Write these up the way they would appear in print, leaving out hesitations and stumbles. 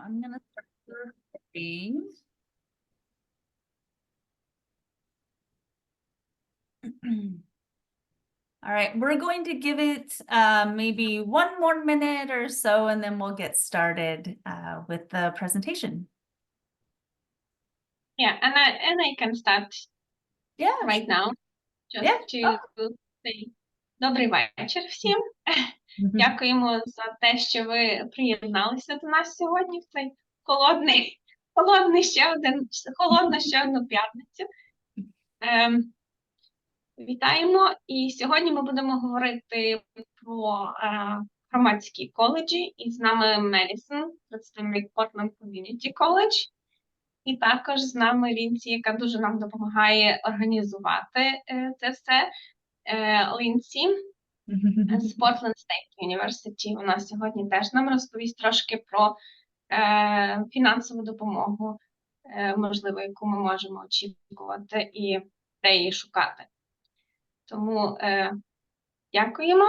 I'm gonna start recording. All right, we're going to give it maybe 1 more minute or so, and then we'll get started with the presentation. Yeah, and I can start right now. Just to say добрий вечір всім. Дякуємо за те, що ви приєдналися до нас сьогодні в цей холодну ще одну п'ятницю. Вітаємо, і сьогодні ми будемо говорити про громадські коледжі, і з нами Медісон, представник Portland Community College, і також з нами Лінсі, яка дуже нам допомагає організувати це все. Лінсі з Portland State University. Вона сьогодні теж нам розповість трошки про фінансову допомогу, можливо, яку ми можемо очікувати і де її шукати. Тому дякуємо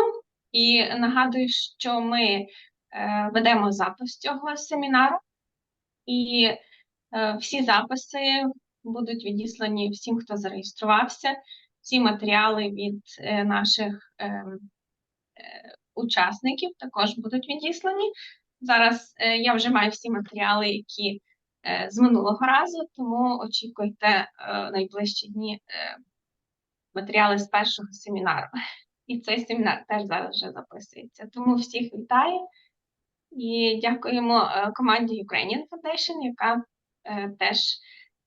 і нагадую, що ми ведемо запис цього семінару, і всі записи будуть відіслані всім, хто зареєструвався. Всі матеріали від наших учасників також будуть відіслані. Зараз я вже маю всі матеріали, які з минулого разу, тому очікуйте найближчі дні матеріали з першого семінару. І цей семінар теж зараз вже записується. Тому всіх вітаю і дякуємо команді Ukrainian Foundation, яка теж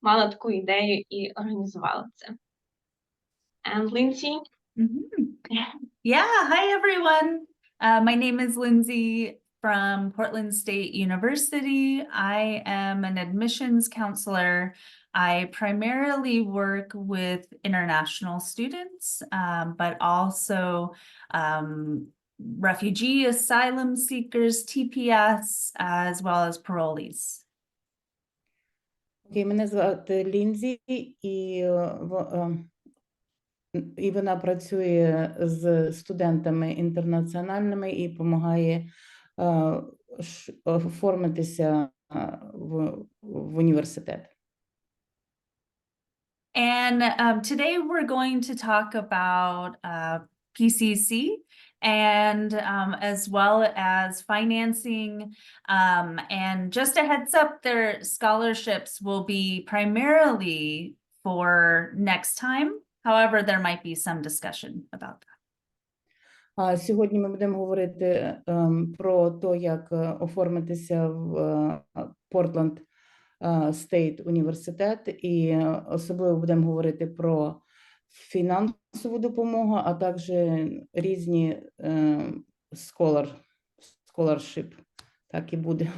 мала таку ідею і організувала це. And Lindsay? Yeah, hi everyone. My name is Lindsay from Portland State University. I am an admissions counselor. I primarily work with international students, but also refugee asylum seekers, TPS, as well as parolees. Окей, мене звати Лінзі, і вона працює з студентами інтернаціональними і допомагає оформитися в університет. And today we're going to talk about PCC and as well as financing. And just a heads up, their scholarships will be primarily for next time. However, there might be some discussion about that. Сьогодні ми будемо говорити про те, як оформитися в Портланд Стейт університет, і особливо будемо говорити про фінансову допомогу, а також різні scholarship, так і буде.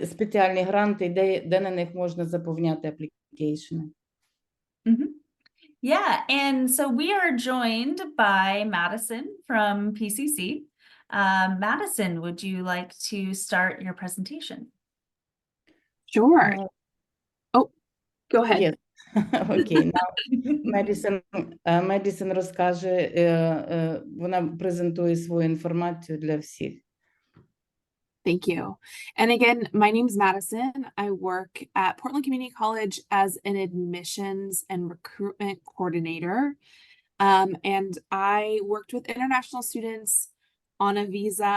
Спеціальні гранти, де на них можна заповняти аплікейшни. Yeah, and so we are joined by Madison from PCC. Madison, would you like to start your presentation? Sure. Oh, go ahead. Yes. Okay, now Madison розкаже, вона презентує свою інформацію для всіх. Thank you. And again, my name's Madison. I work at Portland Community College as an admissions and recruitment coordinator. And I worked with international students on a visa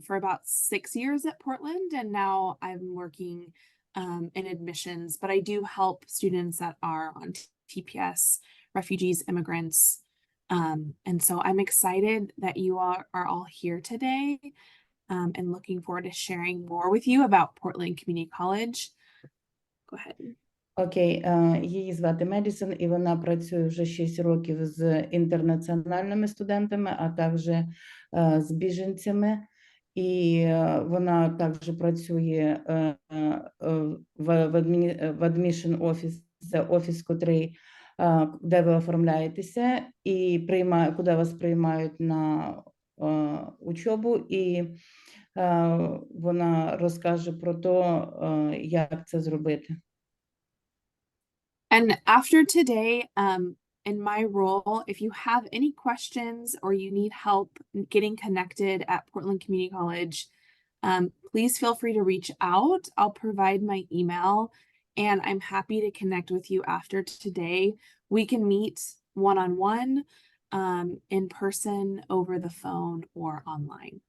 for about 6 years at Portland. And now I'm working in admissions, but I do help students that are on TPS, refugees, immigrants. And so I'm excited that you are all here today. And looking forward to sharing more with you about Portland Community College. Go ahead. Окей, її звати Медісон, і вона працює вже 6 років з інтернаціональними студентами, а також з біженцями. І вона також працює в Admission Office, це офіс, де ви оформляєтеся, і куди вас приймають на учобу, і вона розкаже про те, як це зробити. And after today, in my role, if you have any questions or you need help getting connected at Portland Community College, please feel free to reach out. I'll provide my email, and I'm happy to connect with you after today. We can meet one-on-one, in person, over the phone, or online.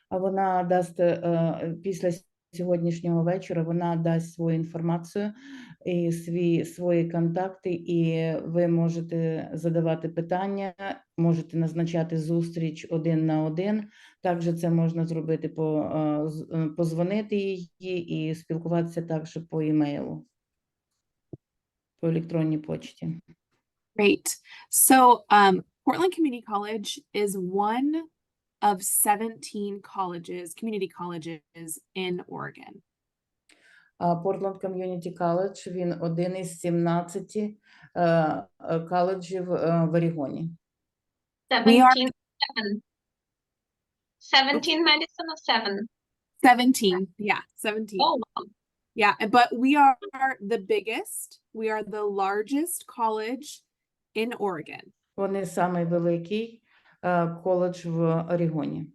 А вона дасть після сьогоднішнього вечора, вона дасть свою інформацію і свої контакти, і ви можете задавати питання, можете назначати зустріч 1 на 1. Також це можна зробити, позвонити їй і спілкуватися також по емейлу, по електронній почті. Great. So, Portland Community College is one of 17 colleges, community colleges in Oregon. Portland Community College, він один із 17 коледжів в Орегоні. We are 17 medicine or 7? 17. Yeah, 17. Oh, wow. Yeah, but we are the biggest. We are the largest college in Oregon. Вони самий великий коледж в Орегоні.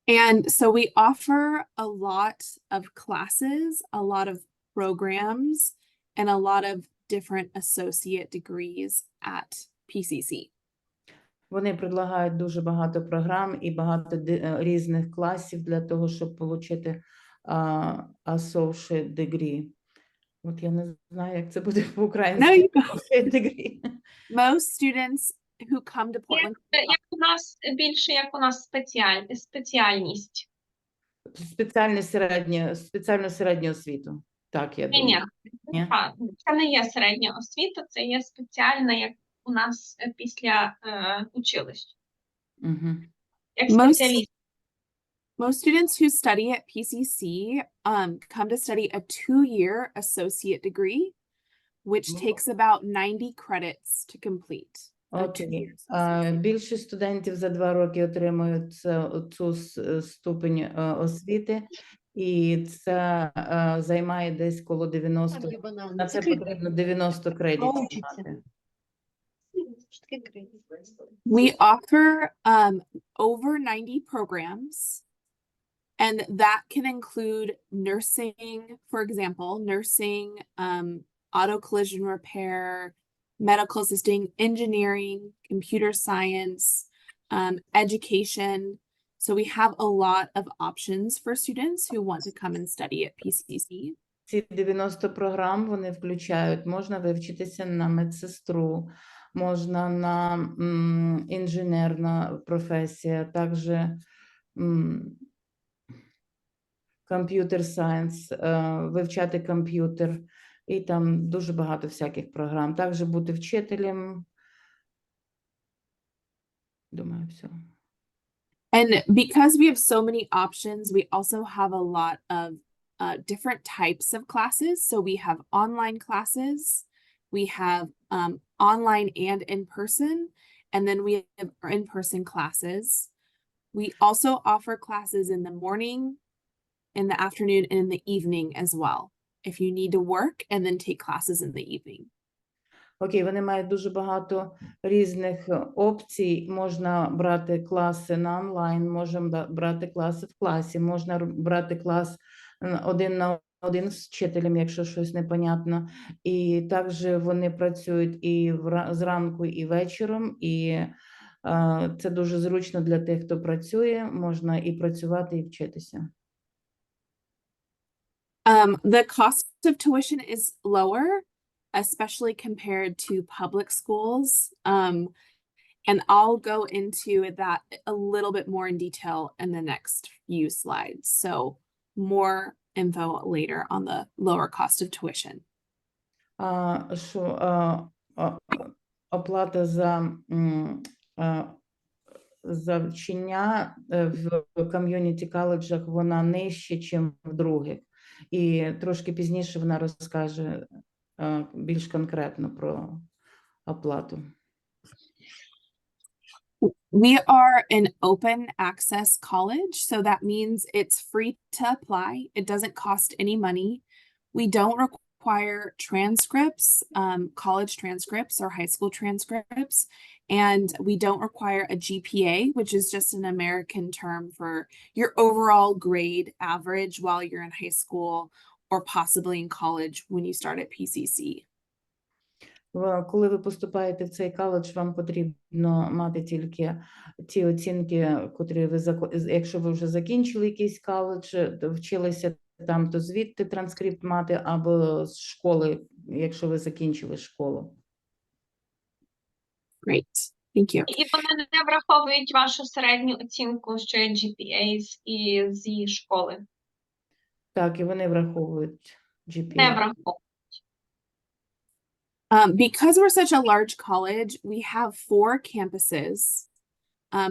And so we offer a lot of classes, a lot of programs, and a lot of different associate degrees at PCC. Вони предлагають дуже багато програм і багато різних класів для того, щоб отримати associate degree. От я не знаю, як це буде по-українськи. Associate degree. Most students who come to Portland. Як у нас більше, як у нас спеціальність. Спеціальну середню освіту. Так, я думаю. Ні. Це не є середня освіта, це є спеціальна, як у нас після училища. Як спеціаліст. Most students who study at PCC come to study a 2-year associate degree, which takes about 90 credits to complete. Окей. Більшість студентів за 2 роки отримують цю ступень освіти, і це займає десь коло 90, на це потрібно 90 кредитів. We offer over 90 programs, and that can include nursing, for example, nursing, auto collision repair, medical assisting, engineering, computer science, education. So we have a lot of options for students who want to come and study at PCC. Ці 90 програм, вони включають, можна вивчитися на медсестру, можна на інженерна професія, також комп'ютер сайенс, вивчати комп'ютер, і там дуже багато всяких програм. Також бути вчителем. Думаю, все. And because we have so many options, we also have a lot of different types of classes. So we have online classes, we have online and in-person, and then we have in-person classes. We also offer classes in the morning, in the afternoon, and in the evening as well, if you need to work and then take classes in the evening. Окей, вони мають дуже багато різних опцій. Можна брати класи на онлайн, можна брати класи в класі, можна брати клас 1 на 1 з вчителем, якщо щось непонятно. І також вони працюють і зранку, і вечором, і це дуже зручно для тих, хто працює, можна і працювати, і вчитися. The cost of tuition is lower, especially compared to public schools. And I'll go into that a little bit more in detail in the next few slides. So more info later on the lower cost of tuition. Оплата за вчення в ком'юніті коледжах, вона нижче, ніж в других. І трошки пізніше вона розкаже більш конкретно про оплату. We are an open access college, so that means it's free to apply. It doesn't cost any money. We don't require transcripts, college transcripts or high school transcripts. And we don't require a GPA, which is just an American term for your overall grade average while you're in high school or possibly in college when you start at PCC. Коли ви поступаєте в цей коледж, вам потрібно мати тільки ті оцінки, котрі якщо ви вже закінчили якийсь коледж, вчилися там, то звідти транскрипт мати, або з школи, якщо ви закінчили школу. Great, thank you. І вони не враховують вашу середню оцінку, що є GPA зі школи. Так, і вони враховують GPA. Не враховують. Because we're such a large college, we have 4 campuses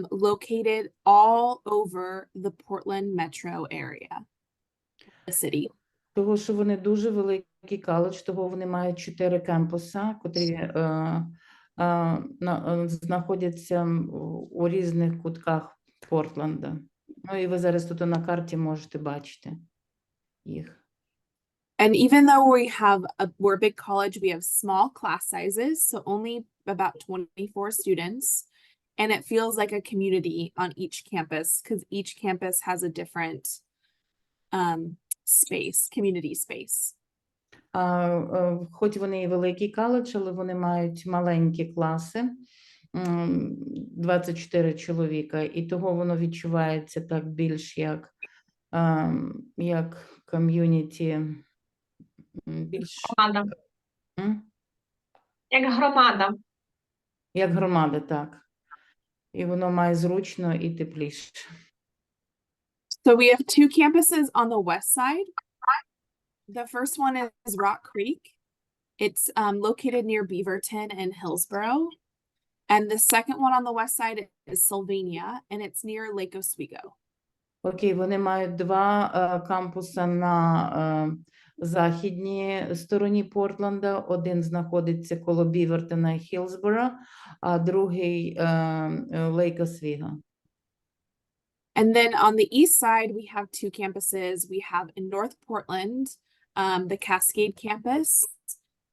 located all over the Portland metro area, the city. Того, що вони дуже великий коледж, того вони мають 4 кампуса, котрі знаходяться у різних кутках Портленда. Ну і ви зараз тут на карті можете бачити їх. And even though we're a big college, we have small class sizes, so only about 24 students. And it feels like a community on each campus because each campus has a different space, community space. Хоч вони і великий коледж, але вони мають маленькі класи, 24 чоловіка, і того воно відчувається так більш як ком'юніті, більш... Громада. Як громада. Як громада, так. І воно має зручно і тепліше. So we have 2 campuses on the west side. The first one is Rock Creek. It's located near Beaverton and Hillsborough. And the second one on the west side is Sylvania, and it's near Lake Oswego. Окей, вони мають 2 кампуси на західній стороні Портленда. Один знаходиться коло Бівертона і Хілсборо, а другий Лейк Освіго. And then on the east side, we have 2 campuses. We have in North Portland, the Cascade campus.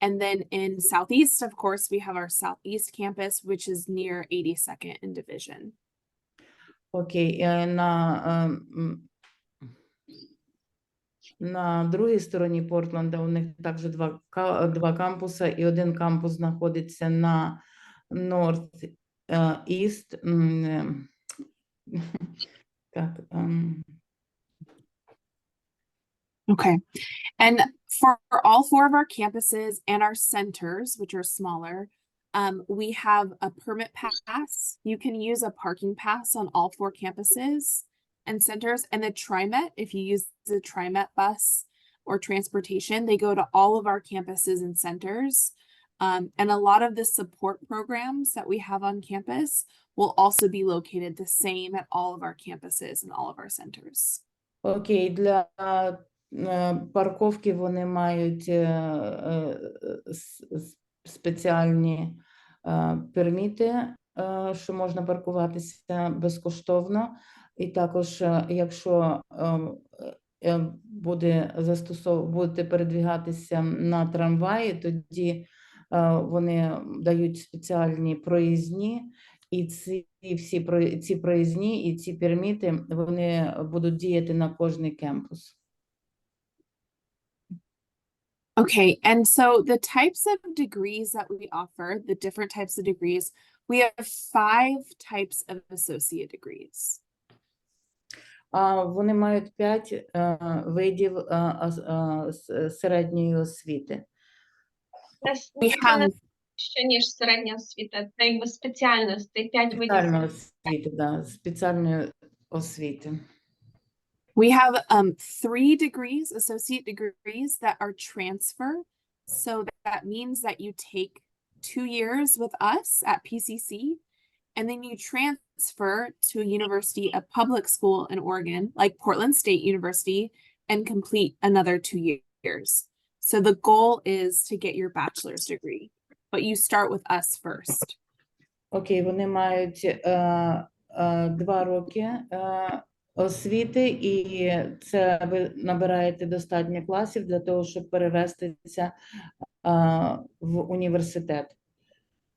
And then in Southeast, of course, we have our Southeast campus, which is near 82nd and Division. Окей, на другій стороні Портленда у них також 2 кампуси, і один кампус знаходиться на North East. Так, Okay. And for all 4 of our campuses and our centers, which are smaller, we have a permit pass. You can use a parking pass on all 4 campuses and centers. And the TriMet, if you use the TriMet bus or transportation, they go to all of our campuses and centers. And a lot of the support programs that we have on campus will also be located the same at all of our campuses and all of our centers. окей, для парковки вони мають спеціальні перміти, що можна паркуватися безкоштовно. І також, якщо будете передвігатися на трамваї, тоді вони дають спеціальні проїзні, і ці проїзні і ці перміти, вони будуть діяти на кожний кампус. Okay, and so the types of degrees that we offer, the different types of degrees, we have 5 types of associate degrees. Вони мають 5 видів середньої освіти. Це не ще ніж середня освіта, це якби спеціальності, 5 видів. Спеціальної освіти, да, спеціальної освіти. We have 3 degrees, associate degrees that are transfer. So that means that you take 2 years with us at PCC, and then you transfer to a university, a public school in Oregon, like Portland State University, and complete another 2 years. So the goal is to get your bachelor's degree, but you start with us first. Окей, вони мають 2 роки освіти, і це ви набираєте достатньо класів для того, щоб перевестися в університет.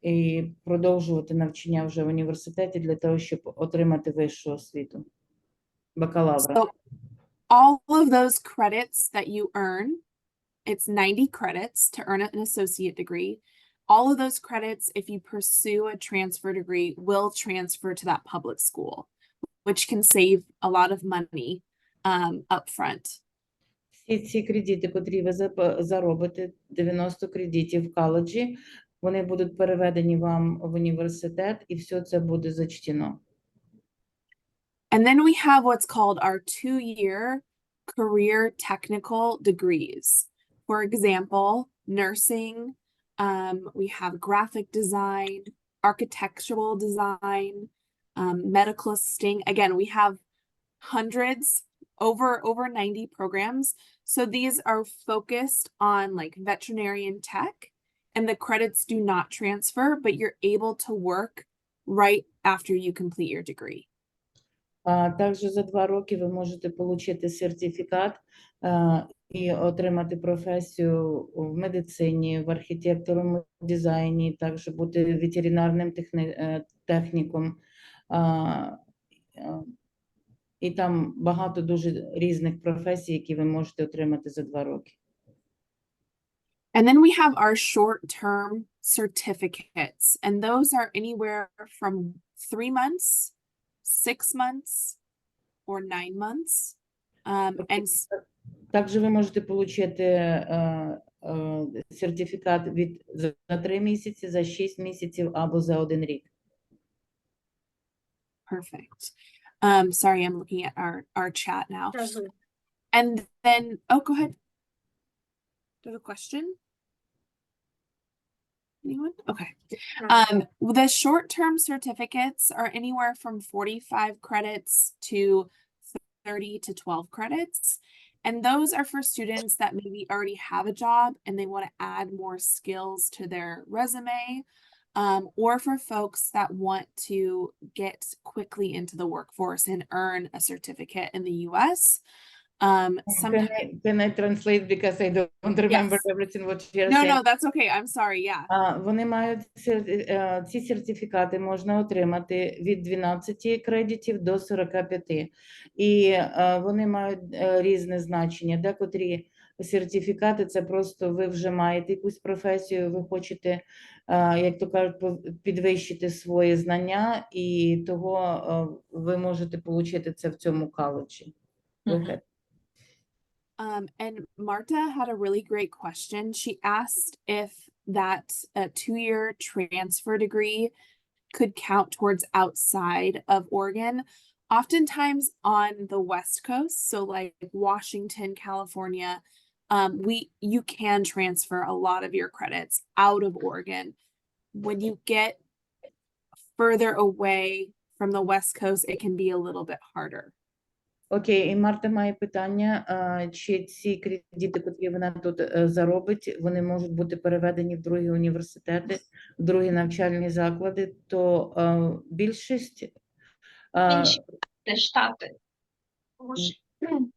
і продовжувати навчання вже в університеті для того, щоб отримати вищу освіту, бакалавра. So all of those credits that you earn, it's 90 credits to earn an associate degree. All of those credits, if you pursue a transfer degree, will transfer to that public school, which can save a lot of money up front. Всі ці кредити, котрі ви заробите, 90 кредитів в коледжі, вони будуть переведені вам в університет, і все це буде зачтено. And then we have what's called our 2-year career technical degrees. For example, nursing, we have graphic design, architectural design, medical assisting. Again, we have hundreds, over 90 programs. So these are focused on like veterinarian tech, and the credits do not transfer, but you're able to work right after you complete your degree. Також за 2 роки ви можете отримати сертифікат і отримати професію в медицині, в архітекторському дизайні, також бути ветеринарним техніком. І там багато дуже різних професій, які ви можете отримати за 2 роки. And then we have our short-term certificates, and those are anywhere from 3 months, 6 months, or 9 months. And Також ви можете отримати сертифікат за 3 місяці, за 6 місяців або за 1 рік. perfect. Sorry, I'm looking at our chat now. Кажу. And then, oh, go ahead. Do you have a question? Anyone? Okay. The short-term certificates are anywhere from 45 credits to 30 to 12 credits. And those are for students that maybe already have a job and they want to add more skills to their resume, or for folks that want to get quickly into the workforce and earn a certificate in the US. Sometimes, Can I translate because I don't remember Yes. everything what you're saying? no, that's okay. I'm sorry. Yeah. Вони мають ці сертифікати можна отримати від 12 кредитів до 45. І вони мають різне значення. Декотрі сертифікати це просто ви вже маєте якусь професію, ви хочете, як то кажуть, підвищити свої знання, і того ви можете отримати це в цьому коледжі. And Marta had a really great question. She asked if that 2-year transfer degree could count towards outside of Oregon. Oftentimes on the West Coast, so like Washington, California, you can transfer a lot of your credits out of Oregon. When you get further away from the West Coast, it can be a little bit harder. Окей, і Марта має питання, чи ці кредити, які вона тут заробить, вони можуть бути переведені в другі університети, в другі навчальні заклади, то більшість... Інші штати.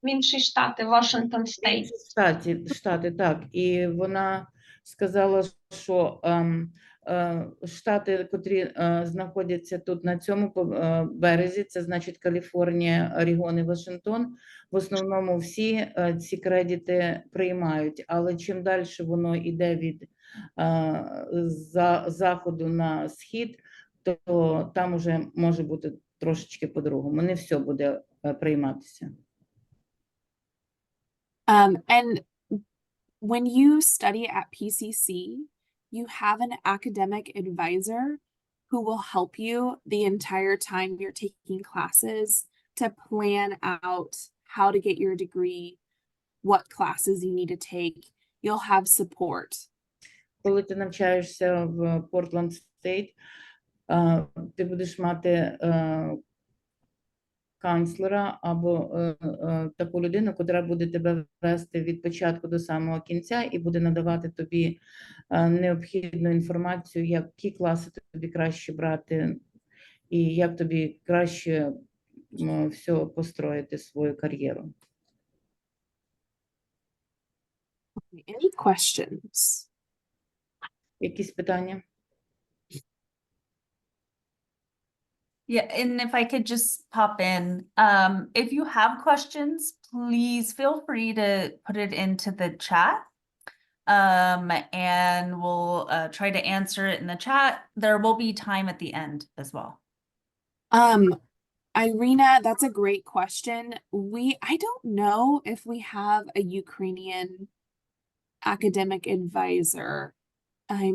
В інші штати, Вашингтон Стейт. Штати, так. І вона сказала, що штати, котрі знаходяться тут на цьому березі, це значить Каліфорнія, Орегон і Вашингтон, в основному всі ці кредити приймають. Але чим далі воно йде від заходу на схід, то там уже може бути трошечки по-другому. Не все буде прийматися. And when you study at PCC, you have an academic advisor who will help you the entire time you're taking classes to plan out how to get your degree, what classes you need to take. You'll have support. Коли ти навчаєшся в Портленд Стейт, ти будеш мати канцлера або таку людину, яка буде тебе вести від початку до самого кінця і буде надавати тобі необхідну інформацію, які класи тобі краще брати і як тобі краще все построїти свою кар'єру. Any questions? Якісь питання? Yeah, and if I could just pop in, if you have questions, please feel free to put it into the chat. And we'll try to answer it in the chat. There will be time at the end as well. Irina, that's a great question. I don't know if we have a Ukrainian academic advisor. I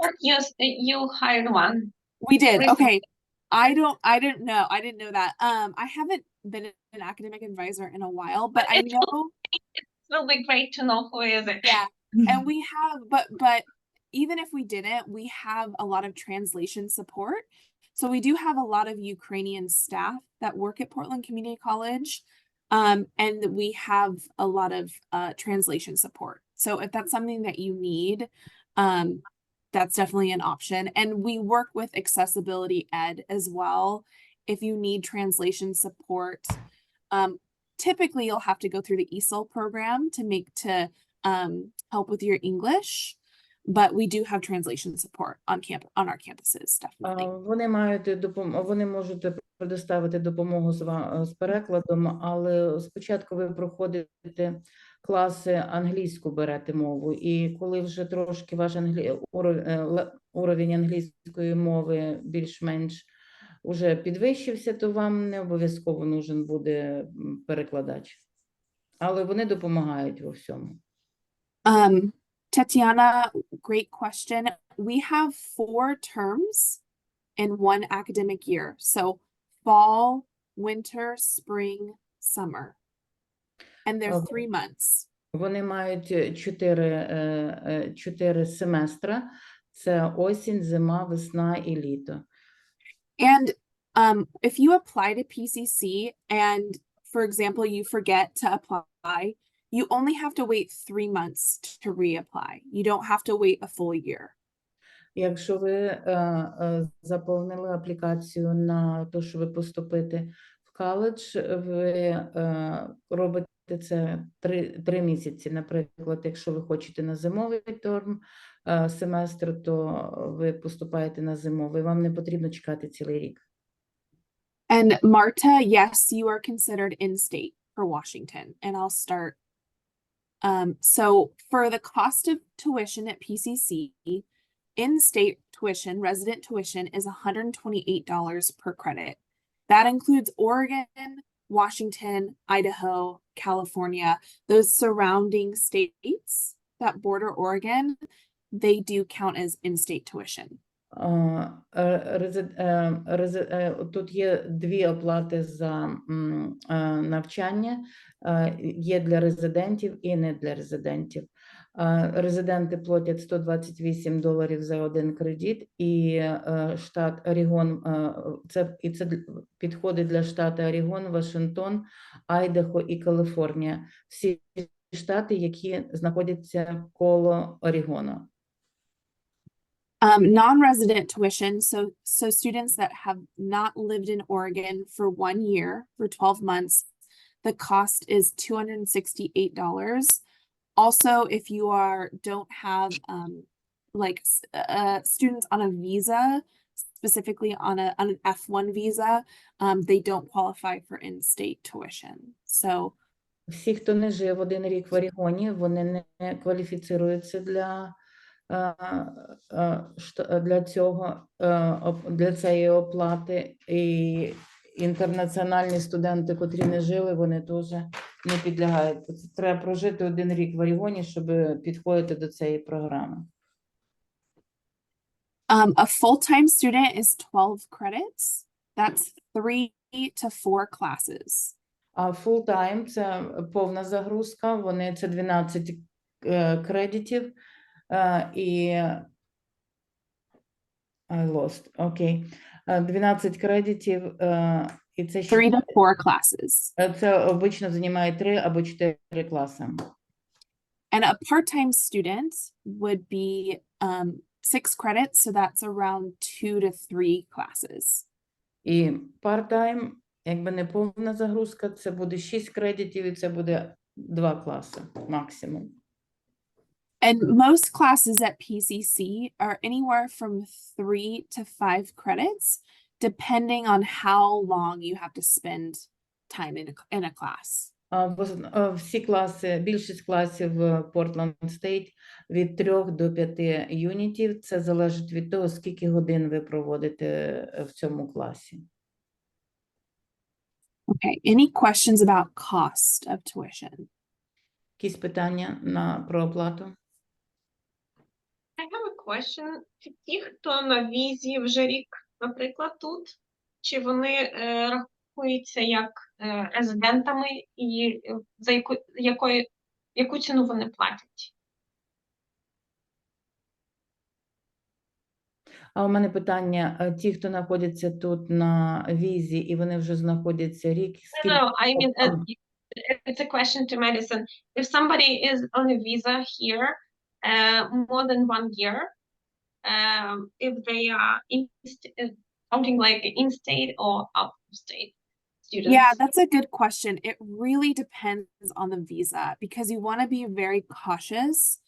heard you hired one. We did. Recently. Okay. I didn't know. I didn't know that. I haven't been an academic advisor in a while, but I know It will be great to know who is it. yeah. And we have, but even if we didn't, we have a lot of translation support. So we do have a lot of Ukrainian staff that work at Portland Community College. And we have a lot of translation support. So if that's something that you need, that's definitely an option. And we work with Accessibility Ed as well. If you need translation support, typically you'll have to go through the ESOL program to help with your English, but we do have translation support on our campuses, definitely. Вони можуть предоставити допомогу з перекладом, але спочатку ви проходите класи англійську, берете мову, і коли вже трошки ваш уровень англійської мови більш-менш уже підвищився, то вам не обов'язково нужен буде перекладач. Але вони допомагають во всьому. Tatiana, great question. We have 4 terms in one academic year. So fall, winter, spring, summer. And they're 3 months. Вони мають 4 семестра. Це осінь, зима, весна і літо. And if you apply to PCC and, for example, you forget to apply, you only have to wait 3 months to reapply. You don't have to wait a full year. Якщо ви заповнили аплікацію на те, щоб поступити в коледж, ви робите це 3 місяці. Наприклад, якщо ви хочете на зимовий семестр, то ви поступаєте на зимовий. Вам не потрібно чекати цілий рік. And Marta, yes, you are considered in-state for Washington. And I'll start. So for the cost of tuition at PCC, in-state tuition, resident tuition is $128 per credit. That includes Oregon, Washington, Idaho, California, those surrounding states that border Oregon, they do count as in-state tuition. Тут є 2 оплати за навчання. Є для резидентів і не для резидентів. Резиденти платять $128 за 1 кредит, і штат Орегон, це підходить для штату Орегон, Вашингтон, Айдахо і Каліфорнія. Всі штати, які знаходяться коло Орегону. Non-resident tuition, so students that have not lived in Oregon for 1 year, for 12 months, the cost is $268. Also, if you don't have students on a visa, specifically on an F1 visa, they don't qualify for in-state tuition. So всі, хто не жив 1 рік в Орегоні, вони не кваліфіцируються для цієї оплати, і інтернаціональні студенти, котрі не жили, вони теж не підлягають. Треба прожити 1 рік в Орегоні, щоб підходити до цієї програми. A full-time student is 12 credits. That's 3 to 4 classes. А full-time – це повна загрузка, це 12 кредитів, і I lost. Окей. 12 кредитів, і це 3 to 4 classes. Це обично займає 3 або 4 класи. And a part-time student would be 6 credits, so that's around 2 to 3 classes. І part-time, якби не повна загрузка, це буде 6 кредитів, і це буде 2 класи максимум. And most classes at PCC are anywhere from 3 to 5 credits, depending on how long you have to spend time in a class. Всі класи, більшість класів в Портленд Стейт від 3 до 5 юнітів. Це залежить від того, скільки годин ви проводите в цьому класі. Okay, any questions about cost of tuition? Якісь питання про оплату? I have a question. Ті, хто на візі вже рік, наприклад, тут, чи вони рахуються як резидентами і за яку ціну вони платять? А у мене питання, ті, хто знаходяться тут на візі, і вони вже знаходяться рік, скільки... No, I mean, it's a question to Madison. If somebody is on a visa here more than 1 year, if they are counting like in-state or out-of-state students? Yeah, that's a good question. It really depends on the visa because you want to be very cautious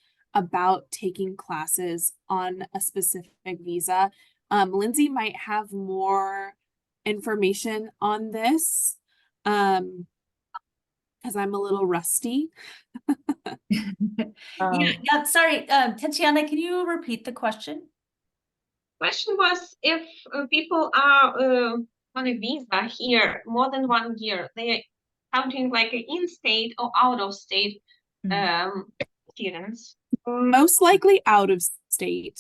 about taking classes on a specific visa. Lindsay might have more information on this because I'm a little rusty. Yeah, sorry, Tatiana, can you repeat the question? Question was if people are on a visa here more than 1 year, they are counting like in-state or out-of-state students. Most likely out of state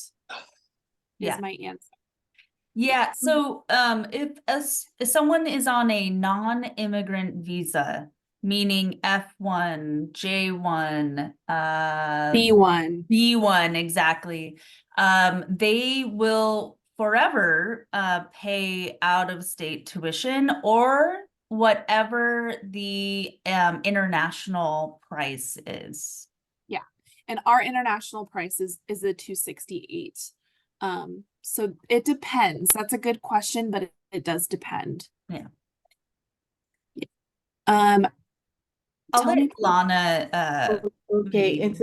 Yeah. is my answer. Yeah, so if someone is on a non-immigrant visa, meaning F1, J1, B1. B1, exactly, they will forever pay out-of-state tuition or whatever the international price is. And our international price is a 268. So it depends. That's a good question, but it does depend. Yeah. Tell I'll let me- Lana Окей,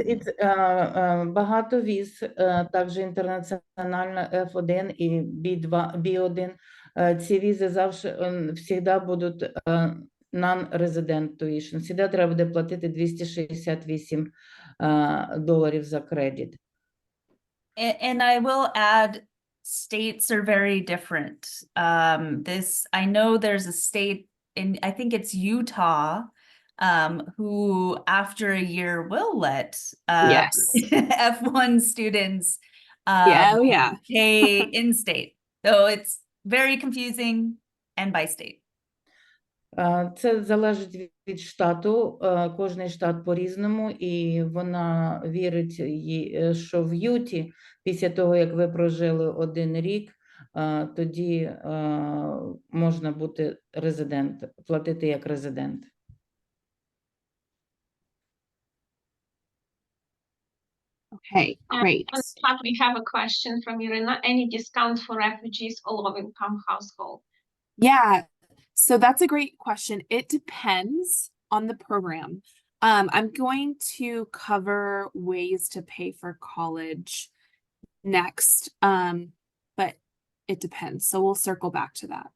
багато віз, також інтернаціональна F1 і B2, B1. Ці візи завжди будуть non-resident tuition. Завжди треба буде платити $268 за кредит. And I will add, states are very different. I know there's a state in, I think it's Utah, who after a year will let Yes. F1 students Yeah. pay in-state. So it's very confusing and by state. Це залежить від штату, кожний штат по-різному, і вона вірить, що в Юті, після того, як ви прожили 1 рік, тоді можна бути резидент, платити як резидент. Okay, great. On the chat, we have a question from Irina. Any discount for refugees or low-income household? Yeah, so that's a great question. It depends on the program. I'm going to cover ways to pay for college next, but it depends. So we'll circle back to that.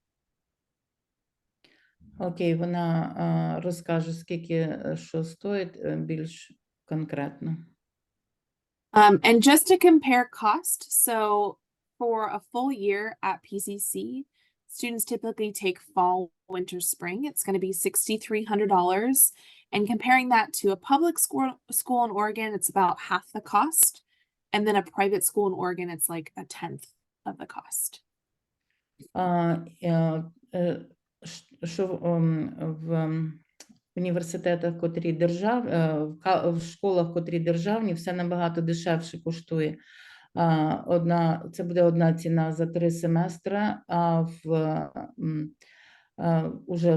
Окей, вона розкаже, скільки що стоїть більш конкретно. And just to compare cost, so for a full year at PCC, students typically take fall, winter, spring. It's going to be $6,300. And comparing that to a public school in Oregon, it's about half the cost. And then a private school in Oregon, it's like a 10th of the cost. Що в університетах, котрі в школах, котрі державні, все набагато дешевше коштує. Це буде одна ціна за 3 семестри, а уже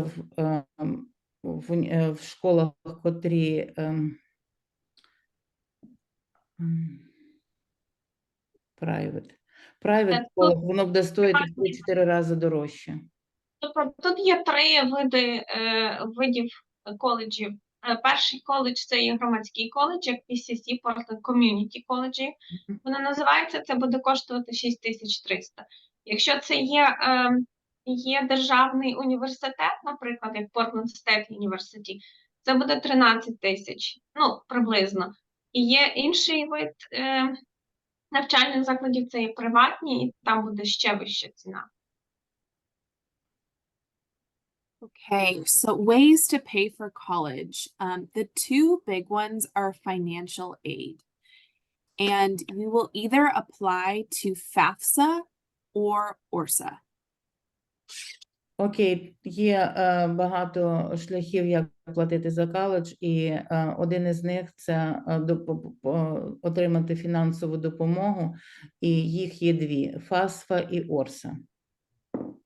в школах, котрі private школах, воно буде стоїти в 3-4 рази дорожче. Тобто тут є 3 видів коледжів. Перший коледж – це є громадський коледж, як PCC, Portland Community College. Воно називається, це буде коштувати 6300. Якщо це є є державний університет, наприклад, як Portland State University, це буде 13 тисяч, ну, приблизно. І є інший вид навчальних закладів, це є приватні, і там буде ще вища ціна. Okay, so ways to pay for college. The two big ones are financial aid. And you will either apply to FAFSA or ORSA. Окей, є багато шляхів, як платити за коледж, і один із них – це отримати фінансову допомогу, і їх є дві – FAFSA і ORSA.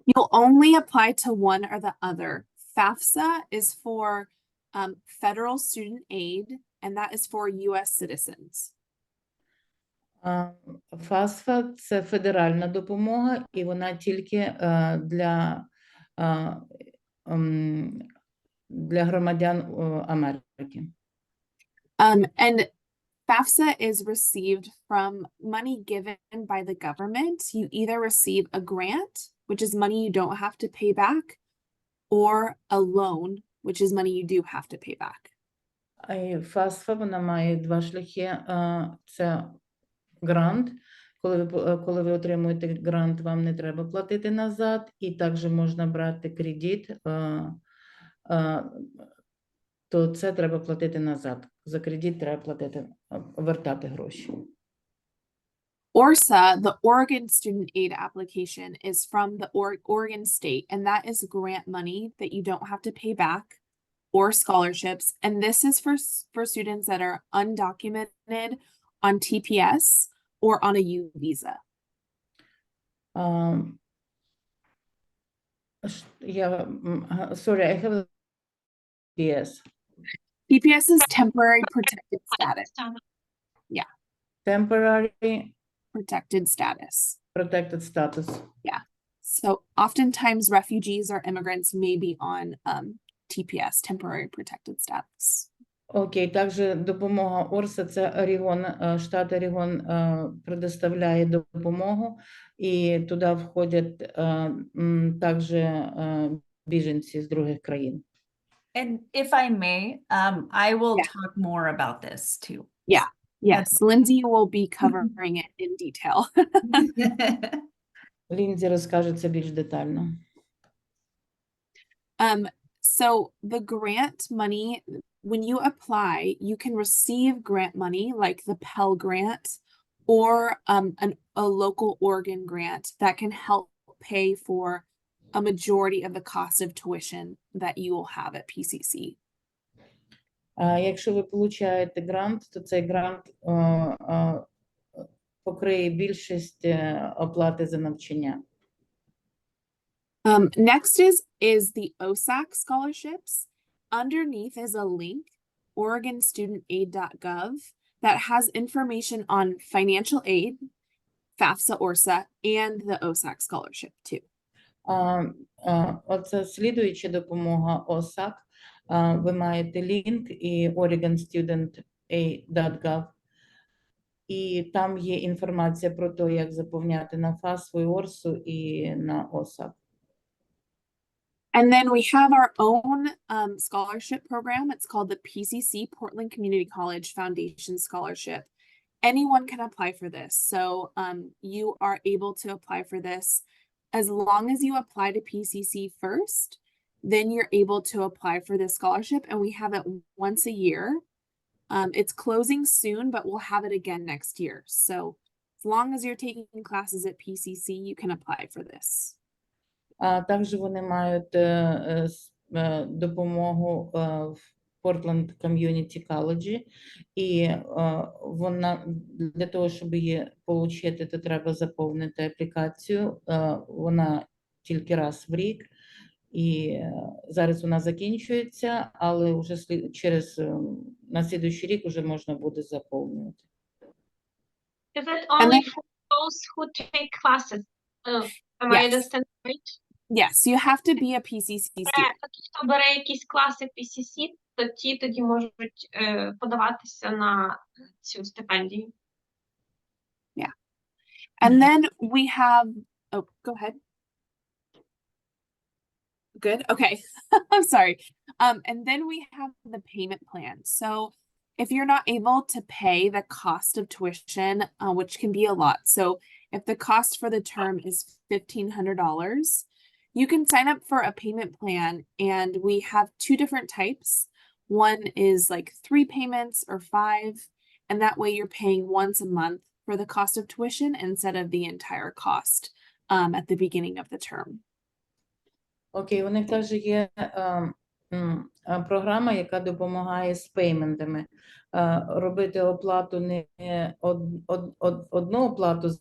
You'll only apply to one or the other. FAFSA is for federal student aid, and that is for US citizens. FAFSA – це федеральна допомога, і вона тільки для громадян Америки. And FAFSA is received from money given by the government. You either receive a grant, which is money you don't have to pay back, or a loan, which is money you do have to pay back. FAFSA, вона має два шляхи. Це грант. Коли ви отримуєте грант, вам не треба платити назад. І також можна брати кредит, то це треба платити назад. За кредит треба платити, вертати гроші. ORSA, the Oregon Student Aid application, is from the Oregon State, and that is grant money that you don't have to pay back, or scholarships. And this is for students that are undocumented on TPS or on a U visa. Sorry, I have TPS. TPS is temporary protected status. Temporary Protected status. protected status. So oftentimes refugees or immigrants may be on TPS, temporary protected status. Окей, також допомога Орса, це Орегон, штат Орегон предоставляє допомогу, і туди входять також біженці з других країн. And if I may, I will Yeah. talk more about this too. Yes, Lindsay will be covering it in detail. Лінзі розкаже це більш детально. So the grant money, when you apply, you can receive grant money like the Pell Grant or a local Oregon grant that can help pay for a majority of the cost of tuition that you will have at PCC. Якщо ви получаєте грант, то цей грант покриє більшість оплати за навчання. Next is the OSAC scholarships. Underneath is a link, OregonStudentAid.gov, that has information on financial aid, FAFSA, ORSA, and the OSAC scholarship too. Оце слідуюча допомога OSAC. Ви маєте лінк і OregonStudentAid.gov. І там є інформація про те, як заповняти на FAFSA, ORSA і на OSAC. And then we have our own scholarship program. It's called the PCC, Portland Community College Foundation Scholarship. Anyone can apply for this. So you are able to apply for this as long as you apply to PCC first, then you're able to apply for this scholarship. And we have it once a year. It's closing soon, but we'll have it again next year. So as long as you're taking classes at PCC, you can apply for this. Також вони мають допомогу в Portland Community College, і вона, для того, щоб її отримати, то треба заповнити аплікацію. Вона тільки раз в рік, і зараз вона закінчується, але вже на слідуючий рік вже можна буде заповнювати. Is it only for those who take classes? Am I Yes. understanding right? Yes, you have to be a PCC student. Ті, хто бере якісь класи PCC, то ті тоді можуть подаватися на цю стипендію. And then we have, oh, go ahead. good. Okay. I'm sorry. And then we have the payment plan. So if you're not able to pay the cost of tuition, which can be a lot. So if the cost for the term is $1,500, you can sign up for a payment plan, and we have two different types. One is like 3 payments or 5, and that way you're paying once a month for the cost of tuition instead of the entire cost at the beginning of the term. Окей, у них також є програма, яка допомагає з пейментами. Робити оплату не одну оплату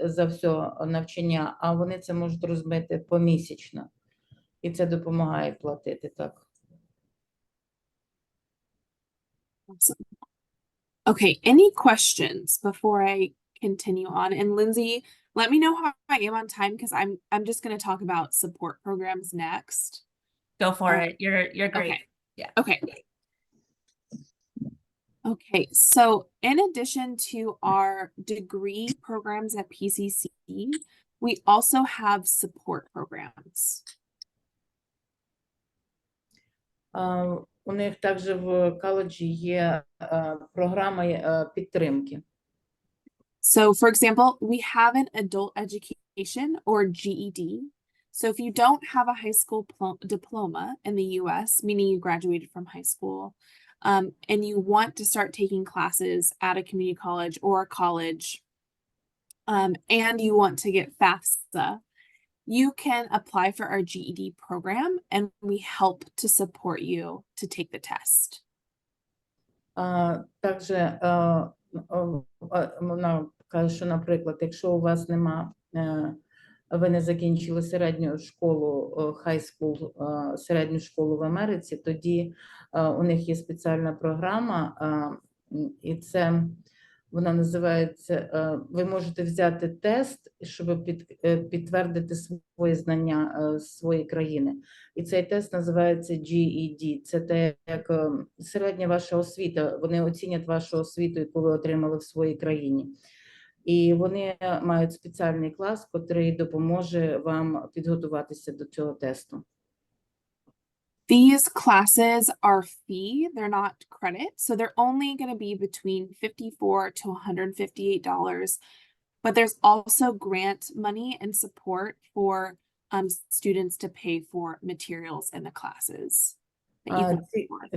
за все навчання, а вони це можуть розбити помісячно. І це допомагає платити так. Awesome. Okay, any questions before I continue on? And Lindsay, let me know how I am on time, because I'm just going to talk about support programs next. Go for it. You're great. Okay. Yeah. Okay. Okay, so in addition to our degree programs at PCC, we also have support programs. У них також в коледжі є програма підтримки. So, for example, we have an adult education or GED. So if you don't have a high school diploma in the US, meaning you graduated from high school, and you want to start taking classes at a community college or a college, and you want to get FAFSA, you can apply for our GED program, and we help to support you to take the test. Також вона каже, що, наприклад, якщо у вас нема, ви не закінчили середню школу, high school, середню школу в Америці, тоді у них є спеціальна програма, і це, вона називається, ви можете взяти тест, щоб підтвердити свої знання своєї країни. І цей тест називається GED. Це те, як середня ваша освіта. Вони оцінять вашу освіту, яку ви отримали в своїй країні. І вони мають спеціальний клас, який допоможе вам підготуватися до цього тесту. These classes are fee, they're not credit, so they're only going to be between $54 to $158, but there's also grant money and support for students to pay for materials in the classes that you can afford.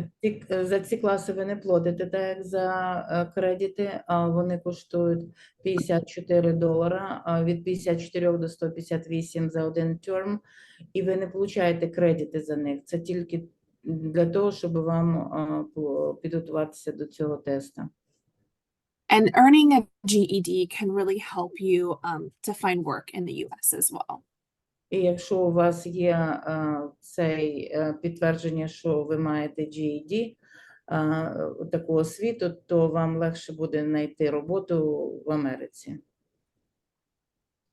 За ці класи ви не платите, так як за кредити, вони коштують $54, від 54 до 158 за один терм, і ви не получаєте кредити за них. Це тільки для того, щоб вам підготуватися до цього тесту. And earning a GED can really help you to find work in the US as well. І якщо у вас є цей підтвердження, що ви маєте GED, таку освіту, то вам легше буде знайти роботу в Америці.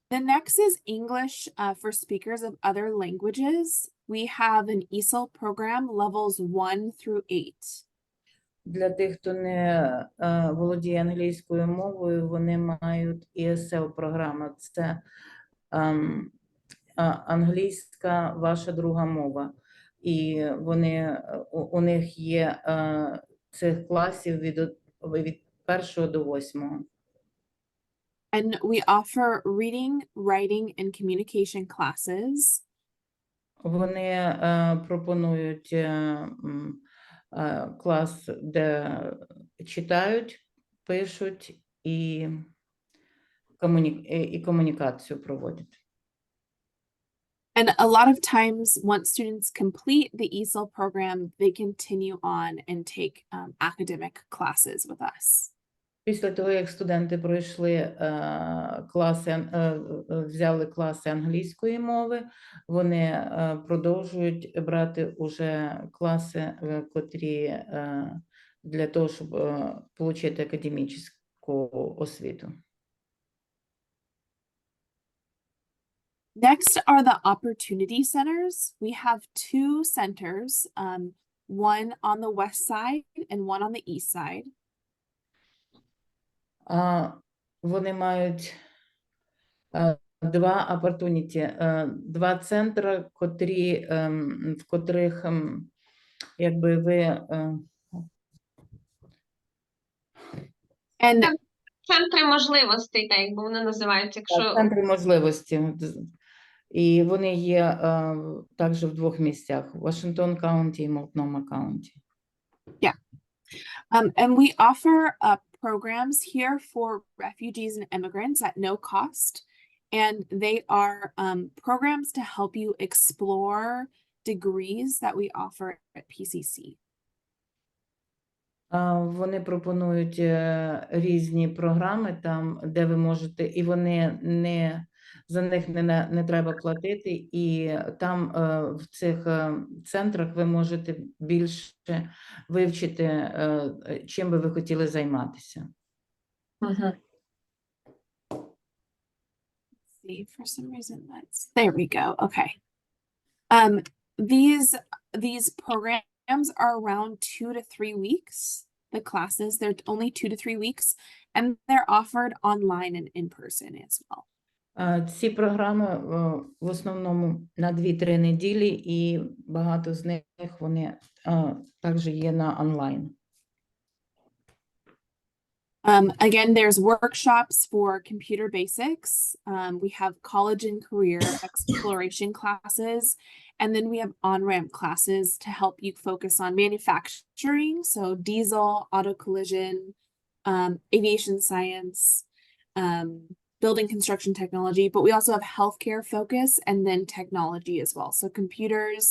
The next is English for speakers of other languages. We have an ESOL program, levels 1 through 8. Для тих, хто не володіє англійською мовою, вони мають ESL-програму. Це англійська ваша друга мова. І вони, у них є цих класів від 1 до 8. And we offer reading, writing, and communication classes. Вони пропонують клас, де читають, пишуть і комунікацію проводять. And a lot of times, once students complete the ESOL program, they continue on and take academic classes with us. Після того, як студенти пройшли класи, взяли класи англійської мови, вони продовжують брати уже класи, котрі для того, щоб отримати академічну освіту. Next are the opportunity centers. We have 2 centers, one on the west side and one on the east side. Вони мають два opportunity, два центри, в котрих якби ви And Центри можливостей, так якби вони називаються, якщо центри можливості. І вони є також в двох місцях: Вашингтон Каунті і Мултнома Каунті. and we offer programs here for refugees and immigrants at no cost. And they are programs to help you explore degrees that we offer at PCC. Вони пропонують різні програми там, де ви можете, і вони за них не треба платити, і там в цих центрах ви можете більше вивчити, чим би ви хотіли займатися. See, for some reason there we go. Okay. These programs are around 2 to 3 weeks. The classes, they're only 2 to 3 weeks, and they're offered online and in person as well. Ці програми в основному на 2-3 неділі, і багато з них вони також є на онлайн. Again, there's workshops for computer basics. We have college and career exploration classes, and then we have on-ramp classes to help you focus on manufacturing, so diesel, auto collision, aviation science, building construction technology, but we also have healthcare focus and then technology as well. So computers,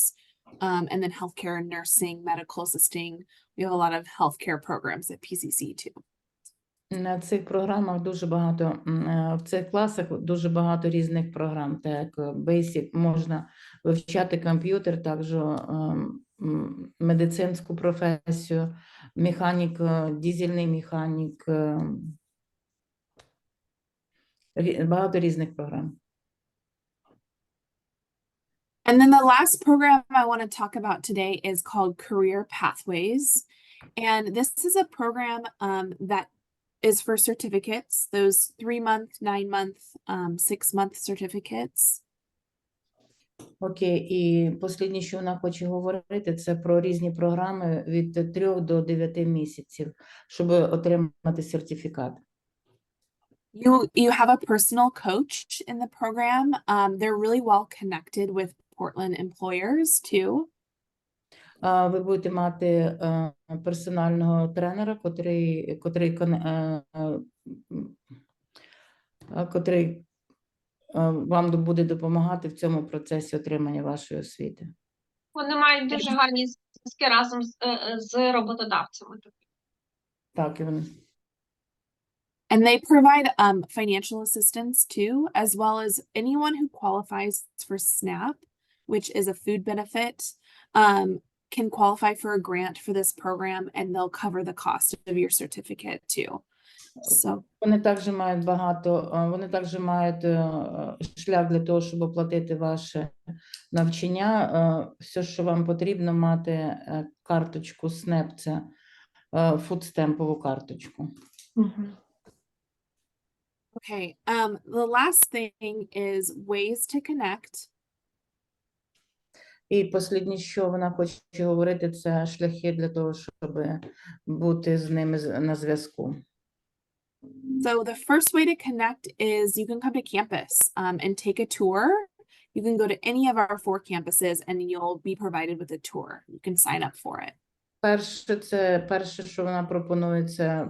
and then healthcare, nursing, medical assisting. We have a lot of healthcare programs at PCC too. На цих програмах дуже багато, в цих класах дуже багато різних програм, так як Basic, можна вивчати комп'ютер, також медицинську професію, механік, дизельний механік, багато різних програм. And then the last program I want to talk about today is called Career Pathways. And this is a program that is for certificates, those 3-month, 9-month, 6-month certificates. Окей, і останнє, що вона хоче говорити, це про різні програми від 3 до 9 місяців, щоб отримати сертифікат. You have a personal coach in the program. They're really well connected with Portland employers too. Ви будете мати персонального тренера, котрий вам буде допомагати в цьому процесі отримання вашої освіти. вони мають дуже гарні зв'язки разом з роботодавцями. Так, і вони. And they provide financial assistance too, as well as anyone who qualifies for SNAP, which is a food benefit, can qualify for a grant for this program, and they'll cover the cost of your certificate too. So Вони також мають шлях для того, щоб оплатити ваше навчання. Все, що вам потрібно, мати карточку SNAP, це фудстемпову карточку. okay, the last thing is ways to connect. І останнє, що вона хоче говорити, це шляхи для того, щоб бути з ними на зв'язку. So the first way to connect is you can come to campus and take a tour. You can go to any of our 4 campuses and you'll be provided with a tour. You can sign up for it. Перше, що вона пропонує, це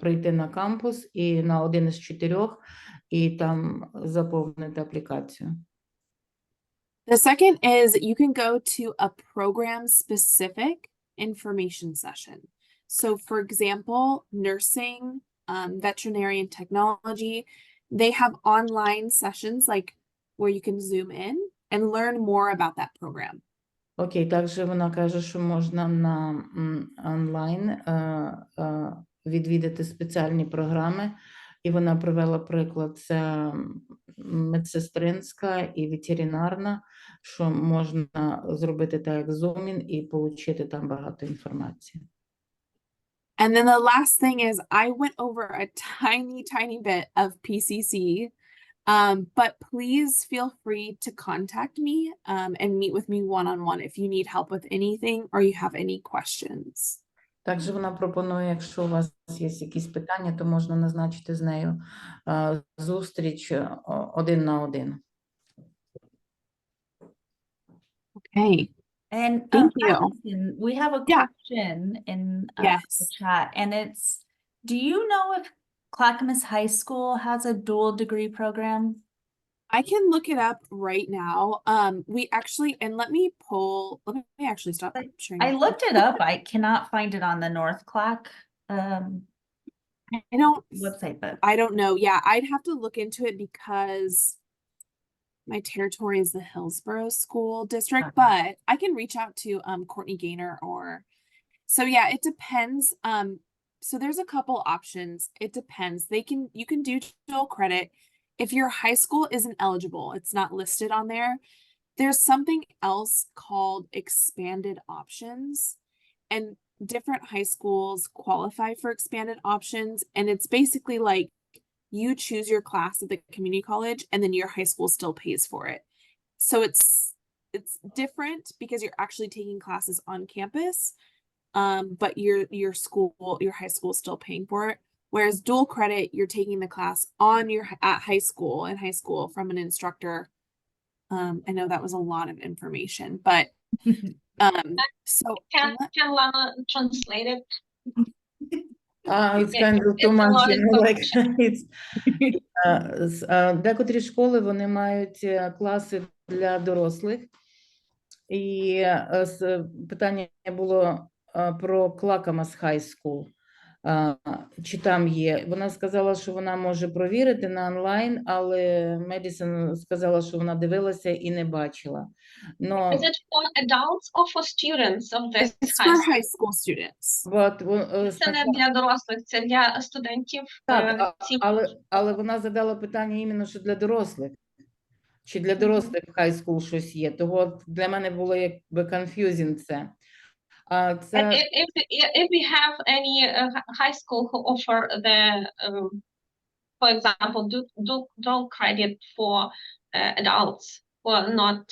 прийти на кампус і на один із 4, і там заповнити аплікацію. The second is you can go to a program-specific information session. So for example, nursing, veterinary and technology, they have online sessions like where you can zoom in and learn more about that program. Окей, також вона каже, що можна на онлайн відвідати спеціальні програми, і вона привела приклад, це медсестринська і ветеринарна, що можна зробити так, як зумін, і отримати там багато інформації. And then the last thing is I went over a tiny bit of PCC. But please feel free to contact me and meet with me one-on-one if you need help with anything or you have any questions. Також вона пропонує, якщо у вас є якісь питання, то можна назначити з нею зустріч один на один. Okay. And Thank you. Madison, we have a Yeah. question in the Yes. chat, and it's, do you know if Clackamas High School has a dual degree program? I can look it up right now. We actually, and let me actually stop sharing. I looked it up. I cannot find it on the North Clack I don't website, but I don't know. Yeah, I'd have to look into it because my territory is the Hillsborough School District, Okay. but I can reach out to Courtney Gaynor or so yeah, it depends. So there's a couple options. It depends. You can do dual credit. If your high school isn't eligible, it's not listed on there. There's something else called expanded options, and different high schools qualify for expanded options. And it's basically like you choose your class at the community college and then your high school still pays for it. So it's different because you're actually taking classes on campus, but your high school is still paying for it. Whereas dual credit, you're taking the class at high school from an instructor. I know that was a lot of information, but so Can Lana translate it? It's kind of It's too a much, lot you of know, like it's декотрі школи, вони мають класи для дорослих. І питання було про Clackamas High School. Чи там є? Вона сказала, що вона може провірити на онлайн, але Медісон сказала, що вона дивилася і не бачила. Но Is it for adults or for students of this it's high for school? high school students. Це не для дорослих, це для студентів. Так, ці- але вона задала питання іменно, що для дорослих. Чи для дорослих в high school щось є? Того для мене було якби confusing це. Це If we have any high school who offer the, for example, dual credit for adults who are not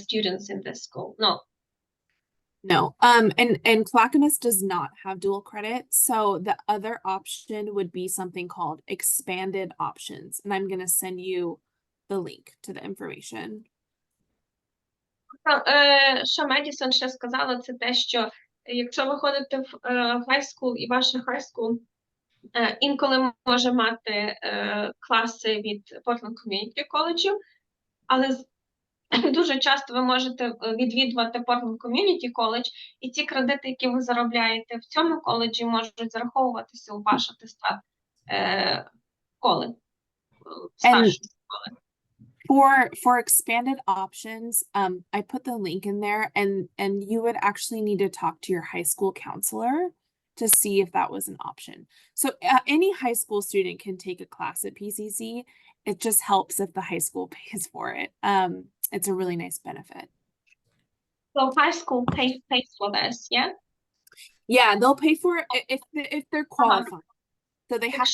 students in this school, no. No, and Clackamas does not have dual credit. So the other option would be something called expanded options. And I'm going to send you the link to the information. Що Медісон ще сказала, це те, що якщо ви ходите в high school і ваша high school інколи може мати класи від Portland Community College, але дуже часто ви можете відвідувати Portland Community College, і ті кредити, які ви заробляєте в цьому коледжі, можуть зараховуватися у ваш атестат школи, старшої школи. For expanded options, I put the link in there, and you would actually need to talk to your high school counselor to see if that was an option. So any high school student can take a class at PCC. It just helps if the high school pays for it. It's a really nice benefit. So high school pays for this, yeah? Yeah, they'll pay for it if they're qualified. So they have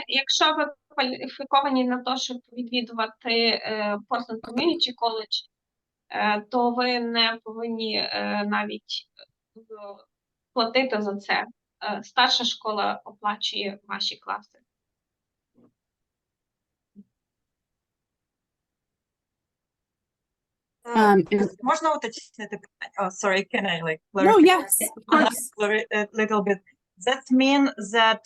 Якщо ви кваліфіковані на те, щоб відвідувати Portland Community College, то ви не повинні навіть платити за це. Старша школа оплачує ваші класи. Можна уточнити питання? Oh, sorry, can I like No, clarify? yes, of course. A little bit. That mean that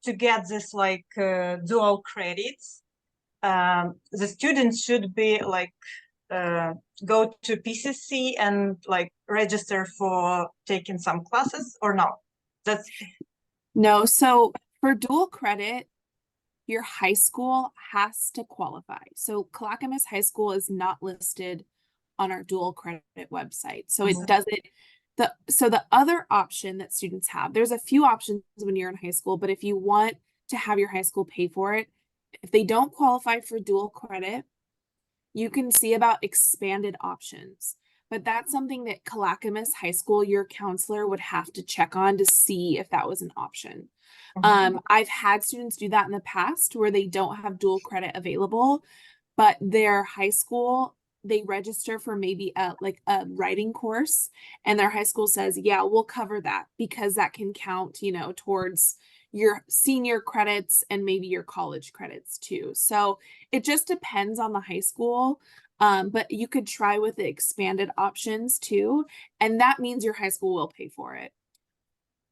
to get this like dual credits, the students should be like go to PCC and like register for taking some classes or no? That's No, so for dual credit, your high school has to qualify. So Clackamas High School is not listed on our dual credit website. So it doesn't, so the other option that students have, there's a few options when you're in high school, but if you want to have your high school pay for it, if they don't qualify for dual credit, you can see about expanded options. but that's something that Clackamas High School, your counselor would have to check on to see if that was an option. I've had students do that in the past where they don't have dual credit available, but their high school, they register for maybe a writing course, and their high school says, yeah, we'll cover that because that can count, you know, towards your senior credits and maybe your college credits too. So it just depends on the high school. But you could try with the expanded options too, and that means your high school will pay for it.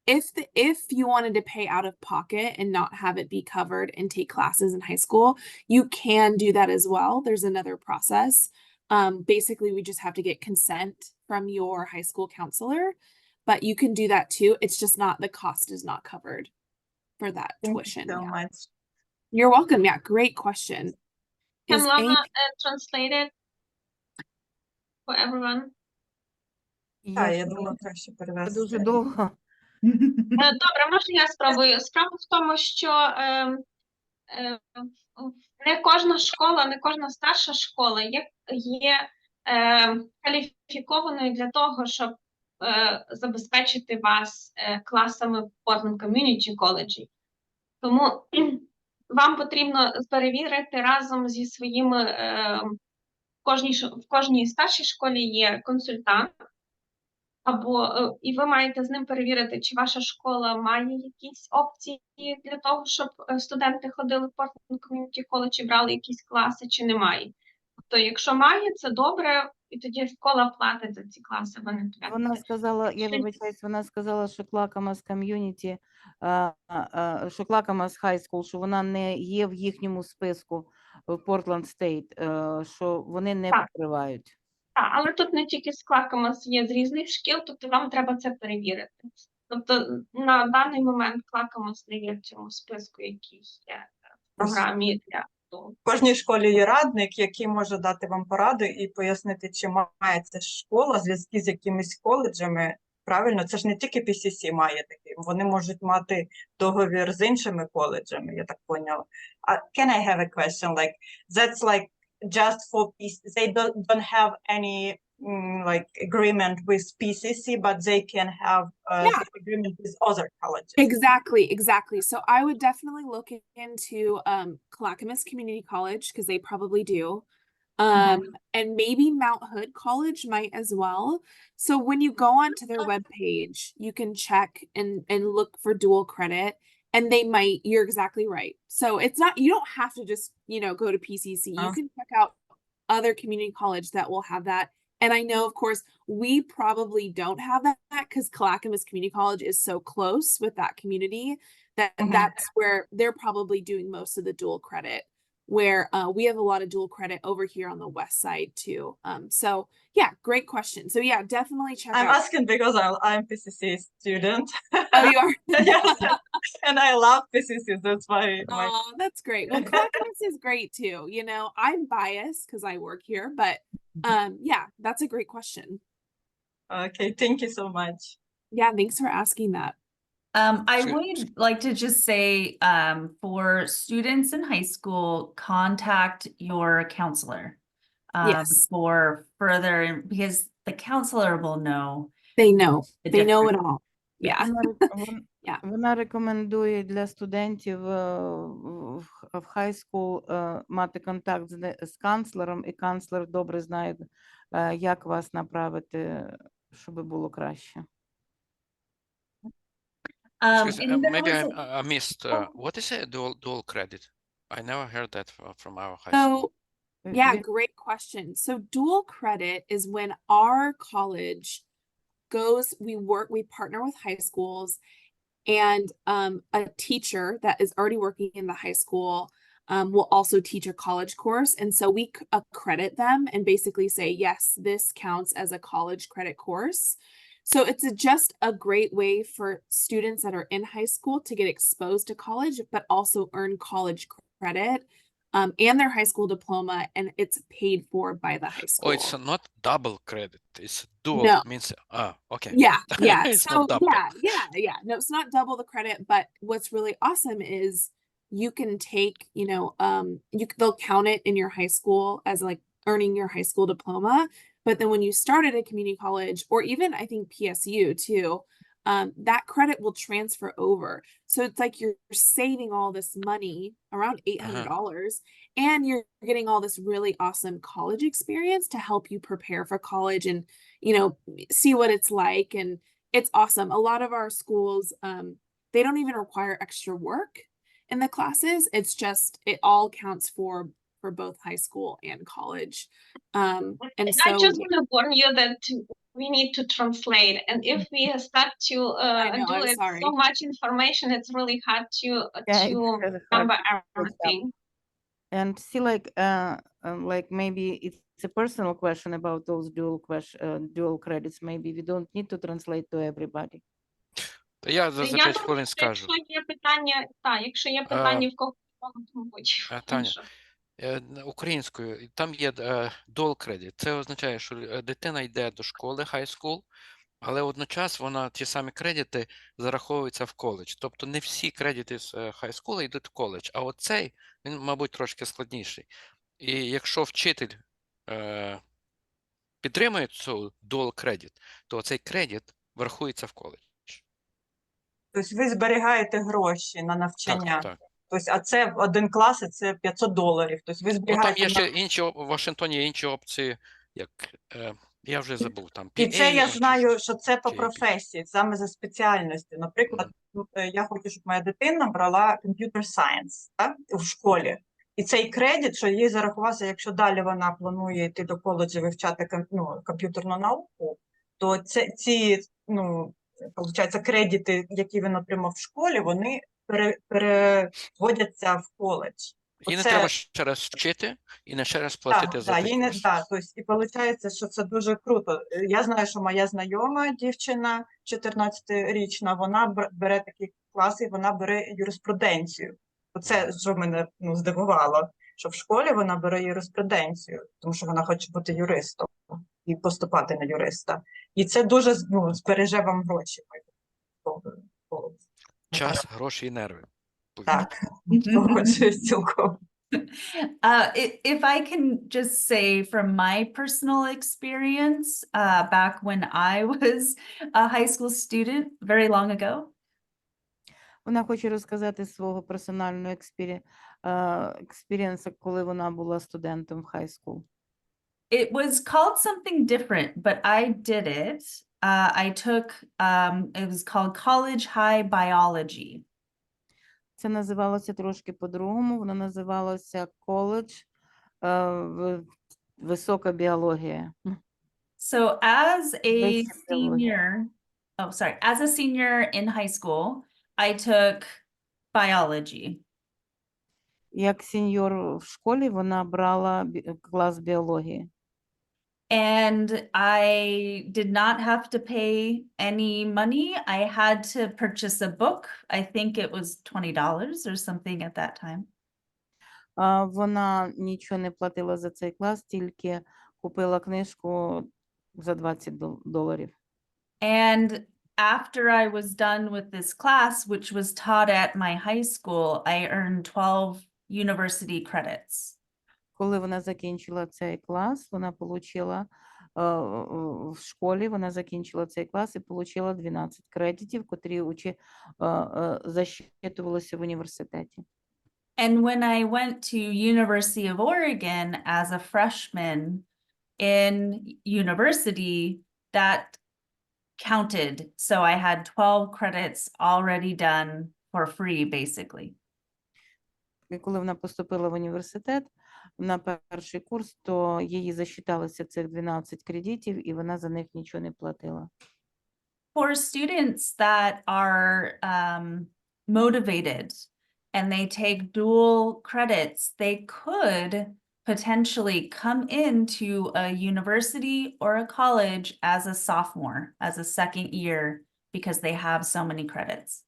If you wanted to pay out of pocket and not have it be covered and take classes in high school, you can do that as well. There's another process. Basically, we just have to get consent from your high school counselor, but you can do that too. It's just not, the cost is not covered for that tuition. Thank you so Yeah. much. You're welcome. Yeah, great question. Can Is Lana A- translate it for everyone? Я думаю, краще Це перевести. дуже довго. Добре, можна я спробую. Справа в тому, що не кожна школа, не кожна старша школа є кваліфікованою для того, щоб забезпечити вас класами в Portland Community College. Тому вам потрібно перевірити разом зі своїми, в кожній старшій школі є консультант, і ви маєте з ним перевірити, чи ваша школа має якісь опції для того, щоб студенти ходили в Portland Community College і брали якісь класи, чи немає. Тобто, якщо має, це добре, і тоді школа платить за ці класи, ви не платите. Вона сказала, я вибачаюсь, вона сказала, що Clackamas Community, що Clackamas High School, що вона не є в їхньому списку в Portland State, що вони не Так. покривають. Так, але тут не тільки з Clackamas є з різних шкіл, тобто вам треба це перевірити. Тобто на даний момент Clackamas не є в цьому списку, який є в програмі для того. В кожній школі є радник, який може дати вам пораду і пояснити, чи має ця школа зв'язки з якимись коледжами. Правильно, це ж не тільки PCC має такий, вони можуть мати договір з іншими коледжами, я так поняла. Can I have a question? Like, that's like just for PC, they don't have any like agreement with PCC, but they can have agreement with other colleges. Exactly. So I would definitely look into Clackamas Community College because they probably do. And maybe Mount Hood College might as well. So when you go onto their webpage, you can check and look for dual credit, and they might, you're exactly right. So it's not, you don't have to just, you know, go to PCC. You can check out other community college that will have that. And I know, of course, we probably don't have that because Clackamas Community College is so close with that community that that's where they're probably doing most of the dual credit, where we have a lot of dual credit over here on the west side too. So yeah, great question. So yeah, definitely check I'm out. asking because I'm PCC student. Oh, you are? Yes, and I love PCC, that's why. Oh, that's great. Well, Clackamas is great too. You know, I'm biased because I work here, but yeah, that's a great question. Okay, thank you so much. Yeah, thanks for asking that. I would like to just say, for students in high school, contact your counselor. Yes. For further, because the counselor will know. They know The it difference. all. Yeah. Yeah. Вона рекомендує для студентів в high school мати контакт з канцлером, і канцлер добре знає, як вас направити, щоб було краще. Excuse me, And there maybe was I missed. What is a dual credit? I never heard that from our high school. So yeah, great question. So dual credit is when our college goes, we partner with high schools, and a teacher that is already working in the high school will also teach a college course. And so we accredit them and basically say, yes, this counts as a college credit course. So it's just a great way for students that are in high school to get exposed to college, but also earn college credit and their high school diploma, and it's paid for by the high school. Oh, it's not double credit. It's dual. No. Means okay. Yeah. It's So not double. yeah. No, it's not double the credit, but what's really awesome is you can take, they'll count it in your high school as like earning your high school diploma, But then when you start at a community college, or even I think PSU too, that credit will transfer over. So it's like you're saving all this money, around $800, and you're getting all this really awesome college experience to help you prepare for college and, you know, see what it's like. And it's awesome. A lot of our schools, they don't even require extra work in the classes. It's just, it all counts for both high school and college. And so I just want to warn you that we need to translate, and if we start to know, do I'm it sorry. so much information, it's really hard to Yeah, it's really hard remember to catch up. everything. And see, like maybe it's a personal question about those dual credits. Maybe we don't need to translate to everybody. Та я за Я 5 думаю, хвилин що скажу. якщо є питання, якщо є питання в когось, мабуть, Таня, інше. Українською, там є dual credit. Це означає, що дитина йде до школи, high school, але водночас вона ті самі кредити зараховуються в коледж. Тобто не всі кредити з high school йдуть в коледж, а оцей, він, мабуть, трошки складніший. І якщо вчитель підтримує цю dual credit, то цей кредит врахується в коледж. Тобто ви зберігаєте гроші на навчання. Так. Тобто, а це один клас, і це $500. Тобто ви Ну, там зберігаєте є на... ще інші, в Вашингтоні є інші опції, як, я вже забув, там І PA, це я чи знаю, щось, що це по чи AP. професії, саме за спеціальністю. Наприклад, я хочу, щоб моя дитина брала computer science, так, в школі. І цей кредит, що їй зарахувався, якщо далі вона планує йти до коледжу вивчати комп'ютерну науку, то ці кредити, які він отримав в школі, вони переводяться в коледж. І не треба ще раз вчити, і не ще раз платити за цей курс. Тобто, і виходить, що це дуже круто. Я знаю, що моя знайома дівчина, 14-річна, вона бере такі класи, вона бере юриспруденцію. Оце, що мене здивувало, що в школі вона бере юриспруденцію, тому що вона хоче бути юристом і поступати на юриста. І це дуже збереже вам гроші. Час, гроші і нерви. Так, погоджуюсь цілком. If I can just say from my personal experience, back when I was a high school student very long ago. Вона хоче розказати свого персонального експірієнсу, коли вона була студентом в high school. It was called something different, but I did it. I took, it was called College High Biology. Це називалося трошки по-другому, воно називалося коледж висока біологія. So as a Basic biology. as a senior in high school, I took biology. Як сеньор в школі вона брала клас біології. And I did not have to pay any money. I had to purchase a book. I think it was $20 or something at that time. Вона нічого не платила за цей клас, тільки купила книжку за $20. And after I was done with this class, which was taught at my high school, I earned 12 university credits. Коли вона закінчила цей клас, вона отримала в школі, вона закінчила цей клас і отримала 12 кредитів, котрі засчитувалися в університеті. And when I went to University of Oregon as a freshman in university, that counted. So I had 12 credits already done for free, basically. І коли вона поступила в університет на перший курс, то їй засчиталося цих 12 кредитів, і вона за них нічого не платила. For students that are motivated and they take dual credits, they could potentially come into a university or a college as a sophomore, as a second year, because they have so many credits.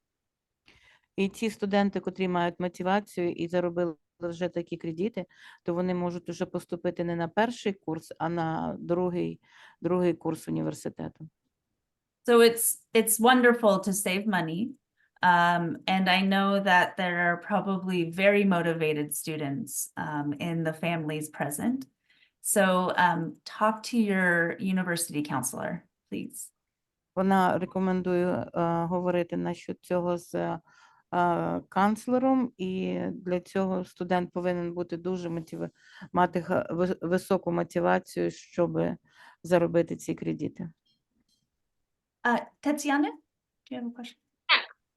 І ті студенти, котрі мають мотивацію і заробили вже такі кредити, то вони можуть вже поступити не на перший курс, а на другий курс університету. So it's wonderful to save money. And I know that there are probably very motivated students in the families present. So talk to your university counselor, please. Вона рекомендує говорити насчет цього з канцлером, і для цього студент повинен бути дуже мати високу мотивацію, щоб заробити ці кредити. Tatiana, do you have a question?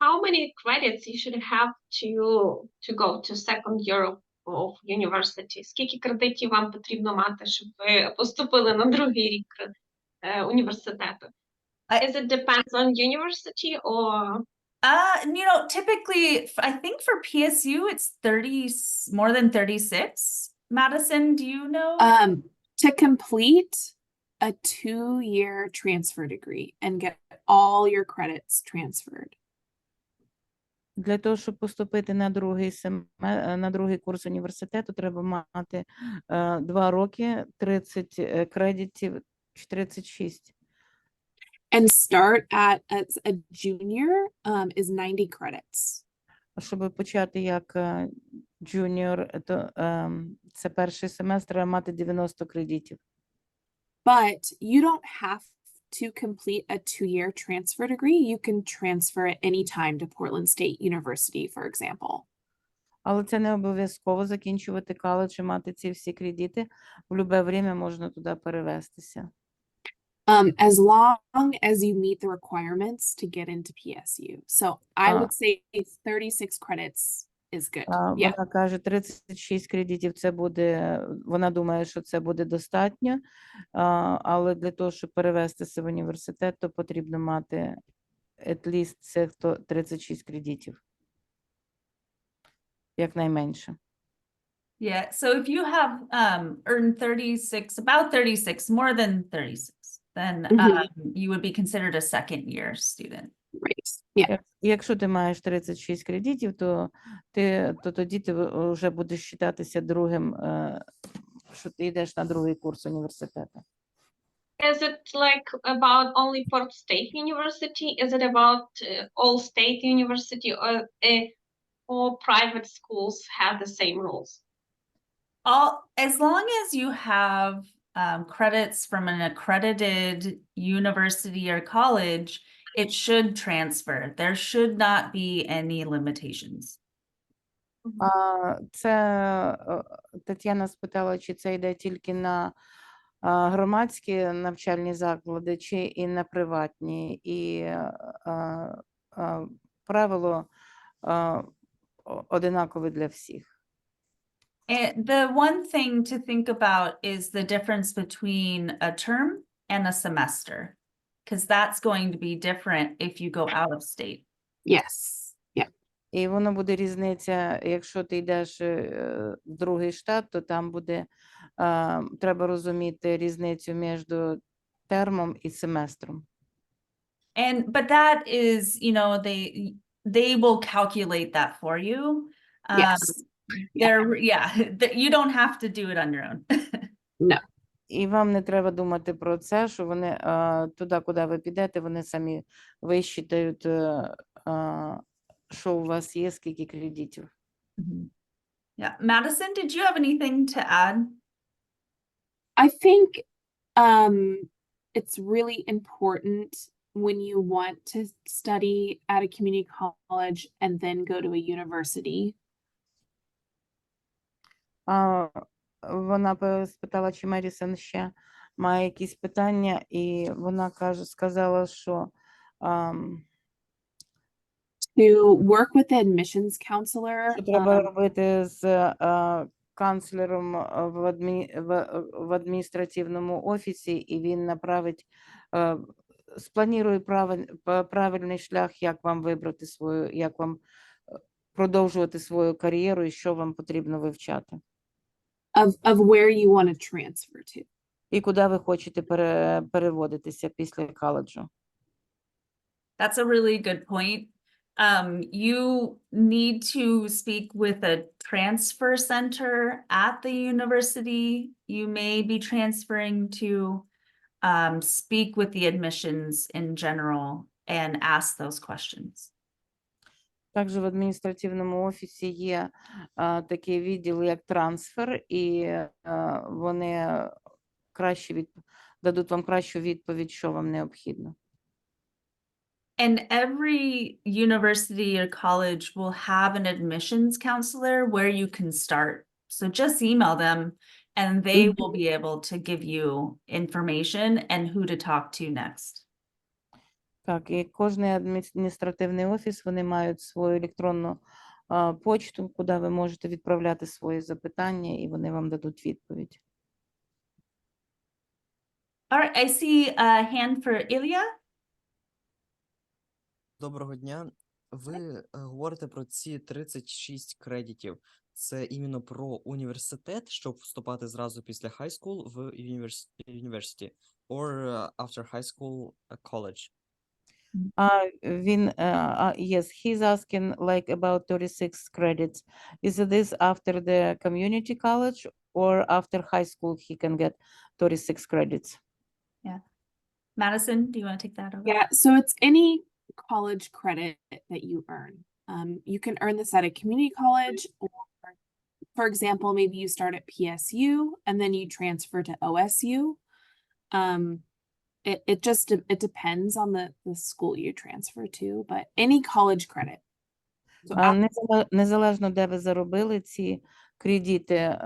How many credits you should have to go to second year of university? Скільки кредитів вам потрібно мати, щоб ви поступили на другий рік університету? Is it depends on university or? You know, typically, I think for PSU, it's 30, more than 36. Madison, do you know? To complete a 2-year transfer degree and get all your credits transferred. Для того, щоб поступити на другий курс університету, треба мати 2 роки, 30 кредитів, 36. And start as a junior is 90 credits. Щоб почати як джуніор, то це перший семестр, треба мати 90 кредитів. But you don't have to complete a 2-year transfer degree. You can transfer at any time to Portland State University, for example. Але це не обов'язково закінчувати коледж і мати ці всі кредити. В будь-яке время можна туди перевестися. As long as you meet the requirements to get into PSU. So I would say 36 credits is good. Yeah. Вона каже, 36 кредитів це буде, вона думає, що це буде достатньо, але для того, щоб перевестися в університет, то потрібно мати at least це 36 кредитів. Якнайменше. Yeah, so if you have earned 36, about 36, more than 36, then you would be considered a second year student. Right. Yeah. Якщо ти маєш 36 кредитів, то тоді ти вже будеш вважатися другим, що ти йдеш на другий курс університету. Is it like about only Port State University? Is it about all state university or private schools have the same rules? As long as you have credits from an accredited university or college, it should transfer. There should not be any limitations. Це Тетяна спитала, чи це йде тільки на громадські навчальні заклади, чи і на приватні. І правило одинакове для всіх. And the one thing to think about is the difference between a term and a semester, because that's going to be different if you go out of state. Yes. Yeah. І воно буде різниця, якщо ти йдеш в другий штат, то там буде, треба розуміти різницю між термом і семестром. But that is, you know, they will calculate that for you. Yes. You don't have to do it on your own. No. І вам не треба думати про це, що вони туди, куди ви підете, вони самі висчитають, що у вас є, скільки кредитів. Yeah. Madison, did you have anything to add? I think it's really important when you want to study at a community college and then go to a university. Вона спитала, чи Мерісон ще має якісь питання, і вона сказала, що To work with the admissions counselor. що треба робити з канцлером в адміністративному офісі, і він направить, спланує правильний шлях, як вам вибрати як вам продовжувати свою кар'єру і що вам потрібно вивчати. Of where you want to transfer to. І куди ви хочете переводитися після коледжу. That's a really good point. You need to speak with a transfer center at the university you may be transferring to, speak with the admissions in general and ask those questions. Також в адміністративному офісі є такий відділ, як трансфер, і вони дадуть вам кращу відповідь, що вам необхідно. And every university or college will have an admissions counselor where you can start. So just email them and they will be able to give you information and who to talk to next. Так, і кожний адміністративний офіс, вони мають свою електронну почту, куди ви можете відправляти свої запитання, і вони вам дадуть відповідь. All right, I see a hand for Ilya. Доброго дня. Ви говорите про ці 36 кредитів. Це іменно про університет, щоб вступати зразу після high school в university, or after high school, college? Yes, he's asking like about 36 credits. Is this after the community college or after high school he can get 36 credits? Madison, do you want to take that over? Yeah, so it's any college credit that you earn. You can earn this at a community college, or for example, maybe you start at PSU and then you transfer to OSU. It depends on the school you transfer to, but any college credit. So Незалежно, де ви заробили ці кредити,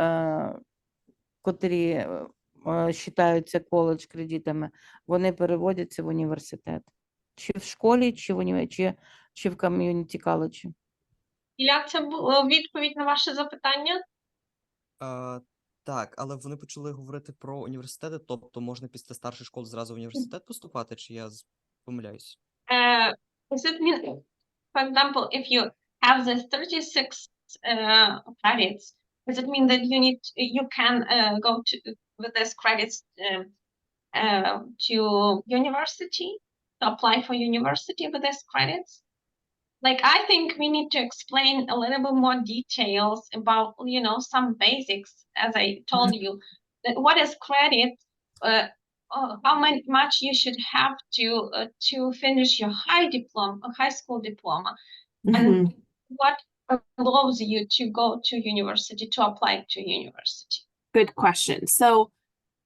котрі вважаються коледж кредитами, вони переводяться в університет. Чи в школі, чи в ком'юніті коледжі. Ілля, це була відповідь на ваше запитання? Так, але вони почали говорити про університети, тобто можна після старшої школи зразу в університет поступати, чи я помиляюсь? Does it mean, for example, if you have the 36 credits, does it mean that you can go to with these credits to university, to apply for university with these credits? Like, I think we need to explain a little bit more details about, some basics, as I told you, that what is credit, how much you should have to finish your high school diploma, and what allows you to go to university, to apply to university. Good question. So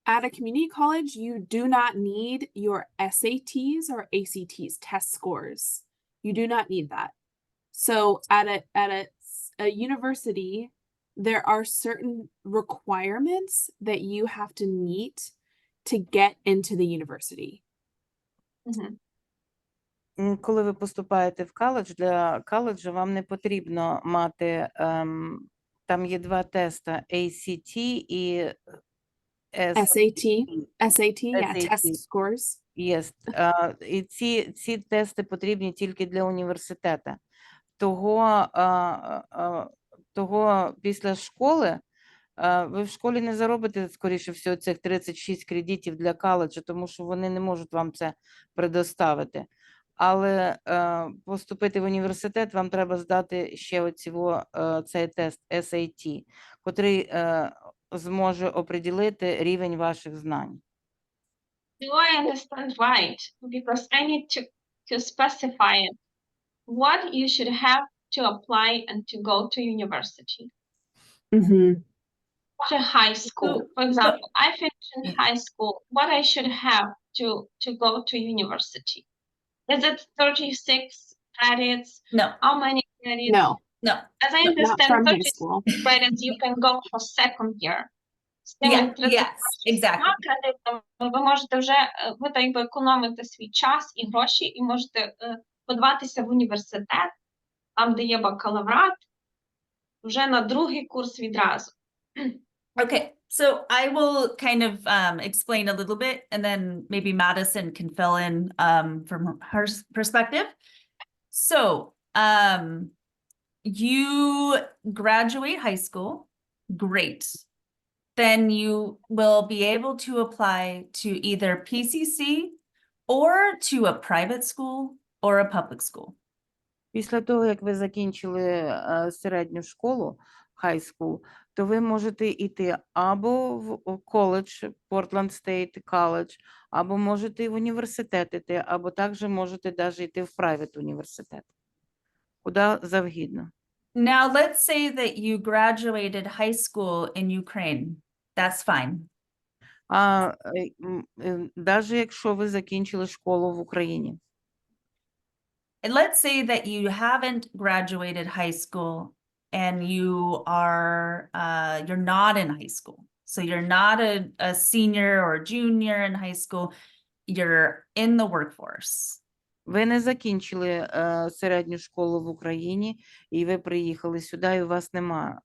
at a community college, you do not need your SATs or ACTs test scores. You do not need that. So at a university, there are certain requirements that you have to meet to get into the university. Коли ви поступаєте в коледж, для коледжу вам не потрібно мати, там є два теста, ACT і SAT, yeah, test scores. Yes. І ці тести потрібні тільки для університету. Того після школи ви в школі не заробите, скоріше всього, цих 36 кредитів для коледжу, тому що вони не можуть вам це предоставити. Але поступити в університет вам треба здати ще цей тест SAT, котрий зможе оприділити рівень ваших знань. Do I understand right? Because I need to specify it. What you should have to apply and to go to university. To high school. For example, I finished in high school. What I should have to go to university. Is it 36 credits? No. How many credits? No. As I understand, 36 credits you can go for second year. Yes, exactly. Ви можете вже, ви так би економите свій час і гроші, і можете подаватися в університет, там, де є бакалаврат, вже на другий курс відразу. Okay, so I will kind of explain a little bit, and then maybe Madison can fill in from her perspective. So you graduate high school, great. Then you will be able to apply to either PCC or to a private school or a public school. Після того, як ви закінчили середню школу, high school, то ви можете йти або в коледж, Portland State College, або можете в університет йти, або також можете навіть йти в private університет. куди завгідно. Now, let's say that you graduated high school in Ukraine. That's fine. Навіть якщо ви закінчили школу в Україні. And let's say that you haven't graduated high school and you're not in high school. So you're not a senior or a junior in high school. You're in the workforce. Ви не закінчили середню школу в Україні, і ви приїхали сюди, і у вас нема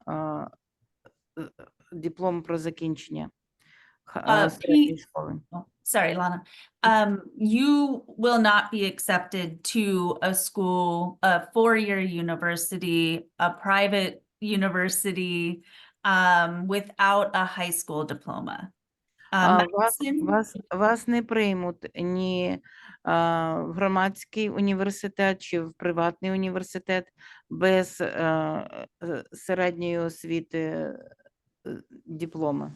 диплому про закінчення середньої школи. Sorry, Lana. You will not be accepted to a school, a four-year university, a private university, without a high school diploma. Вас не приймуть ні в громадський університет чи в приватний університет без середньої освіти диплома.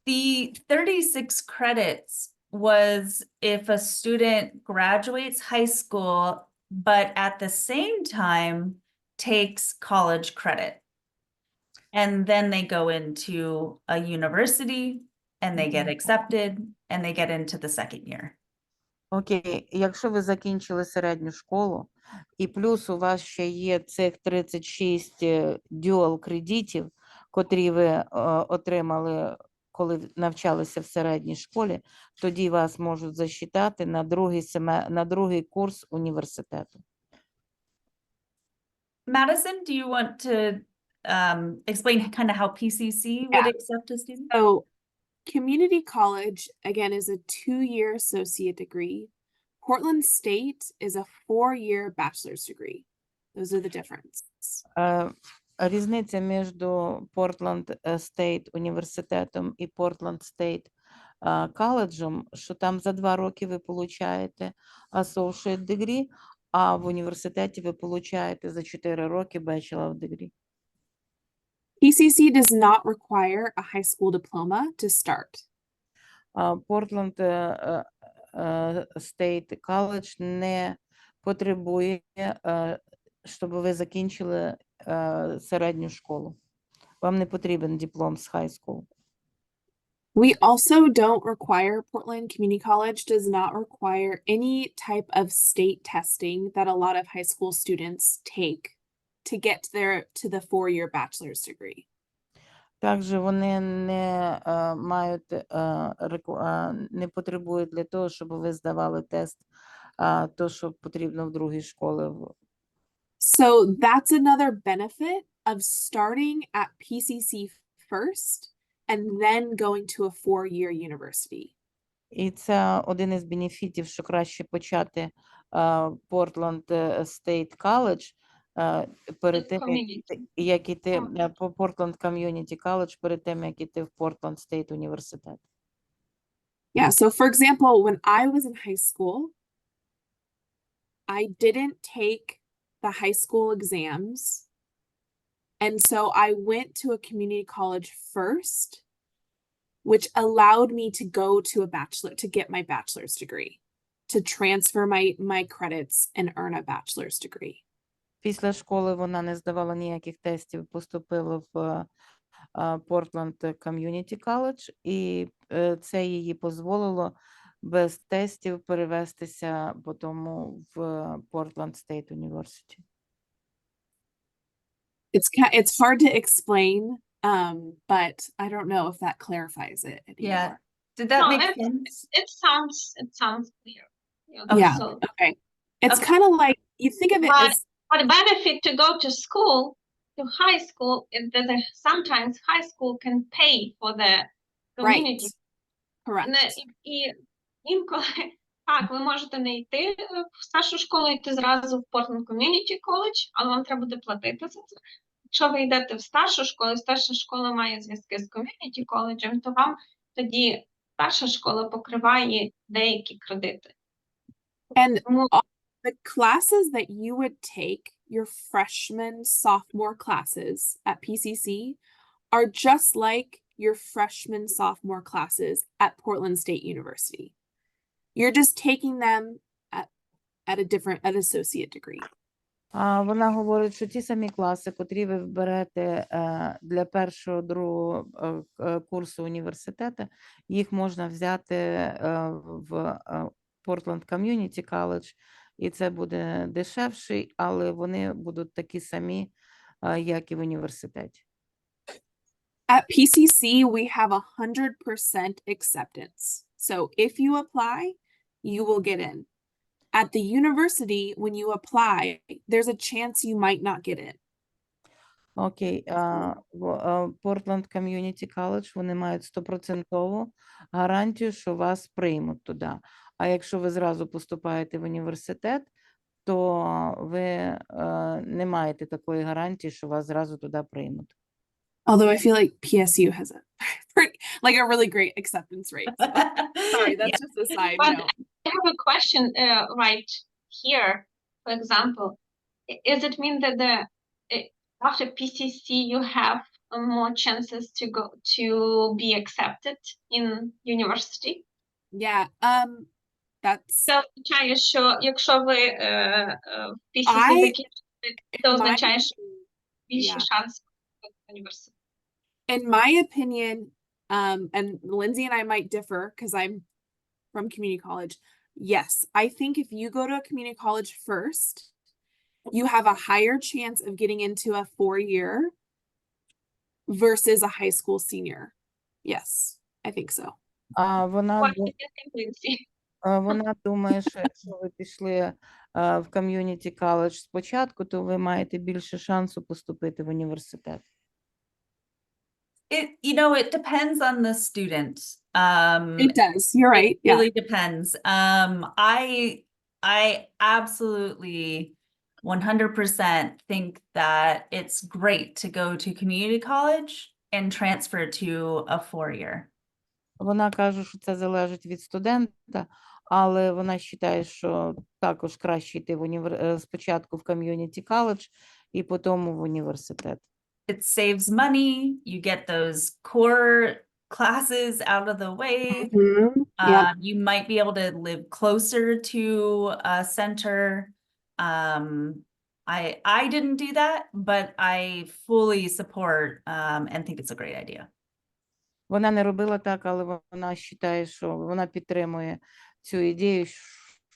The 36 credits was if a student graduates high school, but at the same time takes college credit. And then they go into a university and they get accepted and they get into the second year. Окей, якщо ви закінчили середню школу, і плюс у вас ще є цих 36 dual кредитів, котрі ви отримали, коли навчалися в середній школі, тоді вас можуть засчитати на другий курс університету. Madison, do you want to explain kind of how PCC would accept a student? So community college, again, is a 2-year associate degree. Portland State is a 4-year bachelor's degree. Those are the differences. Різниця між Portland State університетом і Portland State коледжем, що там за 2 роки ви получаєте associate degree, а в університеті ви получаєте за 4 роки bachelor degree. PCC does not require a high school diploma to start. Portland State College не потребує, щоб ви закінчили середню школу. Вам не потрібен диплом з high school. We also don't require, Portland Community College does not require any type of state testing that a lot of high school students take to get to the 4-year bachelor's degree. Також вони не мають, не потребують для того, щоб ви здавали тест, то, що потрібно в другій школі. So that's another benefit of starting at PCC first and then going to a 4-year university. І це один із бенефітів, що краще почати Portland State College перед тим, як іти по Portland Community College, перед тим, як іти в Portland State університет. Yeah, so for example, when I was in high school, I didn't take the high school exams. And so I went to a community college first, which allowed me to go to to get my bachelor's degree, to transfer my credits and earn a bachelor's degree. Після школи вона не здавала ніяких тестів, поступила в Portland Community College, і це їй дозволило без тестів перевестися потім в Portland State University. It's hard to explain, but I don't know if that clarifies it anymore. Yeah. Did that make sense? It sounds clear. Yeah. So, Okay. It's kind of like you think of it as. But the benefit to go to school, to high school, is that sometimes high school can pay for the community. Right. Correct. І інколи, так, ви можете не йти в старшу школу, йти зразу в Portland Community College, але вам треба буде платити за це. Якщо ви йдете в старшу школу, і старша школа має зв'язки з Community College, то вам тоді старша школа покриває деякі кредити. And the classes that you would take, your freshman, sophomore classes at PCC, are just like your freshman, sophomore classes at Portland State University. You're just taking them at an associate degree. Вона говорить, що ті самі класи, котрі ви берете для першого, другого курсу університету, їх можна взяти в Portland Community College, і це буде дешевший, але вони будуть такі самі, як і в університеті. At PCC, we have 100% acceptance. So if you apply, you will get in. At the university, when you apply, there's a chance you might not get in. Окей, Portland Community College, вони мають 100% гарантію, що вас приймуть туди. А якщо ви зразу поступаєте в університет, то ви не маєте такої гарантії, що вас зразу туди приймуть. Although I feel like PSU has a like a really great acceptance rate. So, sorry, that's just a side But note. I have a question right here. For example, does it mean that after PCC you have more chances to go to be accepted in university? Yeah, that's Це означає, що якщо ви в PCC I- закінчите, це in my означає, що opinion, більше yeah. шансів в університеті. In my opinion, and Lindsay and I might differ because I'm from community college. Yes, I think if you go to a community college first, you have a higher chance of getting into a 4-year versus a high school senior. Yes, I think so. Вона What do you think, Lindsay? Вона думає, що якщо ви пішли в ком'юніті коледж спочатку, то ви маєте більше шансу поступити в університет. It depends on the student. It does. You're right. It really depends. I absolutely 100% think that it's great to go to community college and transfer to a 4-year. Вона каже, що це залежить від студента, але вона вважає, що також краще йти спочатку в ком'юніті коледж і потім в університет. It saves money. You get those core classes out of the way. Yeah. You might be able to live closer to a center. I didn't do that, but I fully support and think it's a great idea. Вона не робила так, але вона вважає, що вона підтримує цю ідею,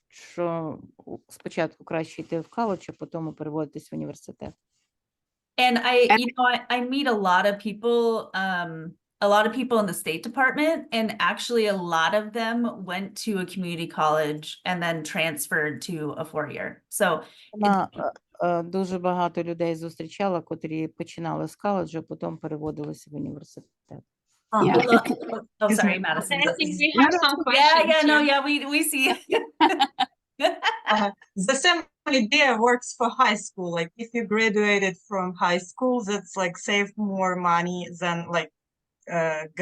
що спочатку краще йти в коледж, а потім переводитись в університет. And I meet a lot of people in the State Department, and actually a lot of them went to a community college and then transferred to a 4-year. So Вона дуже багато людей зустрічала, котрі починали з коледжу, а потім переводилися в університет. oh, sorry, Madison. I think we have some questions. We see. The same idea works for high school. Like if you graduated from high school, that's like save more money than like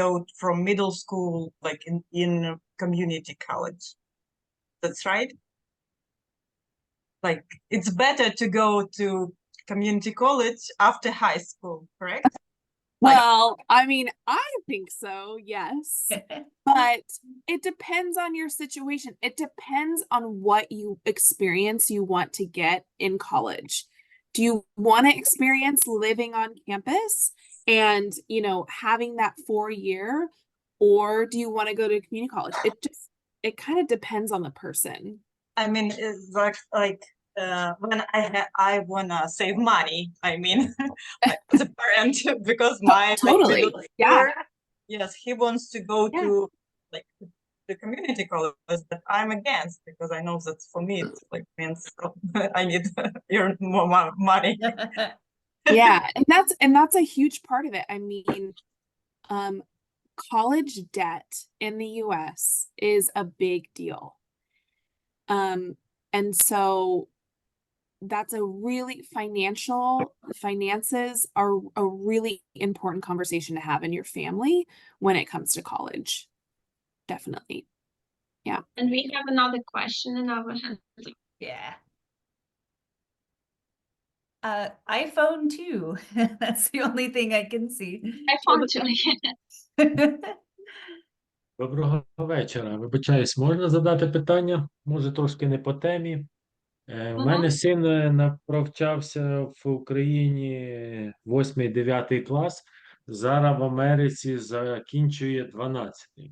go from middle school, like in community college. That's right. Like it's better to go to community college after high school, correct? Well, I mean, I think so, yes. But it depends on your situation. It depends on what experience you want to get in college. Do you want to experience living on campus and, having that 4-year, or do you want to go to community college? It kind of depends on the person. I mean, it's like when I wanna save money, I mean, as a parent, because my Totally, middle yeah. schooler, yes, he wants to go Yeah. to like the community college, but I'm against because I know that for me it's like means I need to earn more money. Yeah, and that's a huge part of it. I mean, college debt in the US is a big deal. And so that's a really finances are a really important conversation to have in your family when it comes to college. Definitely. Yeah. And we have another question in our hands. Yeah. iPhone too. That's the only thing I can see. I found you. Доброго вечора. Вибачаюсь, можна задати питання? Може, трошки не по темі. У мене син навчався в Україні 8-9 клас, зараз в Америці закінчує 12-й.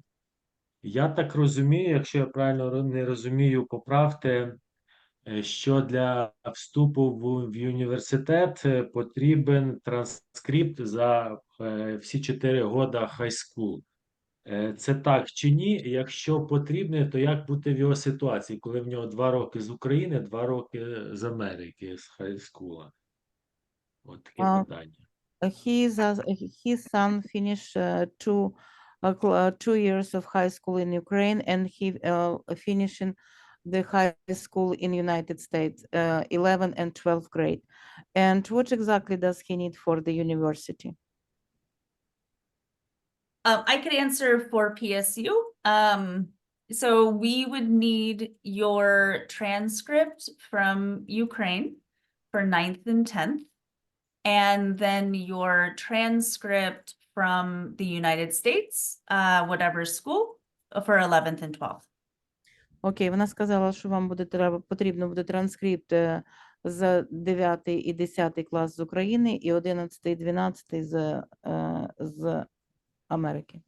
Я так розумію, якщо я правильно не розумію, поправте, що для вступу в університет потрібен транскрипт за всі 4 роки high school. Це так чи ні? Якщо потрібно, то як бути в його ситуації, коли в нього 2 роки з України, 2 роки з Америки, з хайскула? От таке А, питання. His son finished 2 years of high school in Ukraine, and he finishing the high school in United States, 11 and 12th grade. And what exactly does he need for the university? I could answer for PSU. So we would need your transcript from Ukraine for 9th and 10th, and then your transcript from the United States, whatever school, for 11th and 12th. Окей, вона сказала, що вам потрібно буде транскрипт з 9 і 10 клас з України і 11 і 12 з Америки.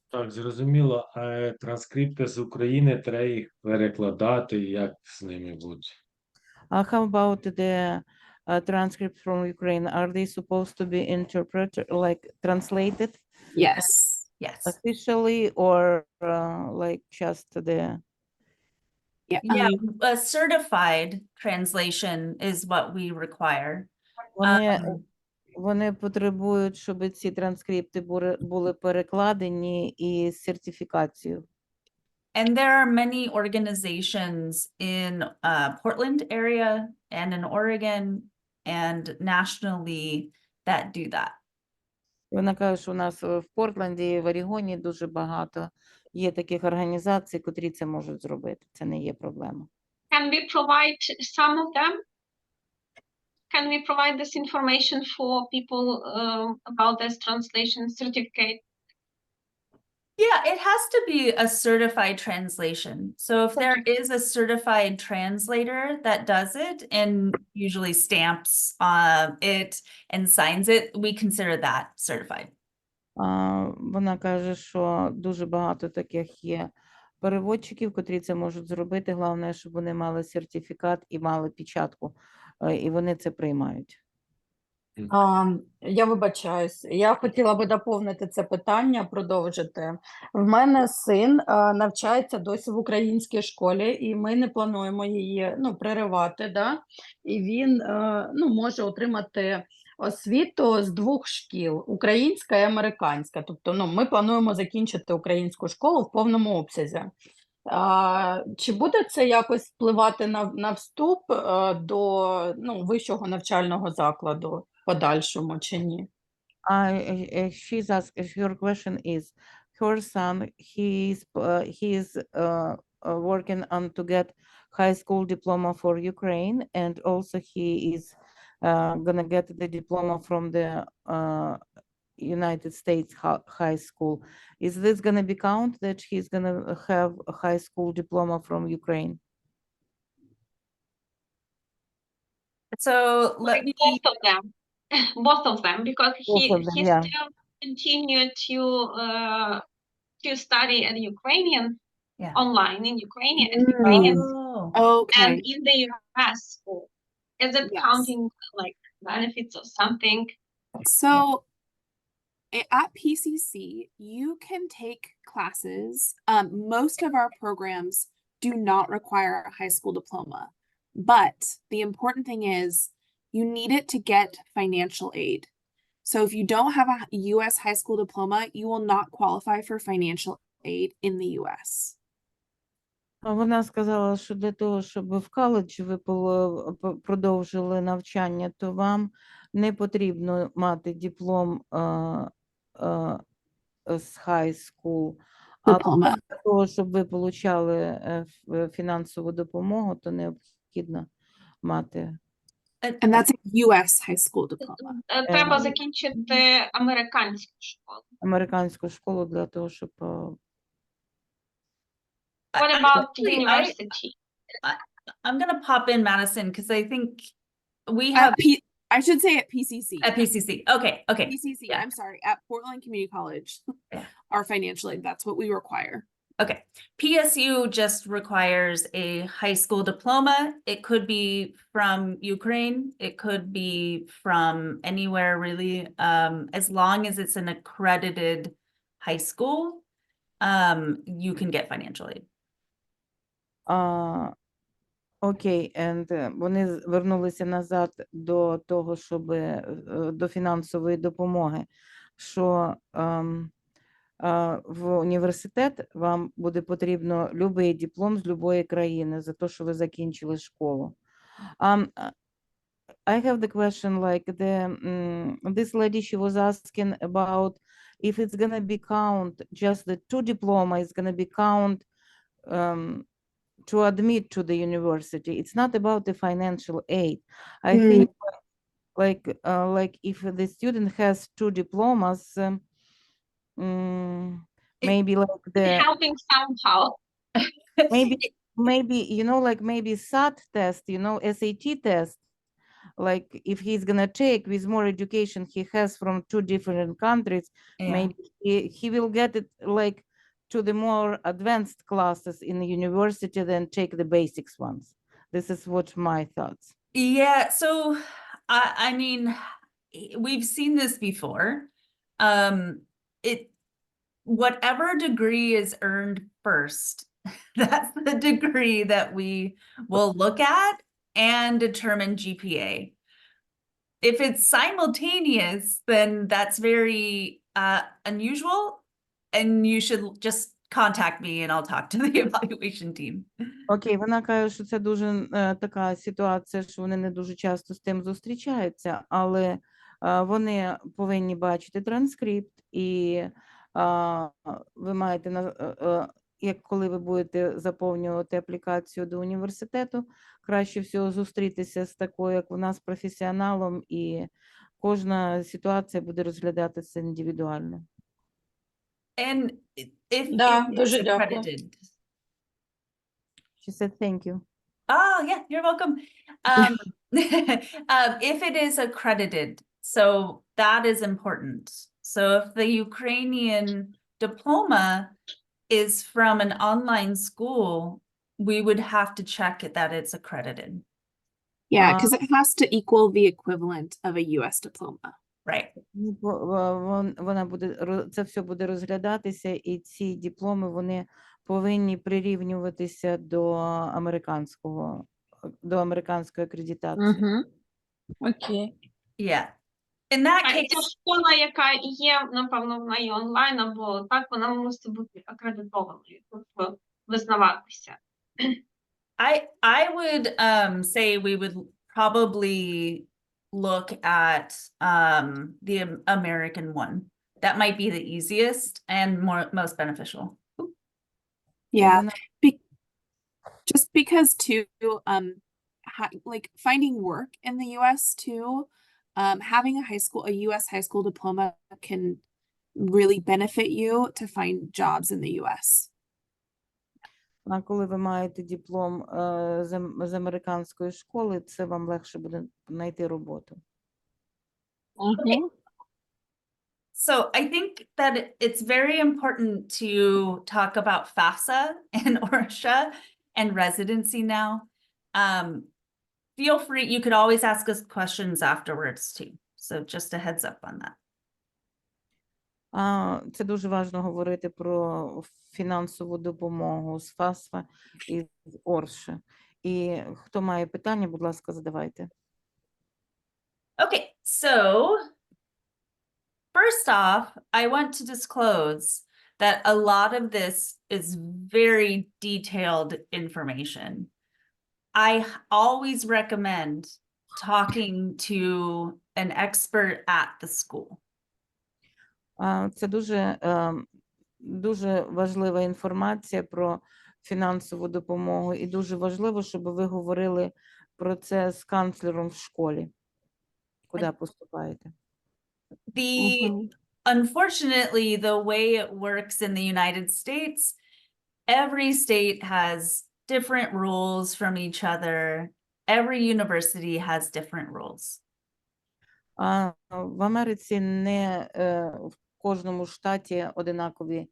Так, зрозуміло. А транскрипти з України треба їх перекладати, як з ними бути? How about the transcript from Ukraine? Are they supposed to be interpreted, like translated Yes. Yes. officially, or like just the? Yeah. Yeah, a certified translation is what we require. Вони потребують, щоб ці транскрипти були перекладені і з сертифікацією. And there are many organizations in Portland area and in Oregon and nationally that do that. Вона каже, що у нас в Портленді і в Орегоні дуже багато є таких організацій, котрі це можуть зробити. Це не є проблема. Can we provide some of them? Can we provide this information for people about this translation certificate? Yeah, it has to be a certified translation. So if there is a certified translator that does it and usually stamps it and signs it, we consider that certified. Вона каже, що дуже багато таких є переводчиків, котрі це можуть зробити. Головне, щоб вони мали сертифікат і мали печатку, і вони це приймають. Я вибачаюсь, я хотіла би доповнити це питання, продовжити. В мене син навчається досі в українській школі, і ми не плануємо її переривати. Да? І він може отримати освіту з 2 шкіл – українська і американська. Тобто ми плануємо закінчити українську школу в повному обсязі. Чи буде це якось впливати на вступ до вищого навчального закладу в подальшому чи ні? She's asked, your question is, her son, he is working on to get high school diploma for Ukraine, and also he is gonna get the diploma from the United States high school. Is this gonna be count that he's gonna have a high school diploma from Ukraine? So let me Both of them, because he yeah. still continued to study at Ukrainian online in Ukrainian and Ukrainian Okay. and in the US school. Is it counting like benefits or something? So at PCC, you can take classes. Most of our programs do not require a high school diploma, but the important thing is you need it to get financial aid. So if you don't have a US high school diploma, you will not qualify for financial aid in the US. Вона сказала, що для того, щоб в коледжі ви продовжили навчання, то вам не потрібно мати диплом з high school. А для того, щоб ви отримали фінансову допомогу, то необхідно мати. And that's a US high school diploma. Треба закінчити американську школу. Американську школу для того, щоб... What about university? I'm gonna pop in Madison because I think we At have I should say at PCC. at PCC. Okay, okay. PCC, yeah. I'm sorry, at Portland Community College. Yeah. Our financial aid, that's what we require. Okay, PSU just requires a high school diploma. It could be from Ukraine. It could be from anywhere really, as long as it's an accredited high school, you can get financial aid. Окей, вони вернулися назад до того, щоб до фінансової допомоги, що в університет вам буде потрібно будь-який диплом з будь-якої країни за те, що ви закінчили школу. I have the question like this lady, she was asking about if it's gonna be count, just the 2 diploma is gonna be count to admit to the university. It's not about the financial aid. I think like if the student has 2 diplomas, maybe like the Helping somehow. maybe you know, like maybe SAT test, you know, SAT test, like if he's gonna take with more education he has from 2 different countries, Yeah. maybe he will get it like to the more advanced classes in the university than take the basics ones. This is what my thoughts. Yeah, so I mean, we've seen this before. Whatever degree is earned first, that's the degree that we will look at and determine GPA. If it's simultaneous, then that's very unusual, and you should just contact me and I'll talk to the evaluation team. Окей, вона каже, що це дуже така ситуація, що вони не дуже часто з тим зустрічаються, але вони повинні бачити транскрипт, і ви маєте, як коли ви будете заповнювати аплікацію до університету, краще всього зустрітися з такою, як у нас, професіоналом, і кожна ситуація буде розглядатися індивідуально. And if Да, it's дуже дякую. accredited. She said thank you. Oh, yeah, you're welcome. If it is accredited, so that is important. So if the Ukrainian diploma is from an online school, we would have to check that it's accredited. Yeah, because it has to equal the equivalent of a US diploma. Right. Вона буде, це все буде розглядатися, і ці дипломи, вони повинні прирівнюватися до американської акредитації. Окей. Yeah. In that Ця case, школа, яка є, напевно, вона є онлайн, або так, вона мусить бути акредитованою, тобто визнаватися. I would say we would probably look at the American one. That might be the easiest and most beneficial. Yeah, just because too, like finding work in the US too, having a US high school diploma can really benefit you to find jobs in the US. А коли ви маєте диплом з американської школи, це вам легше буде знайти роботу. So I think that it's very important to talk about FAFSA and ORSHA and residency now. Feel free, you could always ask us questions afterwards too. So just a heads up on that. Це дуже важливо говорити про фінансову допомогу з ФАСФа і з ОРШа. І хто має питання, будь ласка, задавайте. Okay, so first off, I want to disclose that a lot of this is very detailed information. I always recommend talking to an expert at the school. Це дуже важлива інформація про фінансову допомогу, і дуже важливо, щоб ви говорили про це з канцлером в школі, куди поступаєте. Unfortunately, the way it works in the United States, every state has different rules from each other. Every university has different rules. А в Америці не в кожному штаті одинакові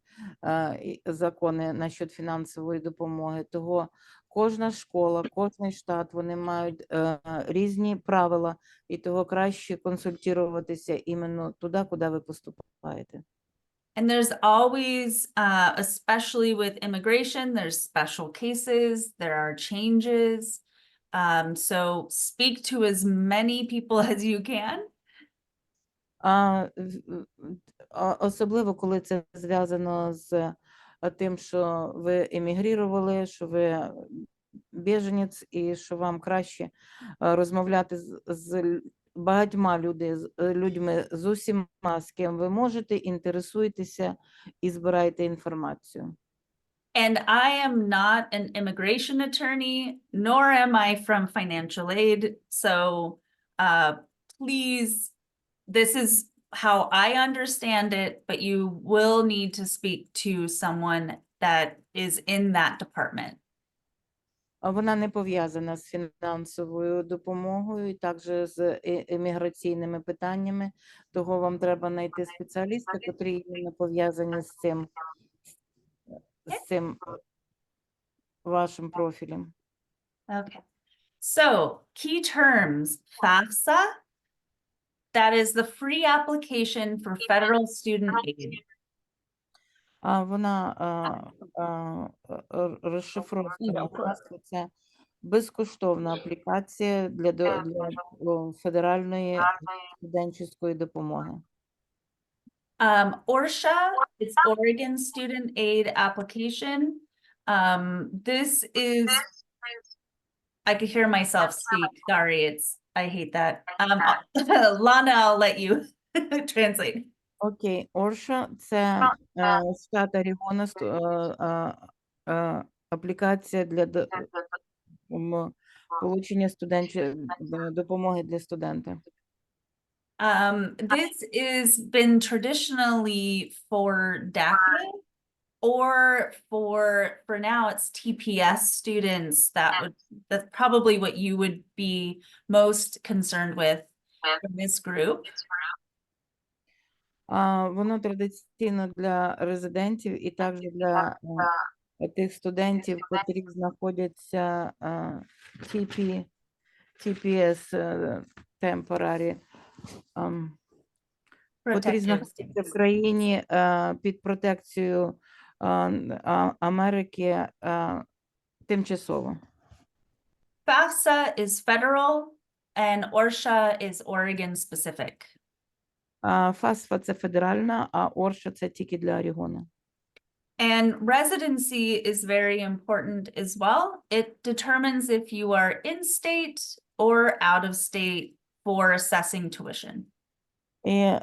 закони насчет фінансової допомоги. Того кожна школа, кожний штат, вони мають різні правила, і того краще консультуватися іменно туди, куди ви поступаєте. And there's always, especially with immigration, there's special cases, there are changes. So speak to as many people as you can. Особливо, коли це зв'язано з тим, що ви емігрували, що ви біженець, і що вам краще розмовляти з багатьма людьми, з усіма, з ким ви можете, інтересуйтеся і збирайте інформацію. And I am not an immigration attorney, nor am I from financial aid. So please, this is how I understand it, but you will need to speak to someone that is in that department. Вона не пов'язана з фінансовою допомогою і також з імміграційними питаннями. Того вам треба знайти спеціаліста, який не пов'язані з цим вашим профілем. Okay. So key terms, FAFSA, that is the free application for federal student aid. Вона розшифрована. Це безкоштовна аплікація для федеральної студентської допомоги. ORSHA, it's Oregon Student Aid Application. This is, I could hear myself speak. Sorry, I hate that. Lana, I'll let you translate. Окей, Орша – це штат Орегона, аплікація для отримання допомоги для студента. This is been traditionally for DACA, or for now it's TPS students. That's probably what you would be most concerned with in this group. Воно традиційно для резидентів і також для тих студентів, які знаходяться TPS temporary, котрі знаходяться в країні під протекцією Америки тимчасово. FAFSA is federal and ORSHA is Oregon specific. FAFSA – це федеральна, а Орша – це тільки для Орегона. And residency is very important as well. It determines if you are in state or out of state for assessing tuition. І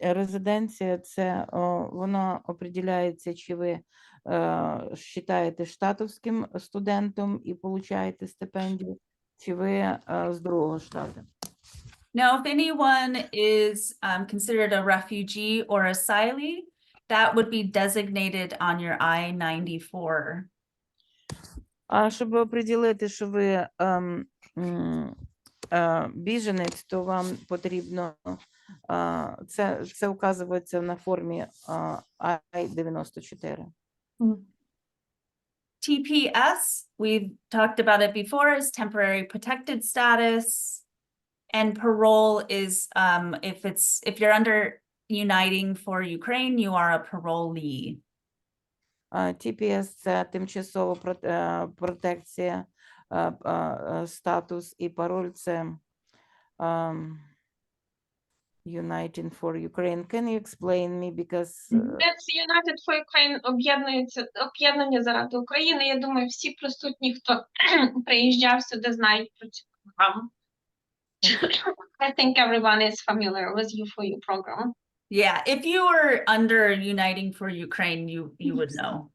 резиденція – це воно определяється, чи ви вважаєте штатовським студентом і получаєте стипендію, чи ви з другого штату. Now, if anyone is considered a refugee or asylee, that would be designated on your I-94. А щоб определити, що ви біженець, то вам потрібно, це указується на формі I-94. TPS, we've talked about it before, is temporary protected status. And parole is if you're under Uniting for Ukraine, you are a parolee. TPS – це тимчасова протекція, статус, і пароль – це Uniting for Ukraine. Can you explain me, because... That's United for Ukraine, об'єднання заради України. Я думаю, всі присутні, хто приїжджав сюди, знають про цю програму. I think everyone is familiar with U4U program. Yeah, if you were under Uniting for Ukraine, you would know.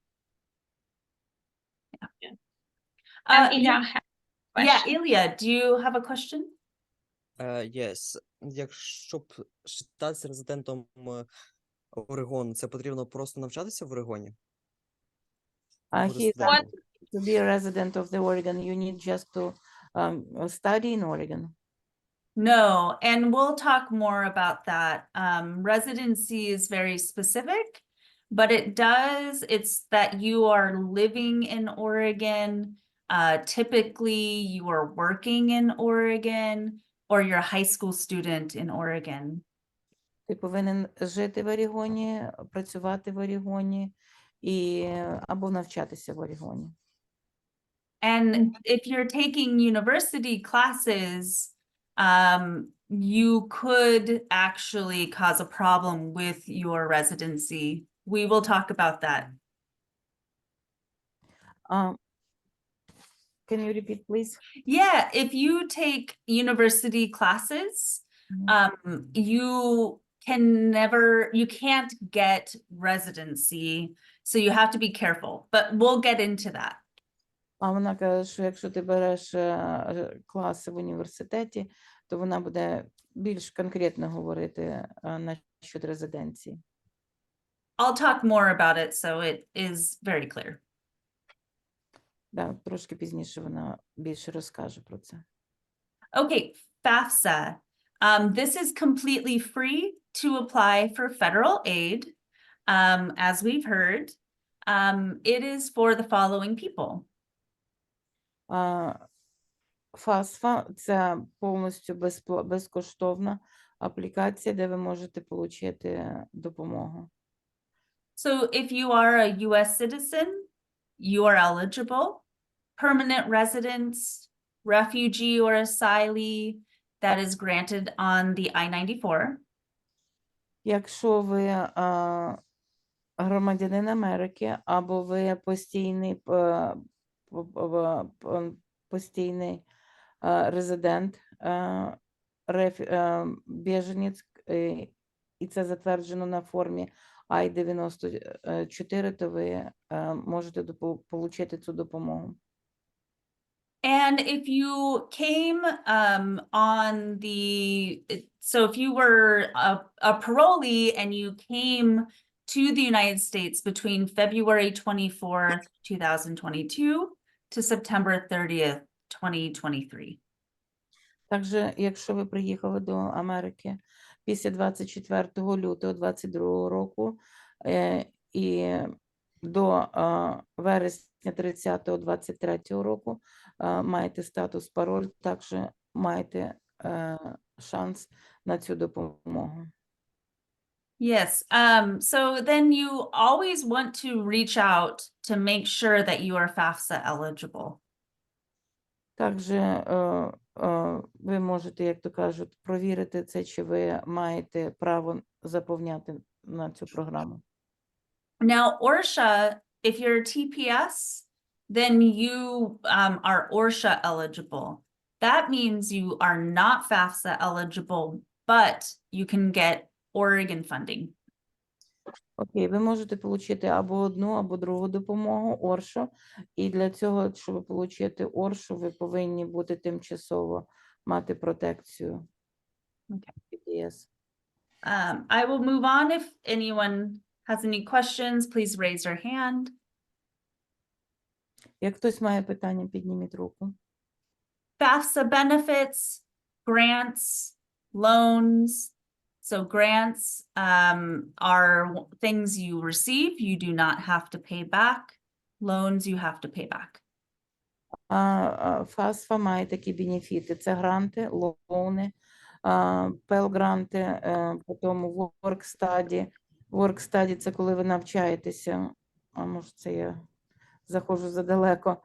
Yeah. Ilya has a question. Yeah, Ilya, do you have a question? Yes. Якщо статися резидентом Орегону, це потрібно просто навчатися в Орегоні? To be a resident of the Oregon, you need just to study in Oregon. No, and we'll talk more about that. Residency is very specific, but it's that you are living in Oregon. Typically, you are working in Oregon, or you're a high school student in Oregon. Ти повинен жити в Орегоні, працювати в Орегоні і або навчатися в Орегоні. And if you're taking university classes, you could actually cause a problem with your residency. We will talk about that. Can you repeat, please? Yeah, if you take university classes, you can't get residency, so you have to be careful, but we'll get into that. А вона каже, що якщо ти береш класи в університеті, то вона буде більш конкретно говорити насчет резиденції. I'll talk more about it, so it is very clear. Да, трошки пізніше вона більше розкаже про це. Okay, FAFSA. This is completely free to apply for federal aid. As we've heard, it is for the following people. ФАСФА – це повністю безкоштовна аплікація, де ви можете отримати допомогу. So if you are a US citizen, you are eligible. Permanent residence, refugee or asylee, that is granted on the I-94. Якщо ви громадянин Америки або ви постійний резидент, біженець, і це затверджено на формі I-94, то ви можете отримати цю допомогу. And if you came so if you were a parolee and you came to the United States between February 24th, 2022 to September 30th, 2023. Також, якщо ви приїхали до Америки після 24 лютого 2022 року і до вересня 30-го 23-го року маєте статус пароль, також маєте шанс на цю допомогу. Yes, so then you always want to reach out to make sure that you are FAFSA eligible. Також ви можете, як то кажуть, провірити це, чи ви маєте право заповняти на цю програму. Now, ORSHA, if you're TPS, then you are ORSHA eligible. That means you are not FAFSA eligible, but you can get Oregon funding. Окей, ви можете отримати або одну, або другу допомогу, ORSHA, і для цього, щоб отримати ORSHA, ви повинні бути тимчасово мати протекцію. PPS. I will move on. If anyone has any questions, please raise your hand. Як хтось має питання, підніміть руку. FAFSA benefits, grants, loans. So grants are things you receive, you do not have to pay back. Loans you have to pay back. ФАСФА має такі бенефіти. Це гранти, лоуни, пел-гранти, потім work study. Work study – це коли ви навчаєтеся. А може це я заходжу задалеко.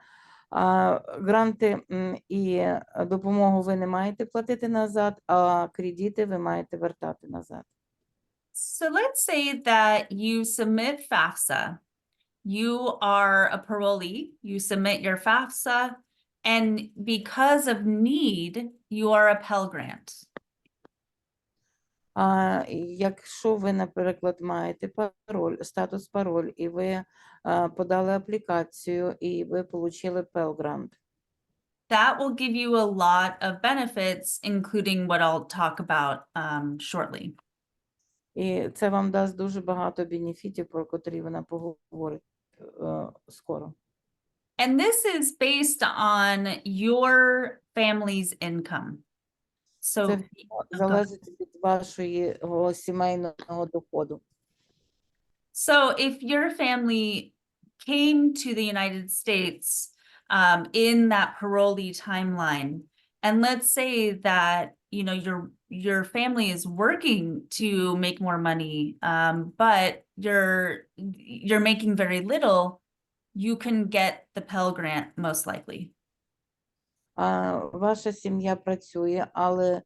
Гранти і допомогу ви не маєте платити назад, а кредити ви маєте вертати назад. So let's say that you submit FAFSA. You are a parolee, you submit your FAFSA, and because of need, you are a Pell Grant. Якщо ви, наприклад, маєте пароль, статус пароль, і ви подали аплікацію, і ви отримали Pell Grant. That will give you a lot of benefits, including what I'll talk about shortly. І це вам дасть дуже багато бенефітів, про котрі вона поговорить скоро. And this is based on your family's income. So, Це залежить від вашого сімейного доходу. so if your family came to the United States in that parolee timeline, and let's say that your family is working to make more money, but you're making very little, you can get the Pell Grant most likely. Ваша сім'я працює, але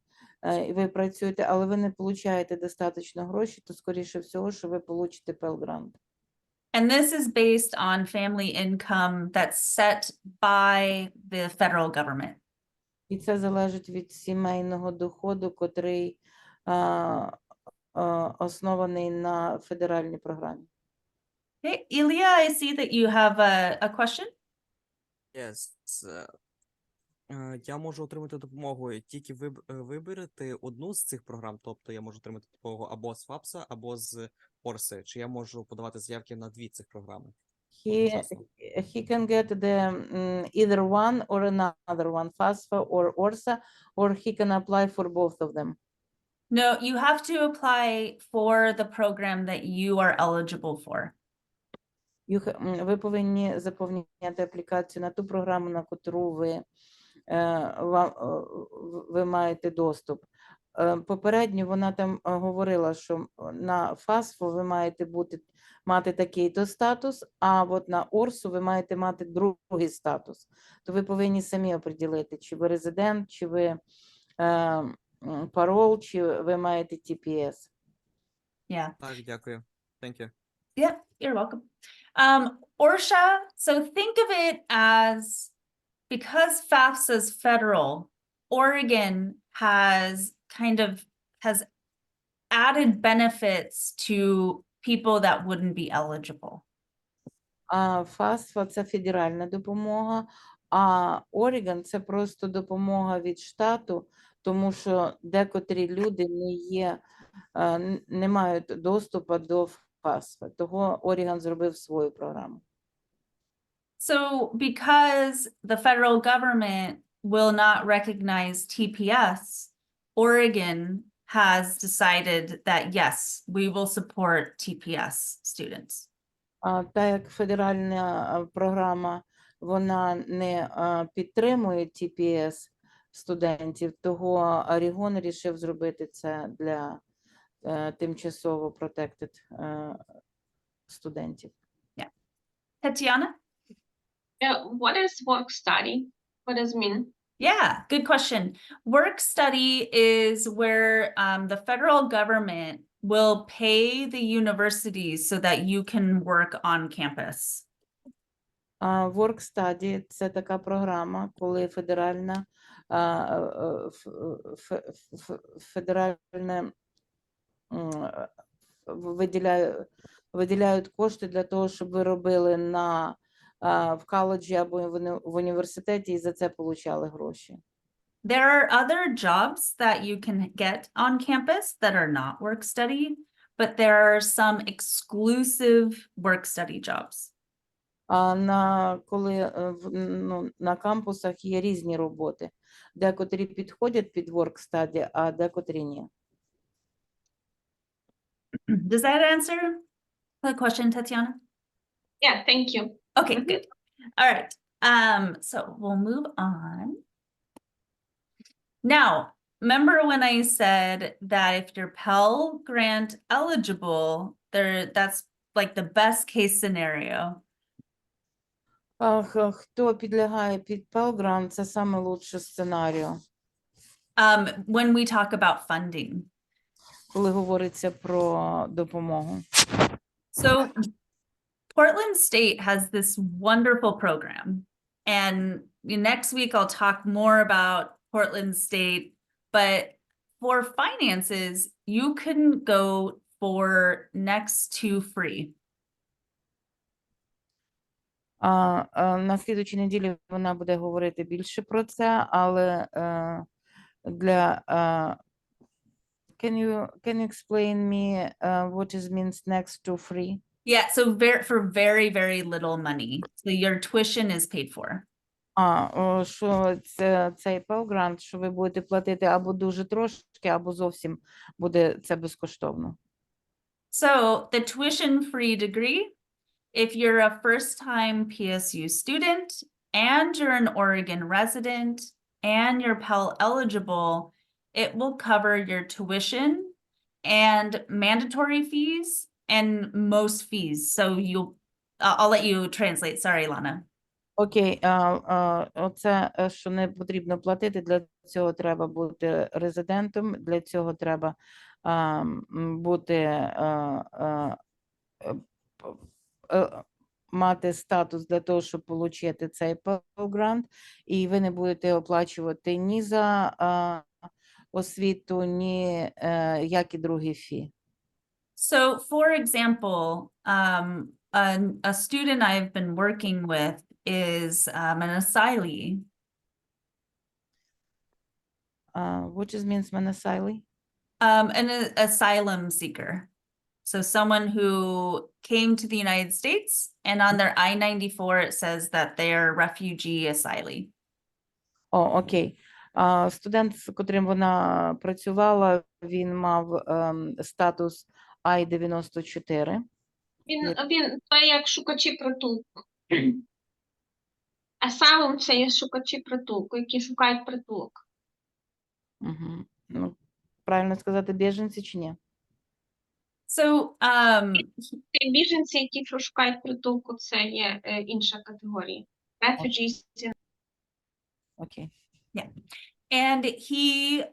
ви працюєте, але ви не получаєте достатньо грошей, то скоріше всього, що ви получите Pell Grant. And this is based on family income that's set by the federal government. І це залежить від сімейного доходу, котрий оснований на федеральній програмі. Okay, Ilya, I see that you have a question. Yes. Я можу отримати допомогу тільки виберете одну з цих програм, тобто я можу отримати допомогу або з ФАПСа, або з Орси, чи я можу подавати заявки на дві цих програми? He can get either one or another one, FAFSA or ORSA, or he can apply for both of them. No, you have to apply for the program that you are eligible for. Ви повинні заповнити аплікацію на ту програму, на котру ви маєте доступ. Попередньо вона там говорила, що на ФАСФО ви маєте мати такий-то статус, а от на ОРСу ви маєте мати другий статус. То ви повинні самі оприділити, чи ви резидент, чи ви парол, чи ви маєте TPS. Yeah. Так, дякую. Thank you. Yeah, you're welcome. Orsha, so think of it as, because FAFSA is federal, Oregon has added benefits to people that wouldn't be eligible. ФАСФА – це федеральна допомога, а Орегон – це просто допомога від штату, тому що декотрі люди не мають доступу до ФАСФА. Того Орегон зробив свою програму. So because the federal government will not recognize TPS, Oregon has decided that, yes, we will support TPS students. Так як федеральна програма, вона не підтримує TPS студентів, того Орегон вирішив зробити це для тимчасово protected студентів. Tatiana? What is work study? What does it mean? Yeah, good question. Work study is where the federal government will pay the universities so that you can work on campus. Work study – це така програма, коли федеральне виділяють кошти для того, щоб ви робили в коледжі або в університеті і за це получали гроші. There are other jobs that you can get on campus that are not work study, but there are some exclusive work study jobs. Коли на кампусах є різні роботи, декотрі підходять під work study, а декотрі ні. Does that answer the question, Tatiana? Yeah, thank you. Okay, good. All right. So we'll move on. Now, remember when I said that if you're Pell Grant eligible, that's like the best case scenario. Хто підлягає під Pell Grant, це саме лучше сценаріо. When we talk about funding. Коли говориться про допомогу. So Portland State has this wonderful program, and next week I'll talk more about Portland State, but for finances, you can go for next to free. На слідучій неділі вона буде говорити більше про це, але can you explain me what it means next to free? Yeah, so for very, very little money. So your tuition is paid for. Що цей Pell Grant, що ви будете платити або дуже трошки, або зовсім буде це безкоштовно. So the tuition-free degree, if you're a first-time PSU student and you're an Oregon resident and you're Pell eligible, it will cover your tuition and mandatory fees and most fees. So I'll let you translate. Sorry, Lana. Окей, оце, що не потрібно платити, для цього треба бути резидентом, для цього треба бути мати статус для того, щоб отримати цей Pell Grant, і ви не будете оплачувати ні за освіту, ні які другі фі. So, for example, a student I've been working with is an asylee. What does means an asylee? An asylum seeker. So someone who came to the United States and on their I-94 it says that they're refugee asylee. Окей. Студент, з котрим вона працювала, він мав статус I-94. Він то як шукачі притулку. Asylum – це є шукачі притулку, які шукають притулок. Угу. Ну, правильно сказати, біженці чи ні? So, Біженці, які шукають притулку, це є інша категорія. Refugees. Окей. and he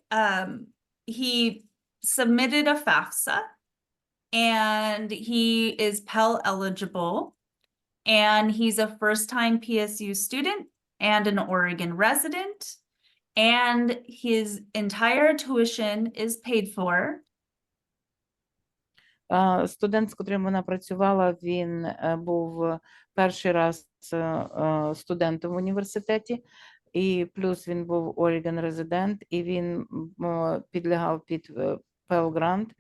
submitted a FAFSA and he is Pell eligible and he's a first-time PSU student and an Oregon resident and his entire tuition is paid for. Студент, з котрим вона працювала, він був перший раз студентом в університеті, і плюс він був Oregon резидент, і він підлягав під Pell Grant,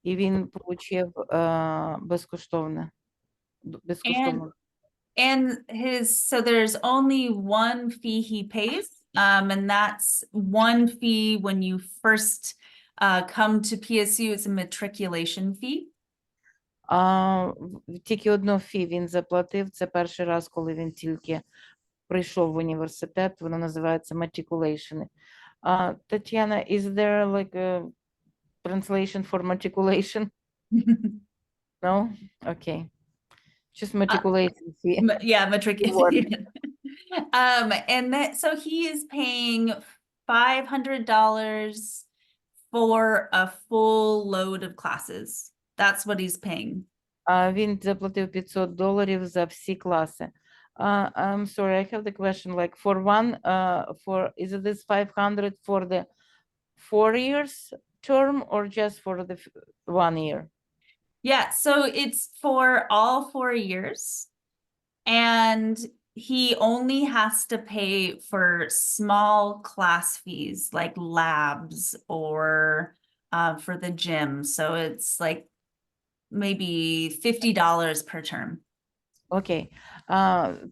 і він отримав безкоштовно. And so there's only one fee he pays, and that's one fee when you first come to PSU, it's a matriculation fee. Тільки одну фі він заплатив, це перший раз, коли він тільки прийшов в університет, воно називається matriculation. Tatiana, is there like a translation for matriculation? No? Okay. Just matriculation fee. Yeah, matriculation. And so he is paying $500 for a full load of classes. That's what he's paying. Він заплатив $500 за всі класи. I'm sorry, I have the question, like for one, is this 500 for the 4 years term or just for the 1 year? Yeah, so it's for all 4 years. And he only has to pay for small class fees like labs or for the gym. So it's like maybe $50 per term. Окей.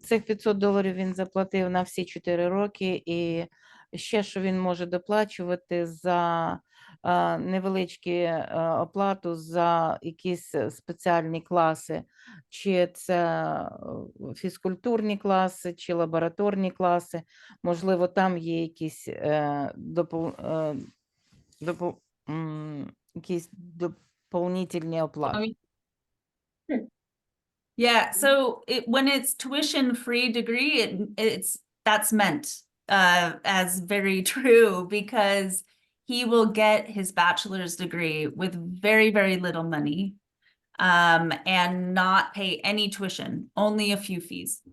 Цих $500 він заплатив на всі 4 роки, і ще, що він може доплачувати за невеличкі оплату за якісь спеціальні класи, чи це фізкультурні класи, чи лабораторні класи. Можливо, там є якісь якісь доповнительні оплати. Yeah, so when it's tuition-free degree, that's meant as very true because he will get his bachelor's degree with very, very little money and not pay any tuition, only a few fees.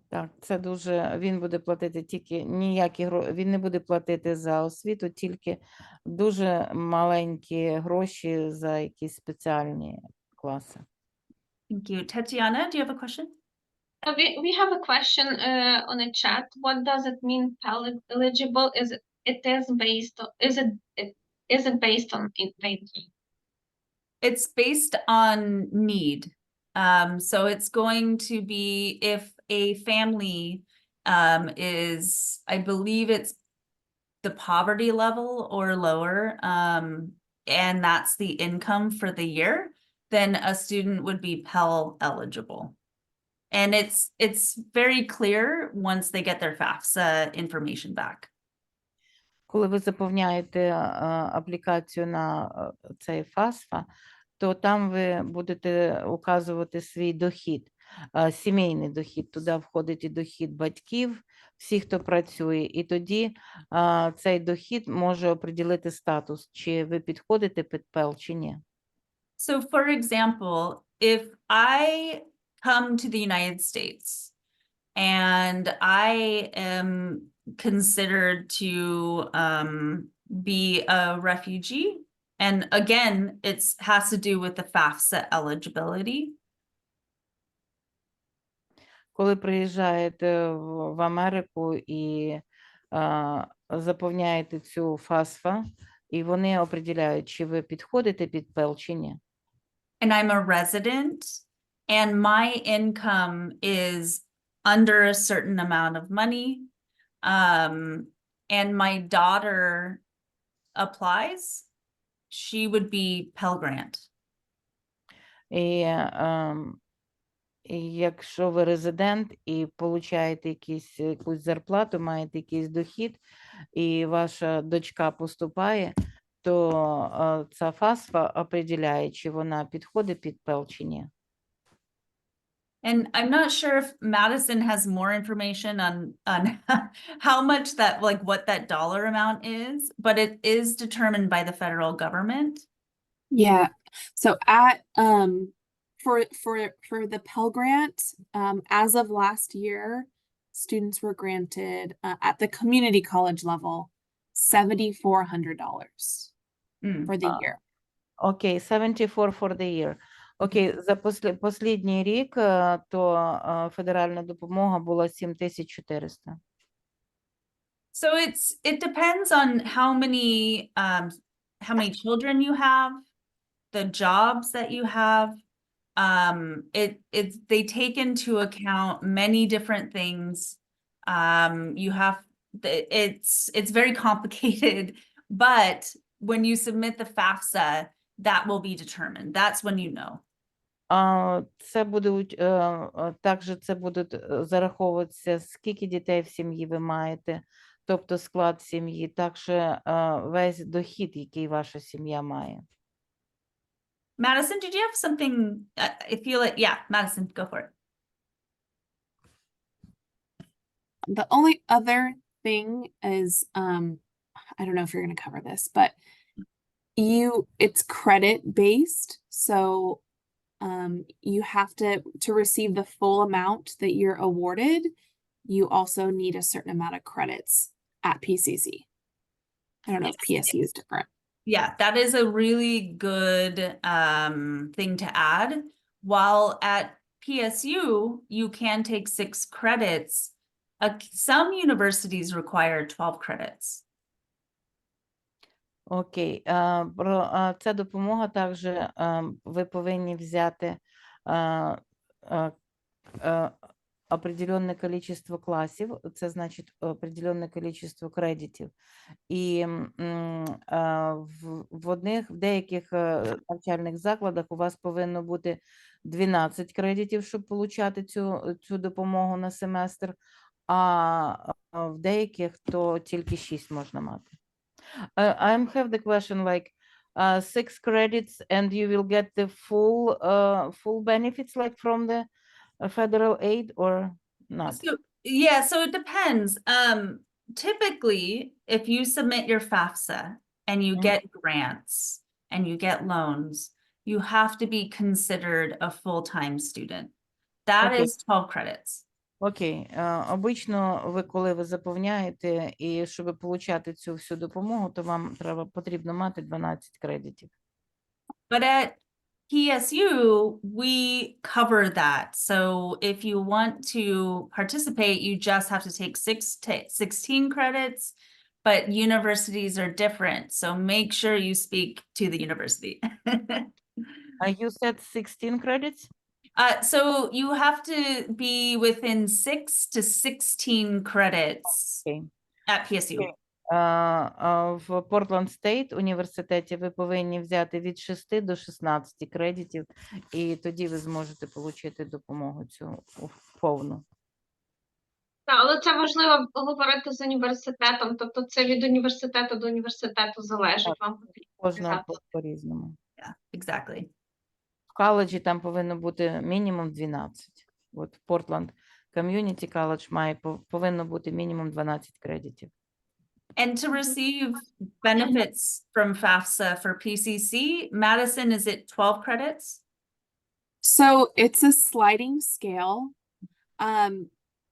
Так, це дуже, він буде платити тільки ніякі він не буде платити за освіту, тільки дуже маленькі гроші за якісь спеціальні класи. Thank you. Tatiana, do you have a question? We have a question on the chat. What does it mean Pell eligible? Is it based on income? It's based on need. So it's going to be if a family is, I believe it's the poverty level or lower, and that's the income for the year, then a student would be Pell eligible. And it's very clear once they get their FAFSA information back. Коли ви заповняєте аплікацію на цей FAFSA, то там ви будете указувати свій дохід, сімейний дохід. Туди входить і дохід батьків, всі, хто працює. І тоді цей дохід може оприділити статус, чи ви підходите під Пел, чи ні. So for example, if I come to the United States and I am considered to be a refugee, and again, it has to do with the FAFSA eligibility. Коли приїжджаєте в Америку і заповняєте цю FAFSA, і вони определяють, чи ви підходите під Пел, чи ні. And I'm a resident, and my income is under a certain amount of money, and my daughter applies, she would be Pell Grant. І якщо ви резидент і получаєте якусь зарплату, маєте якийсь дохід, і ваша дочка поступає, то ця FAFSA определяє, чи вона підходить під Пел, чи ні. And I'm not sure if Madison has more information on how much that, like what that dollar amount is, but it is determined by the federal government. Yeah. So at for the Pell Grant, as of last year, students were granted at the community college level $7,400 for the year. Окей, 74 for the year. Окей, за послідній рік то федеральна допомога була 7,400. So it depends on how many children you have, the jobs that you have. They take into account many different things. It's very complicated, but when you submit the FAFSA, that will be determined. That's when you know. Це будуть також це будуть зараховуватися, скільки дітей в сім'ї ви маєте, тобто склад сім'ї, також весь дохід, який ваша сім'я має. Madison, did you have something? I feel like, yeah, Madison, go for it. The only other thing is, I don't know if you're going to cover this, but it's credit based. So you have to receive the full amount that you're awarded, you also need a certain amount of credits at PCC. I don't know if PSU is different. Yeah, that is a really good thing to add. While at PSU, you can take 6 credits. Some universities require 12 credits. Окей, про ця допомога також ви повинні взяти определенне количество класів, це значить определенне количество кредитів. І в деяких навчальних закладах у вас повинно бути 12 кредитів, щоб отримати цю допомогу на семестр, а в деяких то тільки 6 можна мати. I have the question like 6 credits and you will get the full benefits like from the federal aid or not? So it depends. Typically, if you submit your FAFSA and you get grants and you get loans, you have to be considered a full-time student. That is 12 credits. Окей. Обично ви, коли ви заповняєте, і щоб отримати цю всю допомогу, то вам потрібно мати 12 кредитів. But at PSU, we cover that. So if you want to participate, you just have to take 16 credits, but universities are different. So make sure you speak to the university. You said 16 credits? So you have to be within 6 to 16 credits Okay. at PSU. Okay. В Портленд Стейт університеті ви повинні взяти від 6 до 16 кредитів, і тоді ви зможете отримати допомогу цю повну. Так, але це важливо говорити з університетом, тобто це від університету до університету залежить. Вам потрібно Кожного сказати. по-різному. Yeah, exactly. В коледжі там повинно бути мінімум 12. От Портленд Ком'юніті коледж повинно бути мінімум 12 кредитів. And to receive benefits from FAFSA for PCC, Madison, is it 12 credits? So it's a sliding scale.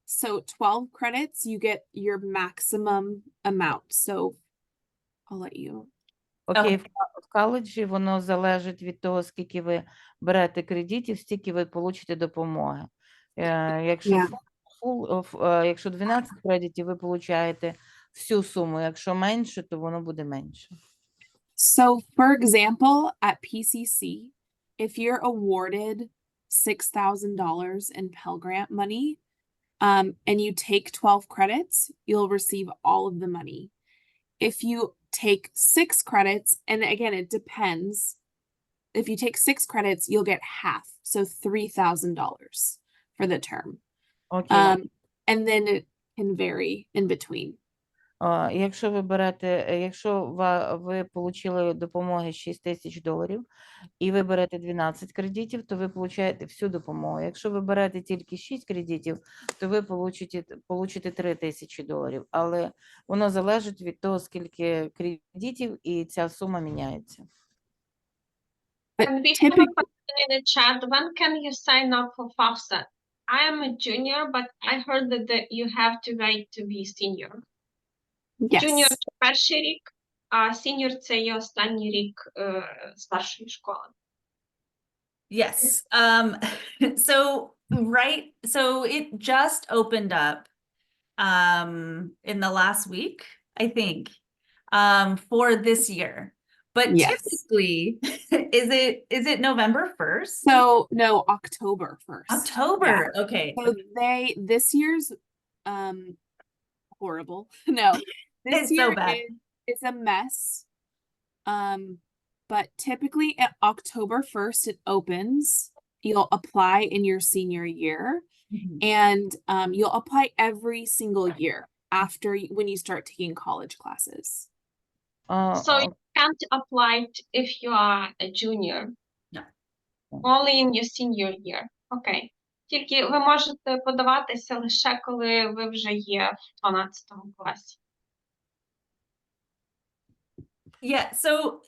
So 12 credits, you get your maximum amount. So I'll let you. Окей, в коледжі воно залежить від того, скільки ви берете кредитів, стільки ви получите допомоги. Якщо якщо 12 кредитів, ви получаєте всю суму. Якщо менше, то воно буде менше. So for example, at PCC, if you're awarded $6,000 in Pell Grant money, and you take 12 credits, you'll receive all of the money. If you take 6 credits, and again, it depends. If you take 6 credits, you'll get half, so $3,000 for the term. Окей. And then it can vary in between. Якщо ви берете, якщо ви отримали допомоги $6,000 і ви берете 12 кредитів, то ви получаєте всю допомогу. Якщо ви берете тільки 6 кредитів, то ви получите $3,000. Але воно залежить від того, скільки кредитів, і ця сума міняється. But And we have a typically, question in the chat. When can you sign up for FAFSA? I am a junior, but I heard that you have to wait to be senior. yes. Junior – це перший рік, а senior – це є останній рік старшої школи. Yes. So it just opened up in the last week, I think, for this year. But Yes. typically, is it November 1st? So no, October 1st. October. Yeah. Okay. So this year's horrible. No, this It's so year bad. is a mess. But typically at October 1st it opens. You'll apply in your senior year, Mhm. and you'll apply every single year after when you start taking college classes. So you can't apply if you are a junior. No. Only in your senior year. Окей. Тільки ви можете подаватися лише коли ви вже є в 12 класі. Yeah, so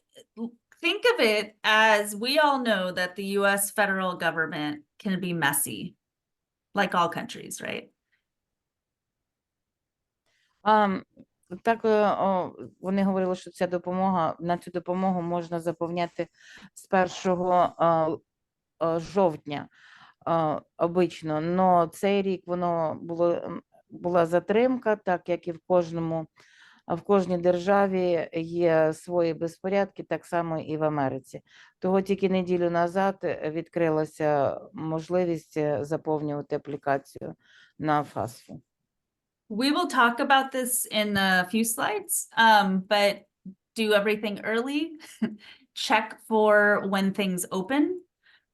think of it as we all know that the US federal government can be messy, like all countries, right? Так, вони говорили, що ця допомога, на цю допомогу можна заповняти з 1 жовтня обично, но цей рік воно була затримка, так як і в кожній державі є свої безпорядки, так само і в Америці. Того тільки неділю назад відкрилася можливість заповнювати аплікацію на FAFSA. We will talk about this in a few slides, but do everything early, check for when things open,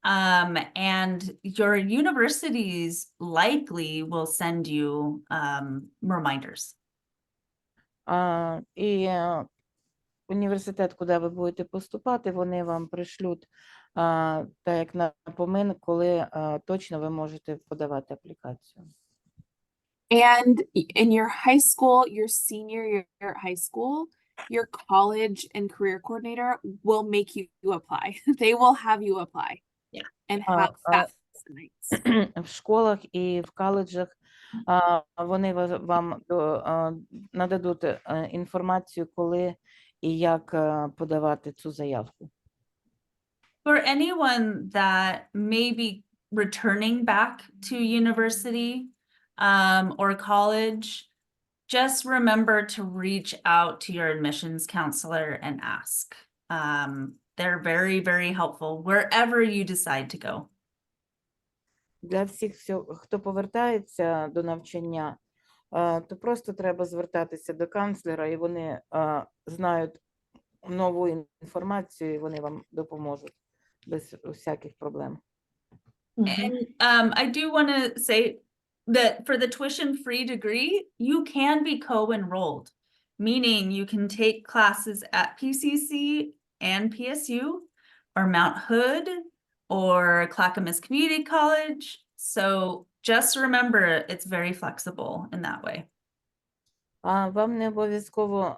and your universities likely will send you reminders. І університет, куди ви будете поступати, вони вам пришлють так як напомин, коли точно ви можете подавати аплікацію. And in your high school, your senior year at high school, your college and career coordinator will make you apply. They will have you apply. Yeah. And have FAFSA nights. В школах і в коледжах вони вам нададуть інформацію, коли і як подавати цю заявку. For anyone that may be returning back to university or college, just remember to reach out to your admissions counselor and ask. They're very, very helpful wherever you decide to go. Для всіх, хто повертається до навчання, то просто треба звертатися до канцлера, і вони знають нову інформацію, і вони вам допоможуть без всяких проблем. And I do want to say that for the tuition-free degree, you can be co-enrolled, meaning you can take classes at PCC and PSU, or Mount Hood, or Clackamas Community College. So just remember, it's very flexible in that way. А вам не обов'язково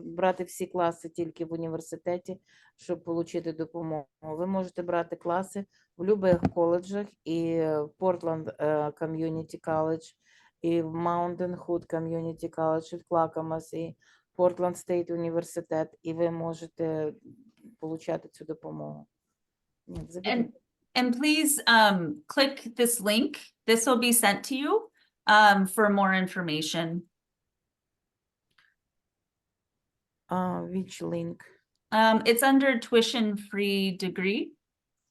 брати всі класи тільки в університеті, щоб отримати допомогу. Ви можете брати класи в будь-яких коледжах, і в Portland Community College, і в Mountain Hood Community College, і в Clackamas, і Portland State Університет, і ви можете отримати цю допомогу. And please click this link. This will be sent to you for more information. Which link? It's under tuition-free degree.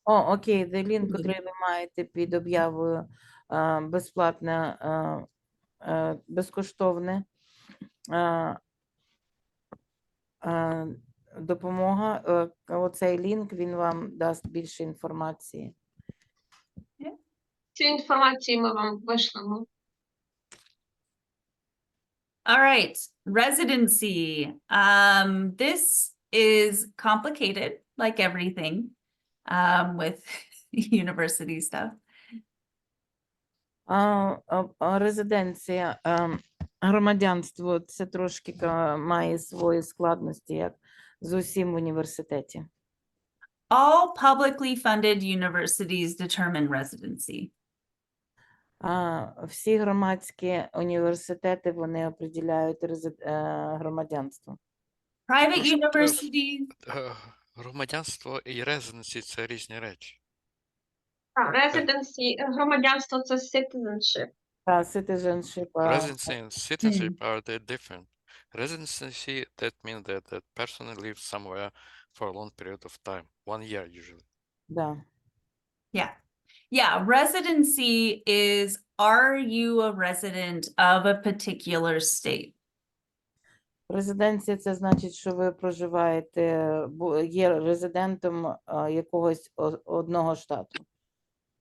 О, окей, the link, який ви маєте під об'явою, безплатне, безкоштовне допомога. Оцей лінк, він вам дасть більше інформації. Цю інформацію ми вам вишлемо. All right, residency. This is complicated, like everything, with university stuff. Резиденція, громадянство, це трошки має свої складності, як з усім в університеті. All publicly funded universities determine residency. Всі громадські університети, вони определяють громадянство. Private universities. Громадянство і резиденції – це різні речі. Residency, громадянство – це citizenship. Citizenship. Residency and citizenship are different. Residency, that means that the person lives somewhere for a long period of time, 1 year usually. Да. Yeah. Yeah, residency is, are you a resident of a particular state? Резиденція – це значить, що ви проживаєте, є резидентом якогось одного штату.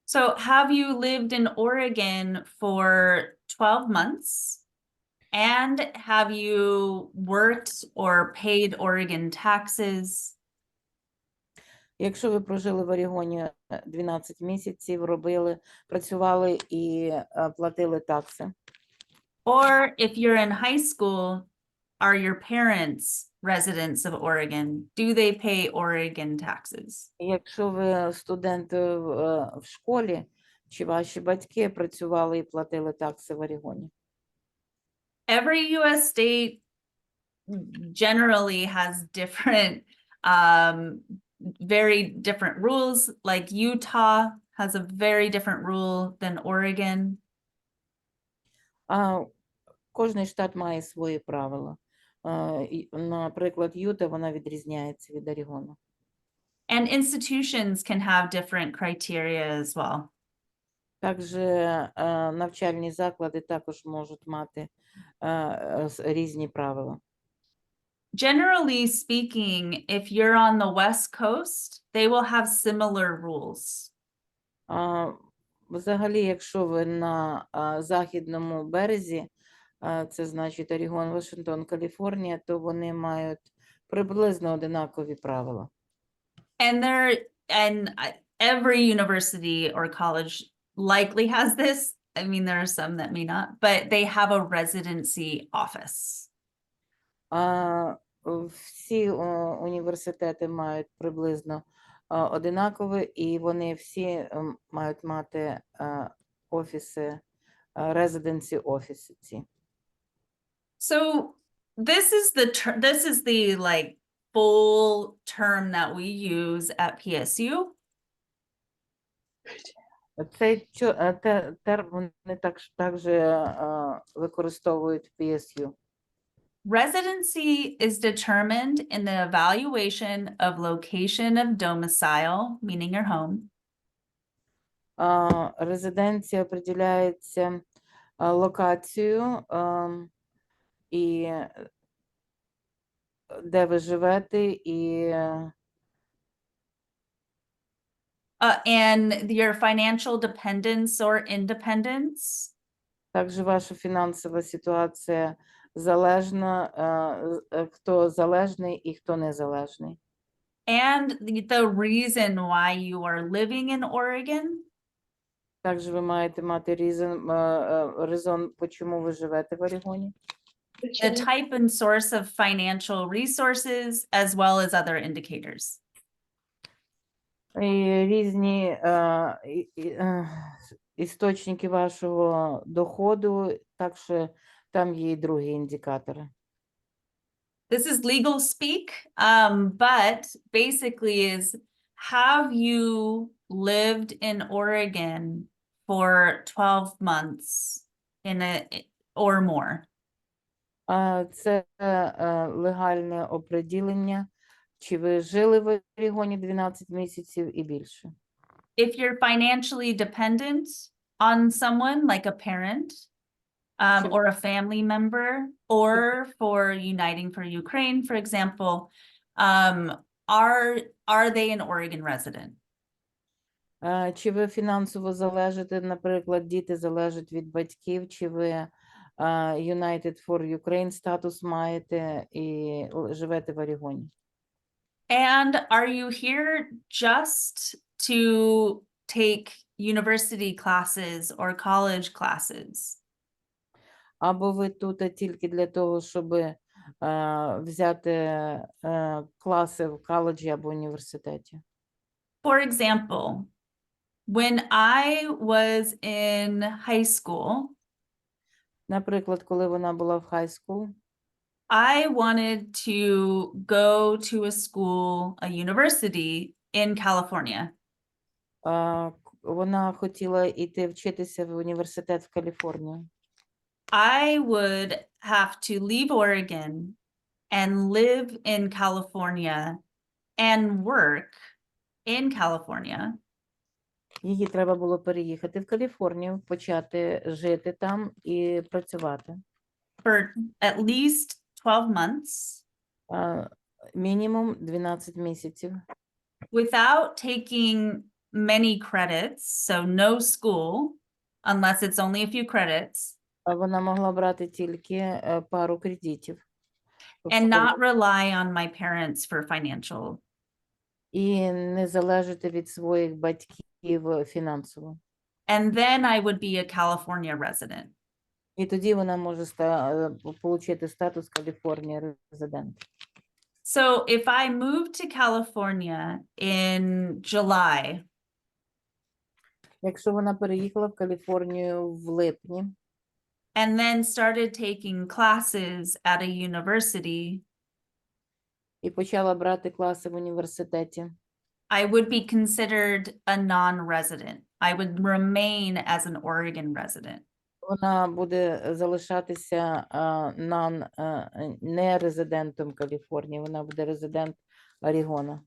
So have you lived in Oregon for 12 months? And have you worked or paid Oregon taxes? Якщо ви прожили в Орегоні 12 місяців, працювали і платили такси. Or if you're in high school, are your parents residents of Oregon? Do they pay Oregon taxes? Якщо ви студент в школі, чи ваші батьки працювали і платили такси в Орегоні? Every US state generally has different, very different rules. Like Utah has a very different rule than Oregon. Кожний штат має свої правила. Наприклад, Юта, вона відрізняється від Орегону. And institutions can have different criteria as well. Також навчальні заклади також можуть мати різні правила. Generally speaking, if you're on the West Coast, they will have similar rules. Взагалі, якщо ви на західному березі, це значить Орегон, Вашингтон, Каліфорнія, то вони мають приблизно одинакові правила. And every university or college likely has this. I mean, there are some that may not, but they have a residency office. Всі університети мають приблизно одинакові, і вони всі мають мати офіси, residency office. So this is the like full term that we use at PSU. Цей термін вони також використовують в PSU. Residency is determined in the evaluation of location of domicile, meaning your home, Резиденція определяється локацією і де ви живете, і and your financial dependence or independence, також ваша фінансова ситуація залежна, хто залежний і хто незалежний. and the reason why you are living in Oregon, Також ви маєте мати резон, чому ви живете в Орегоні. the type and source of financial resources, as well as other indicators. І різні істочники вашого доходу, також там є і другі індикатори. This is legal speak, but basically is, have you lived in Oregon for 12 months or more? Це легальне оприділення. Чи ви жили в Орегоні 12 місяців і більше? If you're financially dependent on someone like a parent, Sure. or a family member, or for Uniting for Ukraine, for example, are they an Oregon resident? Чи ви фінансово залежите, наприклад, діти залежать від батьків, чи ви United for Ukraine статус маєте і живете в Орегоні? And are you here just to take university classes or college classes? Або ви тут тільки для того, щоб взяти класи в коледжі або університеті? For example, when I was in high school, Наприклад, коли вона була в high school, I wanted to go to a school, a university in California. вона хотіла йти вчитися в університет в Каліфорнію. I would have to leave Oregon and live in California and work in California Їй треба було переїхати в Каліфорнію, почати жити там і працювати. for at least 12 months Мінімум 12 місяців. without taking many credits, so no school, unless it's only a few credits, Вона могла брати тільки пару кредитів. and not rely on my parents for financial. І не залежати від своїх батьків фінансово. And then I would be a California resident. І тоді вона може отримати статус Каліфорнія резидент. So if I moved to California in July, Якщо вона переїхала в Каліфорнію в липні, and then started taking classes at a university, і почала брати класи в університеті, I would be considered a non-resident. I would remain as an Oregon resident. вона буде залишатися не резидентом Каліфорнії, вона буде резидент Орегона.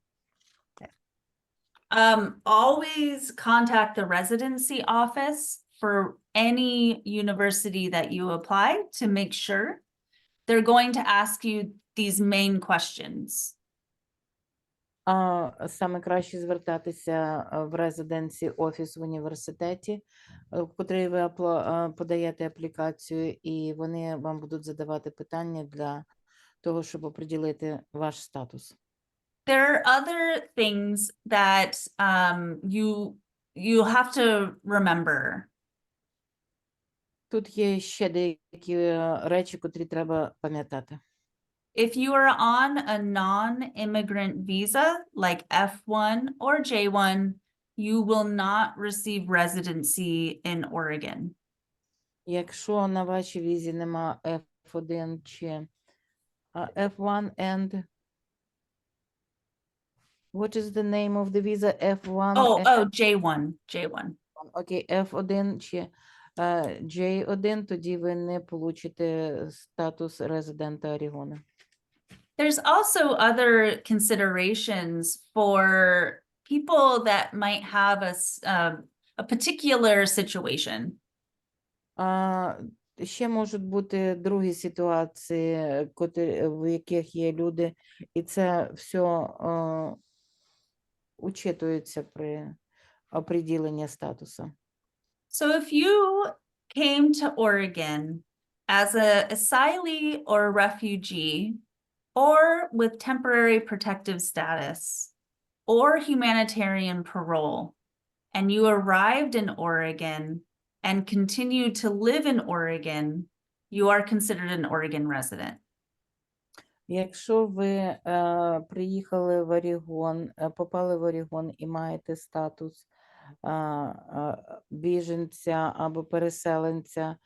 Always contact the residency office for any university that you apply to make sure they're going to ask you these main questions. Саме краще звертатися в резиденції офіс в університеті, в котрий ви подаєте аплікацію, і вони вам будуть задавати питання для того, щоб оприділити ваш статус. There are other things that you have to remember. Тут є ще деякі речі, котрі треба пам'ятати. If you are on a non-immigrant visa, like F1 or J1, you will not receive residency in Oregon. Якщо на вашій візі нема F1 чи F1 and what is the name of the visa? F1 Oh, J1. Окей, F1 чи J1, тоді ви не получите статус резидента Орегона. There's also other considerations for people that might have a particular situation. Ще можуть бути другі ситуації, в яких є люди, і це все учитується при определенні статусу. So if you came to Oregon as an asylee or refugee, or with temporary protective status, or humanitarian parole, and you arrived in Oregon and continue to live in Oregon, you are considered an Oregon resident. Якщо ви приїхали в Орегон, попали в Орегон і маєте статус біженця або переселенця,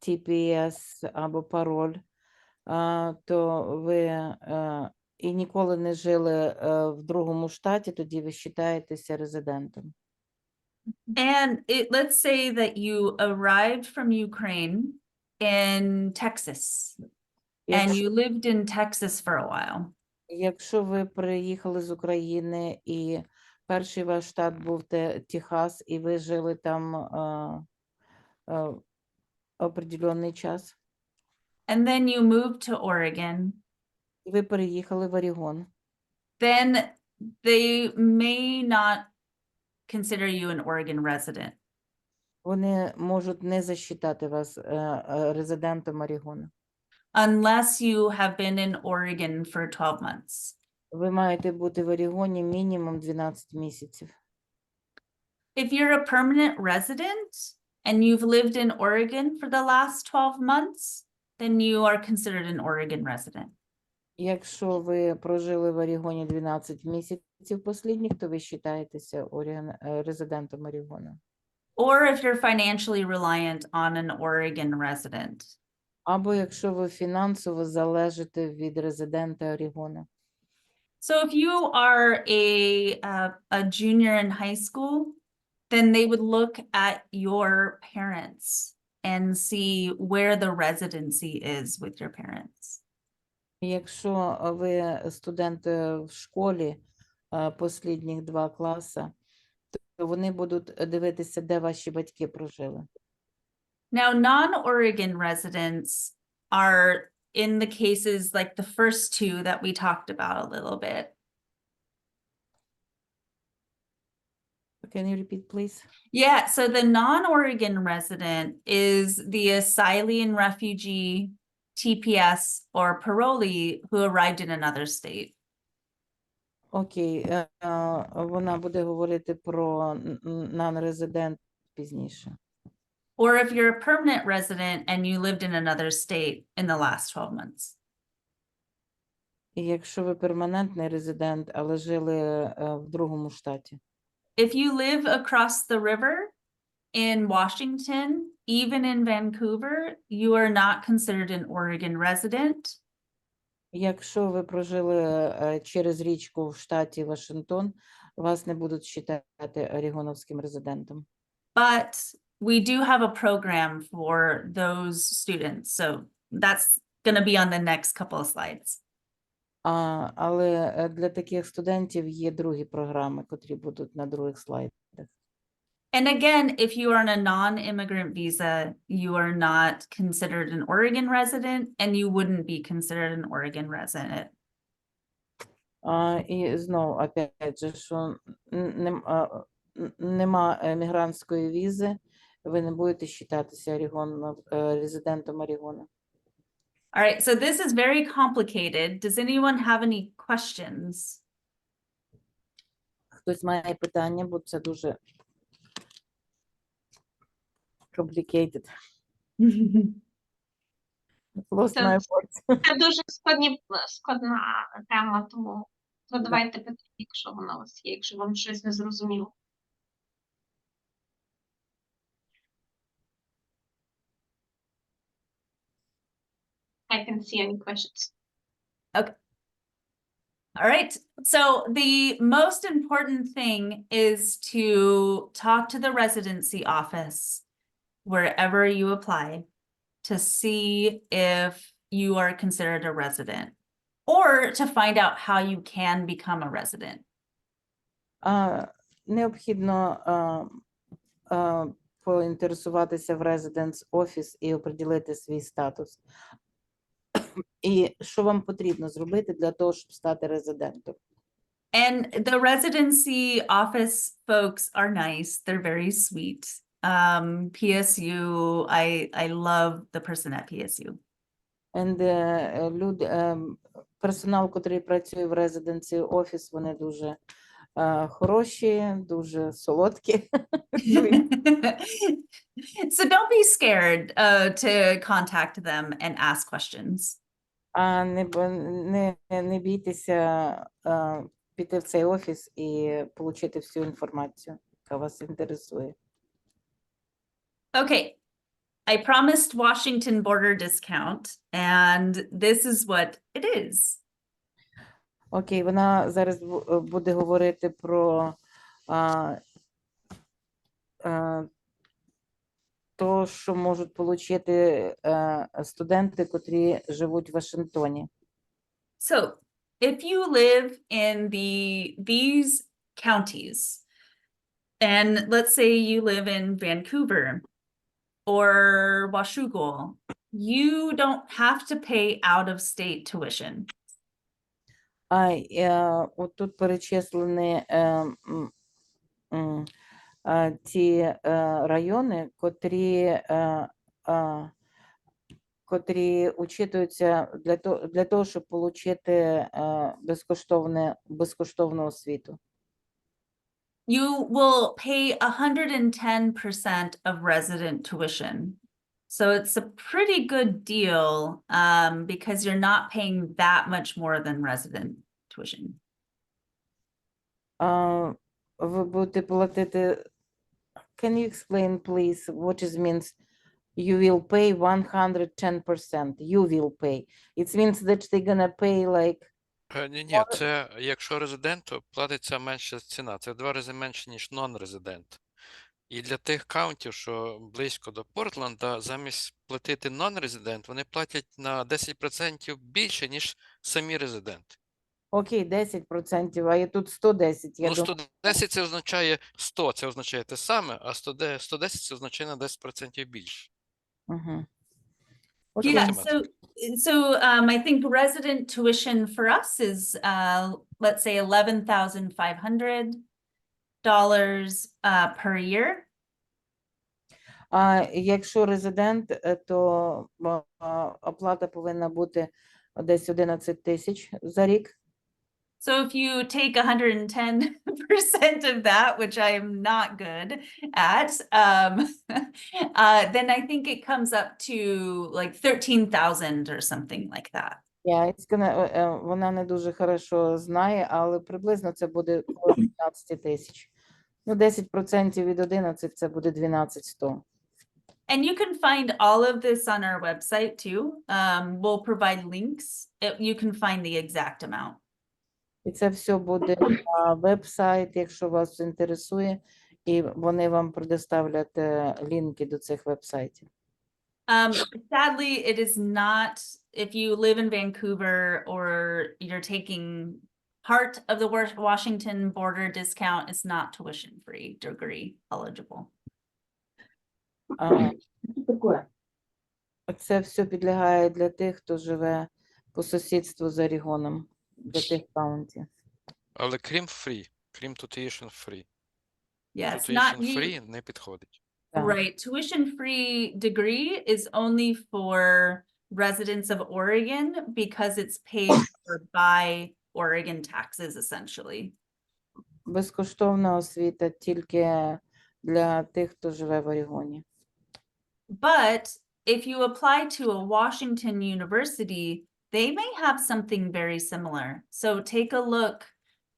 TPS або пароль, то ви і ніколи не жили в другому штаті, тоді ви вважаєтеся резидентом. And let's say that you arrived from Ukraine in Texas, and you lived in Texas for a while. Якщо ви приїхали з України і перший ваш штат був Техас, і ви жили там определенний час. And then you moved to Oregon. І ви переїхали в Орегон. Then they may not consider you an Oregon resident. Вони можуть не засчитати вас резидентом Орегона. Unless you have been in Oregon for 12 months. Ви маєте бути в Орегоні мінімум 12 місяців. If you're a permanent resident and you've lived in Oregon for the last 12 months, then you are considered an Oregon resident. Якщо ви прожили в Орегоні 12 місяців послідніх, то ви вважаєтеся резидентом Орегона. Or if you're financially reliant on an Oregon resident. Або якщо ви фінансово залежите від резидента Орегона. So if you are a junior in high school, then they would look at your parents and see where the residency is with your parents. Якщо ви студент в школі послідніх 2 класи, то вони будуть дивитися, де ваші батьки прожили. Now, non-Oregon residents are in the cases like the first two that we talked about a little bit. Can you repeat, please? Yeah, so the non-Oregon resident is the asylee and refugee, TPS, or parolee who arrived in another state. Окей, вона буде говорити про non-resident пізніше. Or if you're a permanent resident and you lived in another state in the last 12 months. І якщо ви перманентний резидент, але жили в другому штаті. If you live across the river in Washington, even in Vancouver, you are not considered an Oregon resident. Якщо ви прожили через річку в штаті Вашингтон, вас не будуть вважати орегоновським резидентом. But we do have a program for those students, so that's going to be on the next couple of slides. Але для таких студентів є другі програми, котрі будуть на других слайдах. And again, if you are on a non-immigrant visa, you are not considered an Oregon resident, and you wouldn't be considered an Oregon resident. І знову, опять же, що нема емігрантської візи, ви не будете вважатися резидентом Орегона. All right, so this is very complicated. Does anyone have any questions? Хтось має питання, бо це дуже complicated. Lost my words. Це дуже складна тема, тому задавайте питання, якщо вона у вас є, якщо вам щось не зрозуміло. I can see any questions. Okay. All right, so the most important thing is to talk to the residency office wherever you apply to see if you are considered a resident or to find out how you can become a resident. Необхідно поінтересуватися в Residence Office і оприділити свій статус. І що вам потрібно зробити для того, щоб стати резидентом? And the residency office folks are nice. They're very sweet. PSU, I love the person at PSU. And персонал, котрий працює в Residency Office, вони дуже хороші, дуже солодкі. So don't be scared to contact them and ask questions. А не бійтеся піти в цей офіс і отримати всю інформацію, яка вас інтересує. Okay, I promised Washington border discount, and this is what it is. Окей, вона зараз буде говорити про то, що можуть отримати студенти, котрі живуть в Вашингтоні. So if you live in these counties, and let's say you live in Vancouver or Washougal, you don't have to pay out-of-state tuition. От тут перечислені ті райони, котрі учитуються для того, щоб отримати безкоштовну освіту. You will pay 110% of resident tuition. So it's a pretty good deal because you're not paying that much more than resident tuition. Ви будете платити. Can you explain, please, what it means? You will pay 110%. You will pay. It means that they're gonna pay like. Ні, це якщо резиденту платиться менша ціна, це в 2 рази менше, ніж нон-резидент. І для тих каунтів, що близько до Портленда, замість платити нон-резидент, вони платять на 10% більше, ніж самі резиденти. Окей, 10%, а я тут 110. Я Ну, думаю, 110 це означає 100, це означає те саме, а 110 це означає на 10% більше. Угу. Yeah, so I think resident tuition for us is let's say $11,500 per year. А якщо резидент, то оплата повинна бути десь 11 тисяч за рік. So if you take 110% of that, which I am not good at, then I think it comes up to like 13,000 or something like that. Yeah, it's gonna, вона не дуже хорошо знає, але приблизно це буде 15 тисяч. Ну, 10% від 11 це буде 12,100. And you can find all of this on our website too. We'll provide links. You can find the exact amount. І це все буде на веб-сайт, якщо вас інтересує, і вони вам предоставлять лінки до цих веб-сайтів. Sadly, it is not, if you live in Vancouver or you're taking part of the Washington border discount, it's not tuition-free degree eligible. Це все підлягає для тих, хто живе по сусідству за регіоном, для тих каунтів. Але крім tuition free. Yes, Tuition not free не підходить. right. Tuition-free degree is only for residents of Oregon because it's paid for by Oregon taxes, essentially. Безкоштовна освіта тільки для тих, хто живе в Орегоні. But if you apply to a Washington university, they may have something very similar. So take a look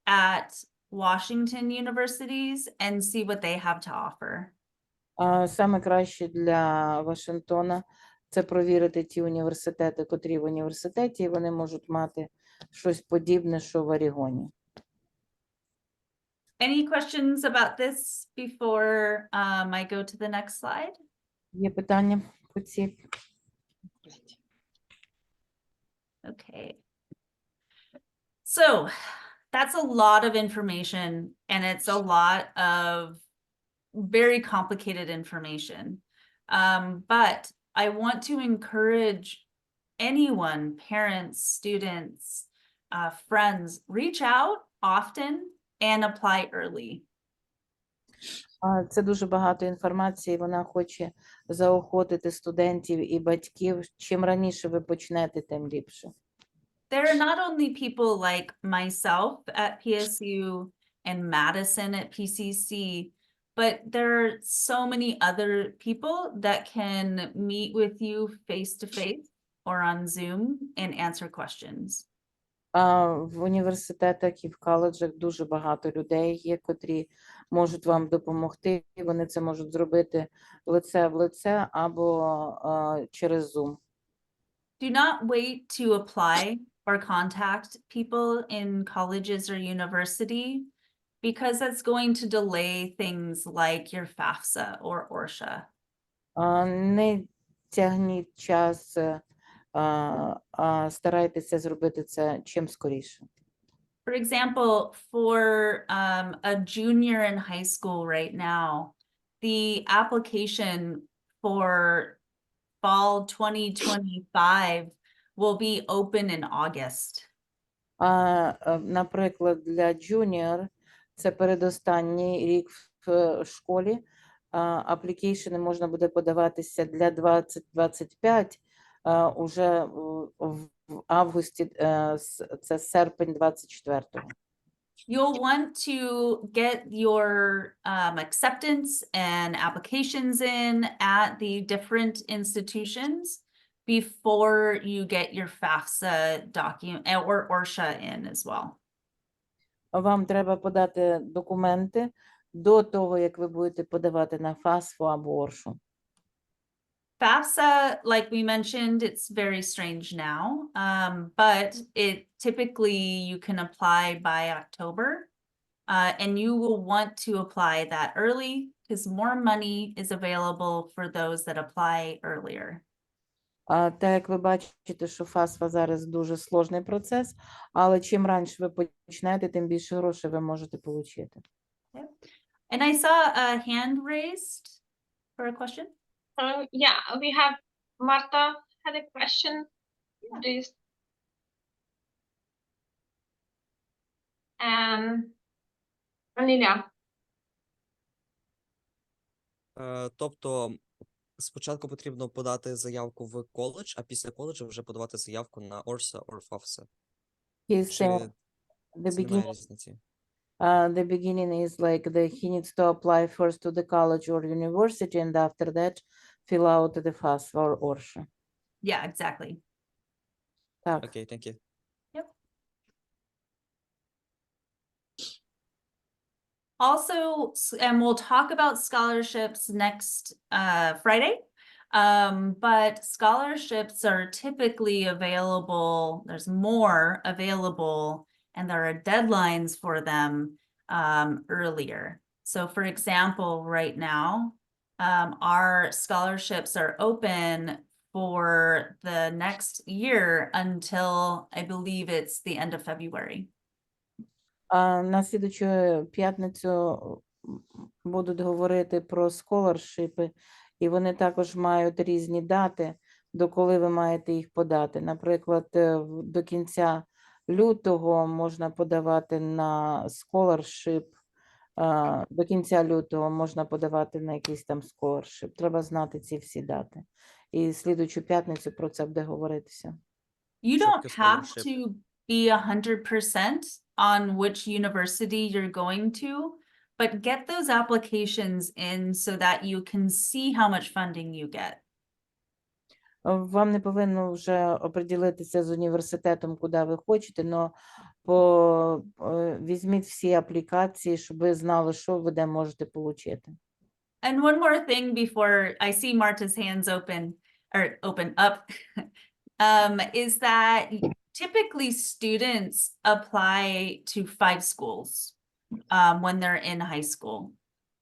at Washington universities and see what they have to offer. Саме краще для Вашингтона – це провірити ті університети, котрі в університеті, і вони можуть мати щось подібне, що в Орегоні. Any questions about this before I go to the next slide? Є питання по цій? Okay. So that's a lot of information and it's a lot of very complicated information. But I want to encourage anyone, parents, students, friends, reach out often and apply early. Це дуже багато інформації. Вона хоче заохотити студентів і батьків. Чим раніше ви почнете, тим ліпше. There are not only people like myself at PSU and Madison at PCC, but there are so many other people that can meet with you face to face or on Zoom and answer questions. В університетах і в коледжах дуже багато людей є, котрі можуть вам допомогти. Вони це можуть зробити лице в лице або через Zoom. Do not wait to apply or contact people in colleges or university because that's going to delay things like your FAFSA or ORSA. Не тягніть час, старайтеся зробити це чим скоріше. For example, for a junior in high school right now, the application for fall 2025 will be open in August. Наприклад, для джуніор це передостанній рік в школі. Аплікейшени можна буде подаватися для 2025 уже в августі, це серпень 24-го. You'll want to get your acceptance and applications in at the different institutions before you get your FAFSA document or ORSA in as well. Вам треба подати документи до того, як ви будете подавати на ФАСФу або ОРШу. FAFSA, like we mentioned, it's very strange now, but it typically you can apply by October, and you will want to apply that early because more money is available for those that apply earlier. Так як ви бачите, що ФАСФа зараз дуже сложний процес, але чим раніше ви почнете, тим більше грошей ви можете отримати. And I saw a hand raised for a question. Yeah, we have Marta had a question. Please. Anelia. Тобто спочатку потрібно подати заявку в коледж, а після коледжу вже подавати заявку на ORSA or FAFSA. He's Чи saying the це немає beginning, різниці? the beginning is like he needs to apply first to the college or university and after that fill out the FAFSA or ORSA. Yeah, exactly. Так. Окей, thank you. Also, and we'll talk about scholarships next Friday, but scholarships are typically available, there's more available, and there are deadlines for them earlier. So for example, right now, our scholarships are open for the next year until I believe it's the end of February. На слідучу п'ятницю будуть говорити про сколаршипи, і вони також мають різні дати, до коли ви маєте їх подати. Наприклад, до кінця лютого можна подавати на сколаршип, до кінця лютого можна подавати на якийсь там сколаршип. Треба знати ці всі дати. І слідучу п'ятницю про це буде говоритися. You Що don't таке have scholarship? to be 100% on which university you're going to, but get those applications in so that you can see how much funding you get. Вам не повинно вже оприділитися з університетом, куди ви хочете, але візьміть всі аплікації, щоб ви знали, що ви де можете отримати. And one more thing before I see Marta's hands open up, is that typically students apply to 5 schools when they're in high school.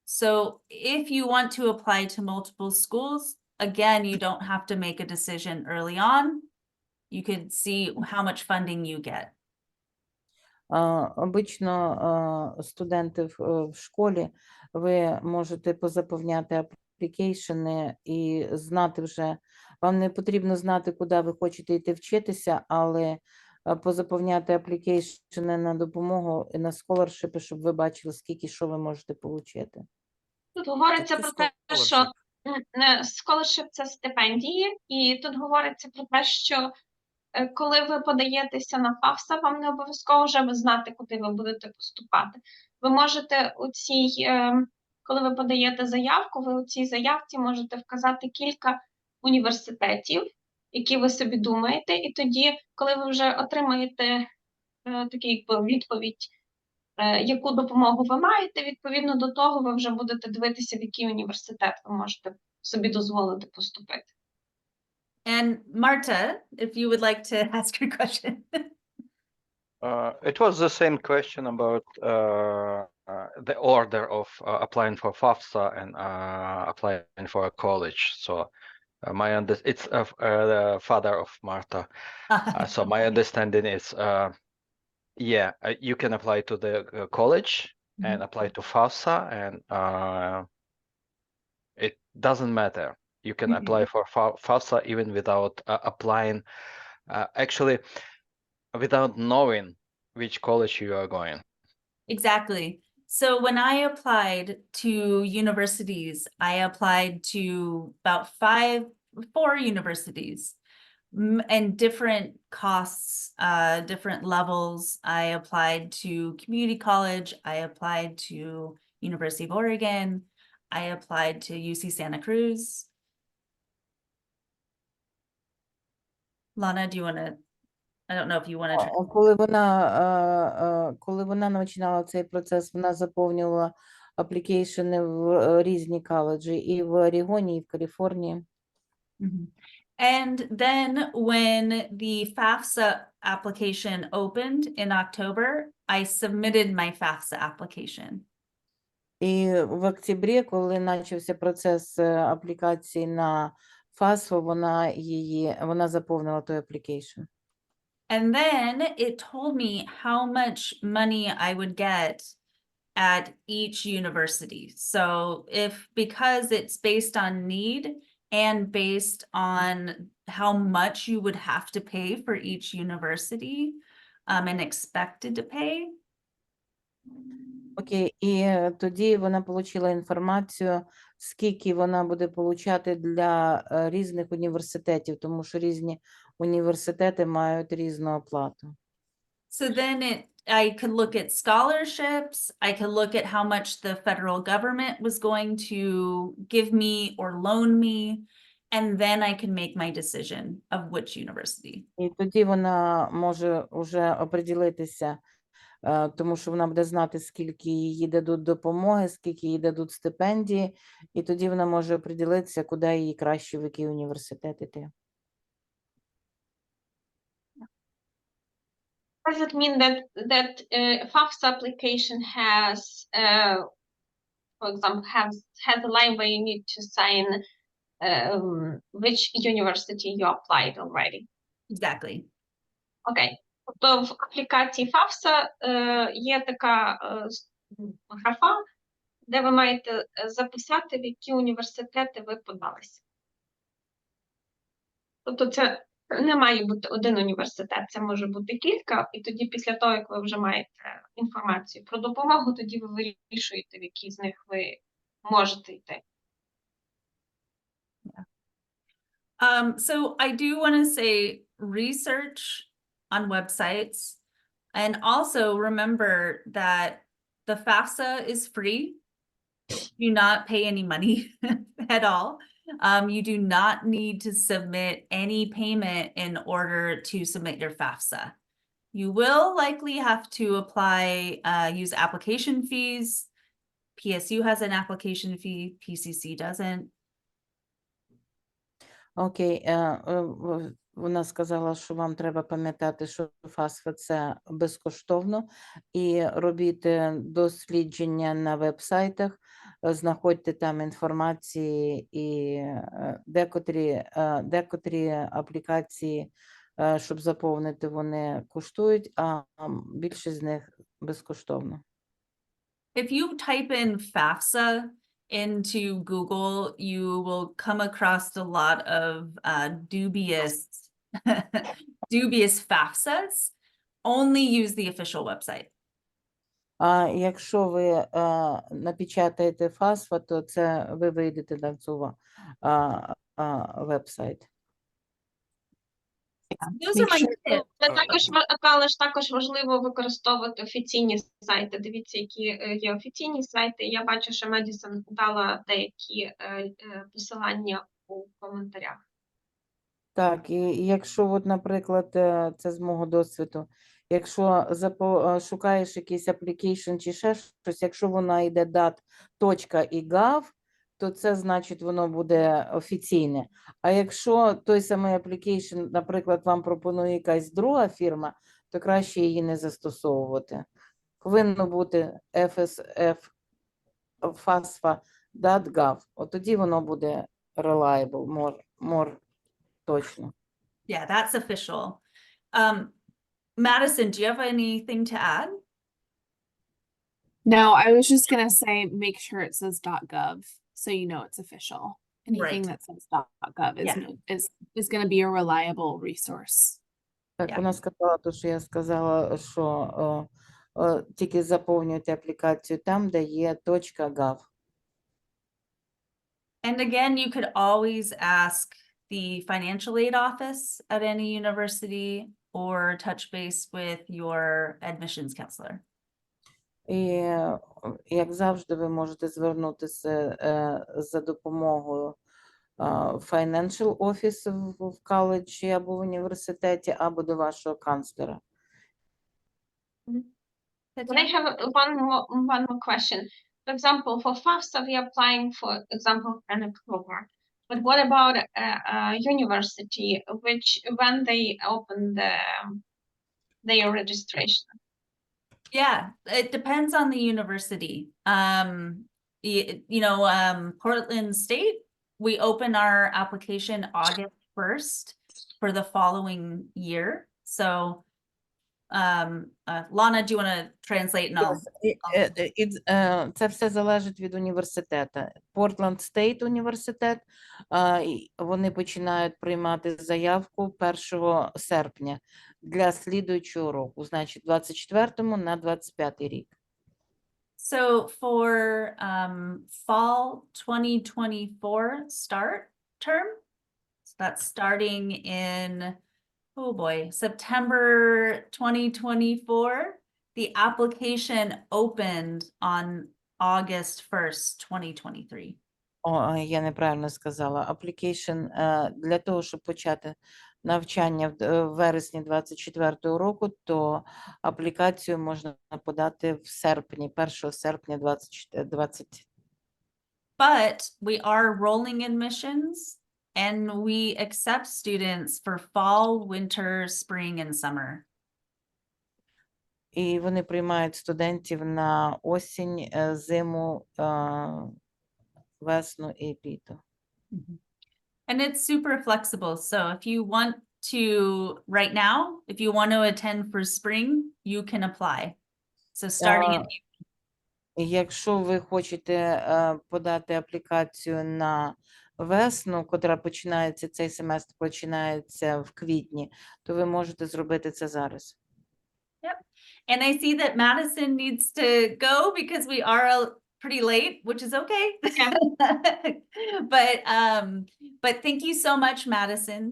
So if you want to apply to multiple schools, again, you don't have to make a decision early on. You could see how much funding you get. Обично студенти в школі, ви можете позаповняти аплікейшени і знати вже, вам не потрібно знати, куди ви хочете йти вчитися, але позаповняти аплікейшени на допомогу і на scholarship, щоб ви бачили, скільки що ви можете отримати. Тут говориться Таке про те, що scholarship. scholarship – це стипендії, і тут говориться про те, що коли ви подаєтеся на ФАФСА, вам не обов'язково вже знати, куди ви будете поступати. Ви можете коли ви подаєте заявку, ви у цій заявці можете вказати кілька університетів, які ви собі думаєте, і тоді, коли ви вже отримаєте таку відповідь, яку допомогу ви маєте, відповідно до того ви вже будете дивитися, в який університет ви можете собі дозволити поступити. And Marta, if you would like to ask your question. It was the same question about the order of applying for FAFSA and applying for a college. So it's the father of Marta. So my understanding is, you can apply to the college and apply to FAFSA, and it doesn't matter. You can apply for FAFSA even without applying, actually, without knowing which college you are going. Exactly. So when I applied to universities, I applied to about 4 universities and different costs, different levels. I applied to community college. I applied to University of Oregon. I applied to UC Santa Cruz. Lana, do you want to, I don't know if you want to. Коли вона починала цей процес, вона заповнювала аплікейшени в різні коледжі, і в Орегоні, і в Каліфорнії. And then when the FAFSA application opened in October, I submitted my FAFSA application. І в октябрі, коли почався процес аплікації на ФАСФО, вона заповнила той аплікейшн. And then it told me how much money I would get at each university. So because it's based on need and based on how much you would have to pay for each university and expected to pay. Окей, і тоді вона отримала інформацію, скільки вона буде отримати для різних університетів, тому що різні університети мають різну оплату. So then I could look at scholarships, I could look at how much the federal government was going to give me or loan me, and then I can make my decision of which university. І тоді вона може вже оприділитися, тому що вона буде знати, скільки їй дадуть допомоги, скільки їй дадуть стипендії, і тоді вона може оприділитися, куди їй краще, в який університет іти. Does it mean that FAFSA application has, for example, has a line where you need to sign which university you applied already? Exactly. Окей. Тобто в аплікації FAFSA є така графа, де ви маєте записати, в які університети ви подалися. Тобто це не має бути один університет, це може бути кілька, і тоді після того, як ви вже маєте інформацію про допомогу, тоді ви вирішуєте, в які з них ви можете йти. So I do want to say research on websites, and also remember that the FAFSA is free. Do not pay any money at all. You do not need to submit any payment in order to submit your FAFSA. You will likely have to apply, use application fees. PSU has an application fee, PCC doesn't. Окей, вона сказала, що вам треба пам'ятати, що ФАСФА – це безкоштовно, і робіть дослідження на веб-сайтах. знаходьте там інформації, і декотрі аплікації, щоб заповнити, вони коштують, а більшість з них безкоштовно. If you type in FAFSA into Google, you will come across a lot of dubious FAFSAs. Only use the official website. А якщо ви напечатаєте FAFSA, то це ви вийдете на цю веб-сайт. Those are my tips. Але ж також важливо використовувати офіційні сайти. Дивіться, які є офіційні сайти. Я бачу, що Медісон дала деякі посилання у коментарях. Так, і якщо, от, наприклад, це з мого досвіду, якщо шукаєш якийсь application чи ще щось, якщо вона йде dat.gov, то це значить воно буде офіційне. А якщо той самий application, наприклад, вам пропонує якась друга фірма, то краще її не застосовувати. Повинно бути FAFSA.gov. От тоді воно буде reliable, more точно. Yeah, that's official. Madison, do you have anything to add? No, I was just gonna say, make sure it says .gov, so you know it's official. Anything Right. that says .gov Yeah. is gonna be a reliable resource. Так, Yeah. вона сказала те, що я сказала, що тільки заповнюйте аплікацію там, де є .gov. And again, you could always ask the financial aid office at any university or touch base with your admissions counselor. І, як завжди, ви можете звернутися за допомогою financial office в коледжі або в університеті, або до вашого канцлера. But I have one more question. For example, for FAFSA, we are applying, for example, an October. But what about university, which when they open their registration? Yeah, it depends on the university. Portland State, we open our application August 1st for the following year. So, Lana, do you want to translate? No. Це все залежить від університету. Portland State університет, вони починають приймати заявку 1 серпня для слідуючого року, значить 24-му на 25-й рік. So for fall 2024 start term, so that's starting in, oh boy, September 2024, the application opened on August 1st, 2023. Я неправильно сказала. Application для того, щоб почати навчання в вересні 24-го року, то аплікацію можна подати в серпні, 1 серпня 2020. But we are rolling admissions and we accept students for fall, winter, spring, and summer. І вони приймають студентів на осінь, зиму, весну і літо. And it's super flexible. So if you want to, right now, if you want to attend for spring, you can apply. So starting in Якщо ви хочете подати аплікацію на весну, котра починається, цей семестр починається в квітні, то ви можете зробити це зараз. Yep. And I see that Madison needs to go because we are pretty late, which is okay. Yeah. But thank you so much, Madison.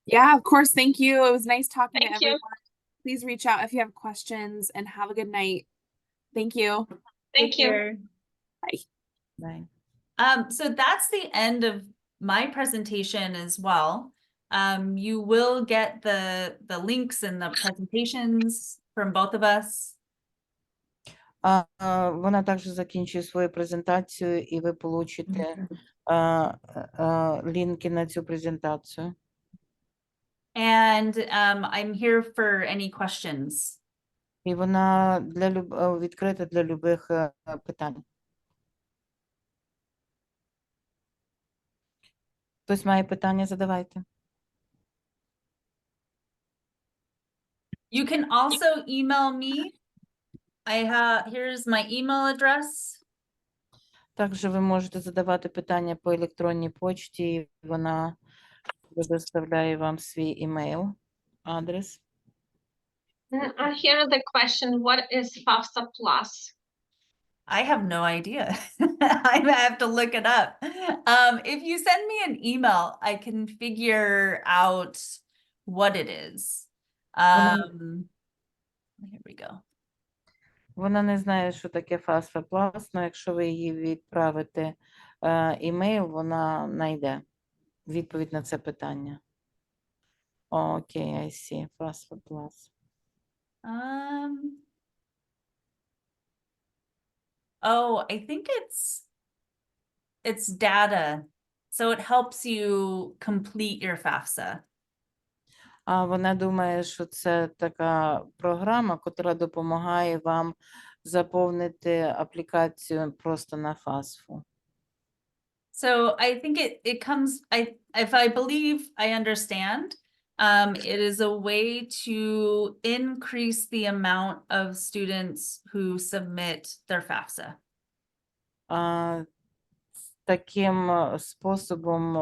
Yeah, of course. Thank you. It was nice talking to Thank you. everyone. Please reach out if you have questions and have a good night. Thank you. Thank you. Bye. So that's the end of my presentation as well. You will get the links and the presentations from both of us. Вона також закінчує свою презентацію, і ви получите лінки на цю презентацію. And I'm here for any questions. І вона відкрита для любих питань. Хтось має питання, задавайте. You can also email me. Here's my email address. Також ви можете задавати питання по електронній почті, і вона предоставляє вам свій імейл, адрес. Here the question, what is FAFSA Plus? I have no idea. I have to look it up. If you send me an email, I can figure out what it is. Here we go. Вона не знає, що таке FAFSA Plus, але якщо ви їй відправите імейл, вона знайде відповідь на це питання. Окей, I see. FAFSA Plus. Oh, I think it's data. So it helps you complete your FAFSA. А вона думає, що це така програма, яка допомагає вам заповнити аплікацію просто на FAFSA. So I think it comes, if I believe I understand, it is a way to increase the amount of students who submit their FAFSA. Таким способом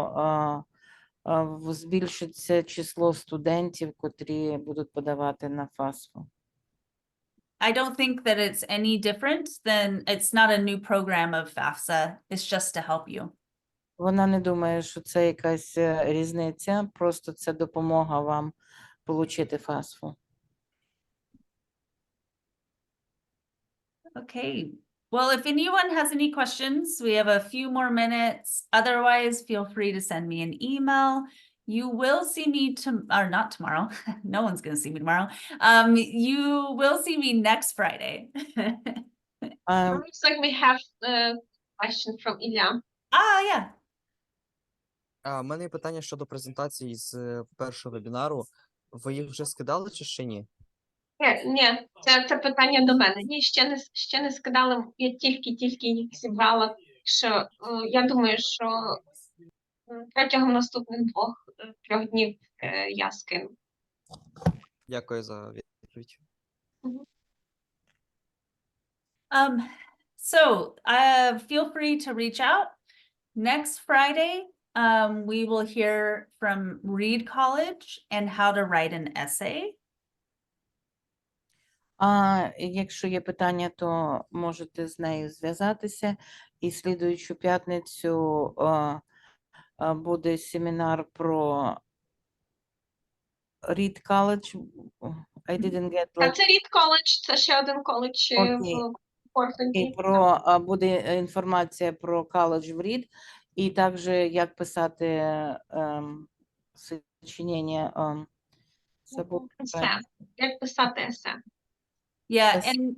збільшиться число студентів, котрі будуть подавати на FAFSA. I don't think that it's any different than, it's not a new program of FAFSA. It's just to help you. Вона не думає, що це якась різниця, просто це допомога вам отримати FAFSA. Okay. Well, if anyone has any questions, we have a few more minutes. Otherwise, feel free to send me an email. You will see me or not tomorrow. No one's going to see me tomorrow. You will see me next Friday. Looks like we have a question from Ilya. Yeah. У мене є питання щодо презентації з першого вебінару. Ви їх вже скидали чи ще ні? Ні, це питання до мене. Ні, ще не скидали. Я тільки їх зібрала. Що я думаю, що протягом наступних 2-3 днів я скину. Дякую за відповідь. So feel free to reach out. Next Friday, we will hear from Reed College and how to write an essay. Якщо є питання, то можете з нею зв'язатися. І слідуючу п'ятницю буде семінар про Reed College. I didn't get А це Reed College, це ще один коледж в Портленді. Буде інформація про коледж в Reed, і також як писати сочинення. Як писати есе. Yeah, Yes. and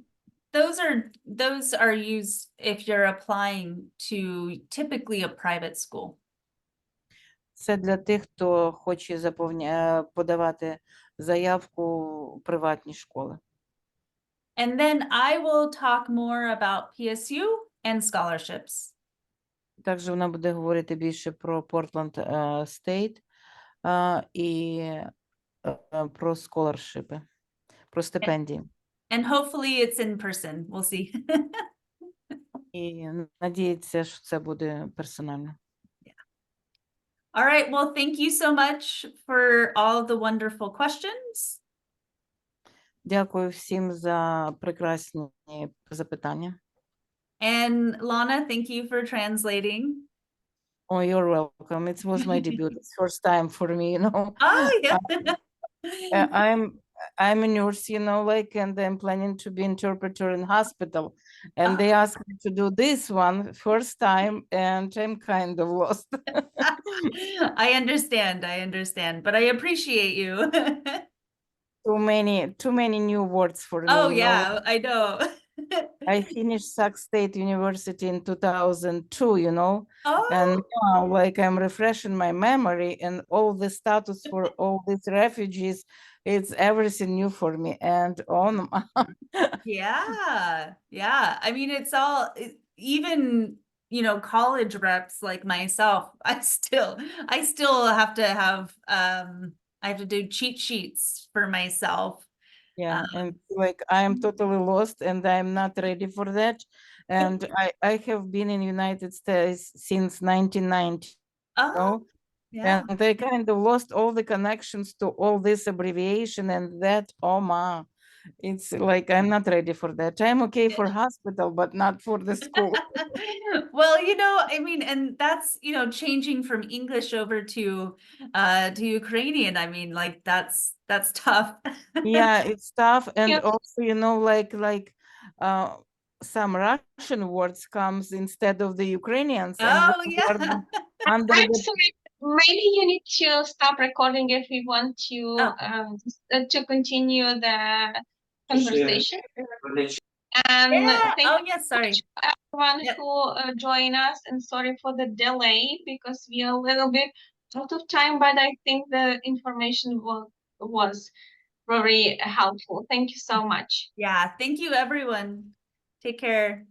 those are used if you're applying to typically a private school. Це для тих, хто хоче подавати заявку в приватні школи. And then I will talk more about PSU and scholarships. Також вона буде говорити більше про Портленд Стейт і про сколаршипи, про стипендії. And hopefully it's in person. We'll see. І надіється, що це буде персонально. All right. Well, thank you so much for all the wonderful questions. Дякую всім за прекрасні запитання. And Lana, thank you for translating. Oh, you're welcome. It was my debut. It's first time for me, you know. Oh, yeah. I'm a nurse, you know, like, and I'm planning to be interpreter in hospital. And they asked me to do this one first time, and I'm kind of lost. I understand, but I appreciate you. Too many new words for me. Oh, you know. yeah, I know. I finished Sac State University in 2002, you know, and Oh, now, like, I'm refreshing my memory, and all the status for all these refugees, it's everything new for me. And yeah. I mean, it's all, even you know, college reps like myself, I still have to have, I have to do cheat sheets for myself. Yeah, and like I am totally lost and I'm not ready for that. And I have been in United States since 1990, Oh, know, yeah. and I kind of lost all the connections to all this abbreviation and that. Oh my, it's like I'm not ready for that. I'm okay for hospital, but not for the school. Well, you know, I mean, and that's, you know, changing from English over to Ukrainian. I mean, like that's tough. Yeah, it's tough, and Yeah. also, you know, uh, some Russian words comes instead of the Ukrainians, and Oh, when you are yeah. under the Actually, maybe you need to stop recording if we want Oh. to continue the conversation. And Yeah. thank Oh, you yeah, sorry. everyone Yeah. who joined us, and sorry for the delay because we are a little bit out of time, but I think the information was very helpful. Thank you so much. Yeah, thank you, everyone. Take care.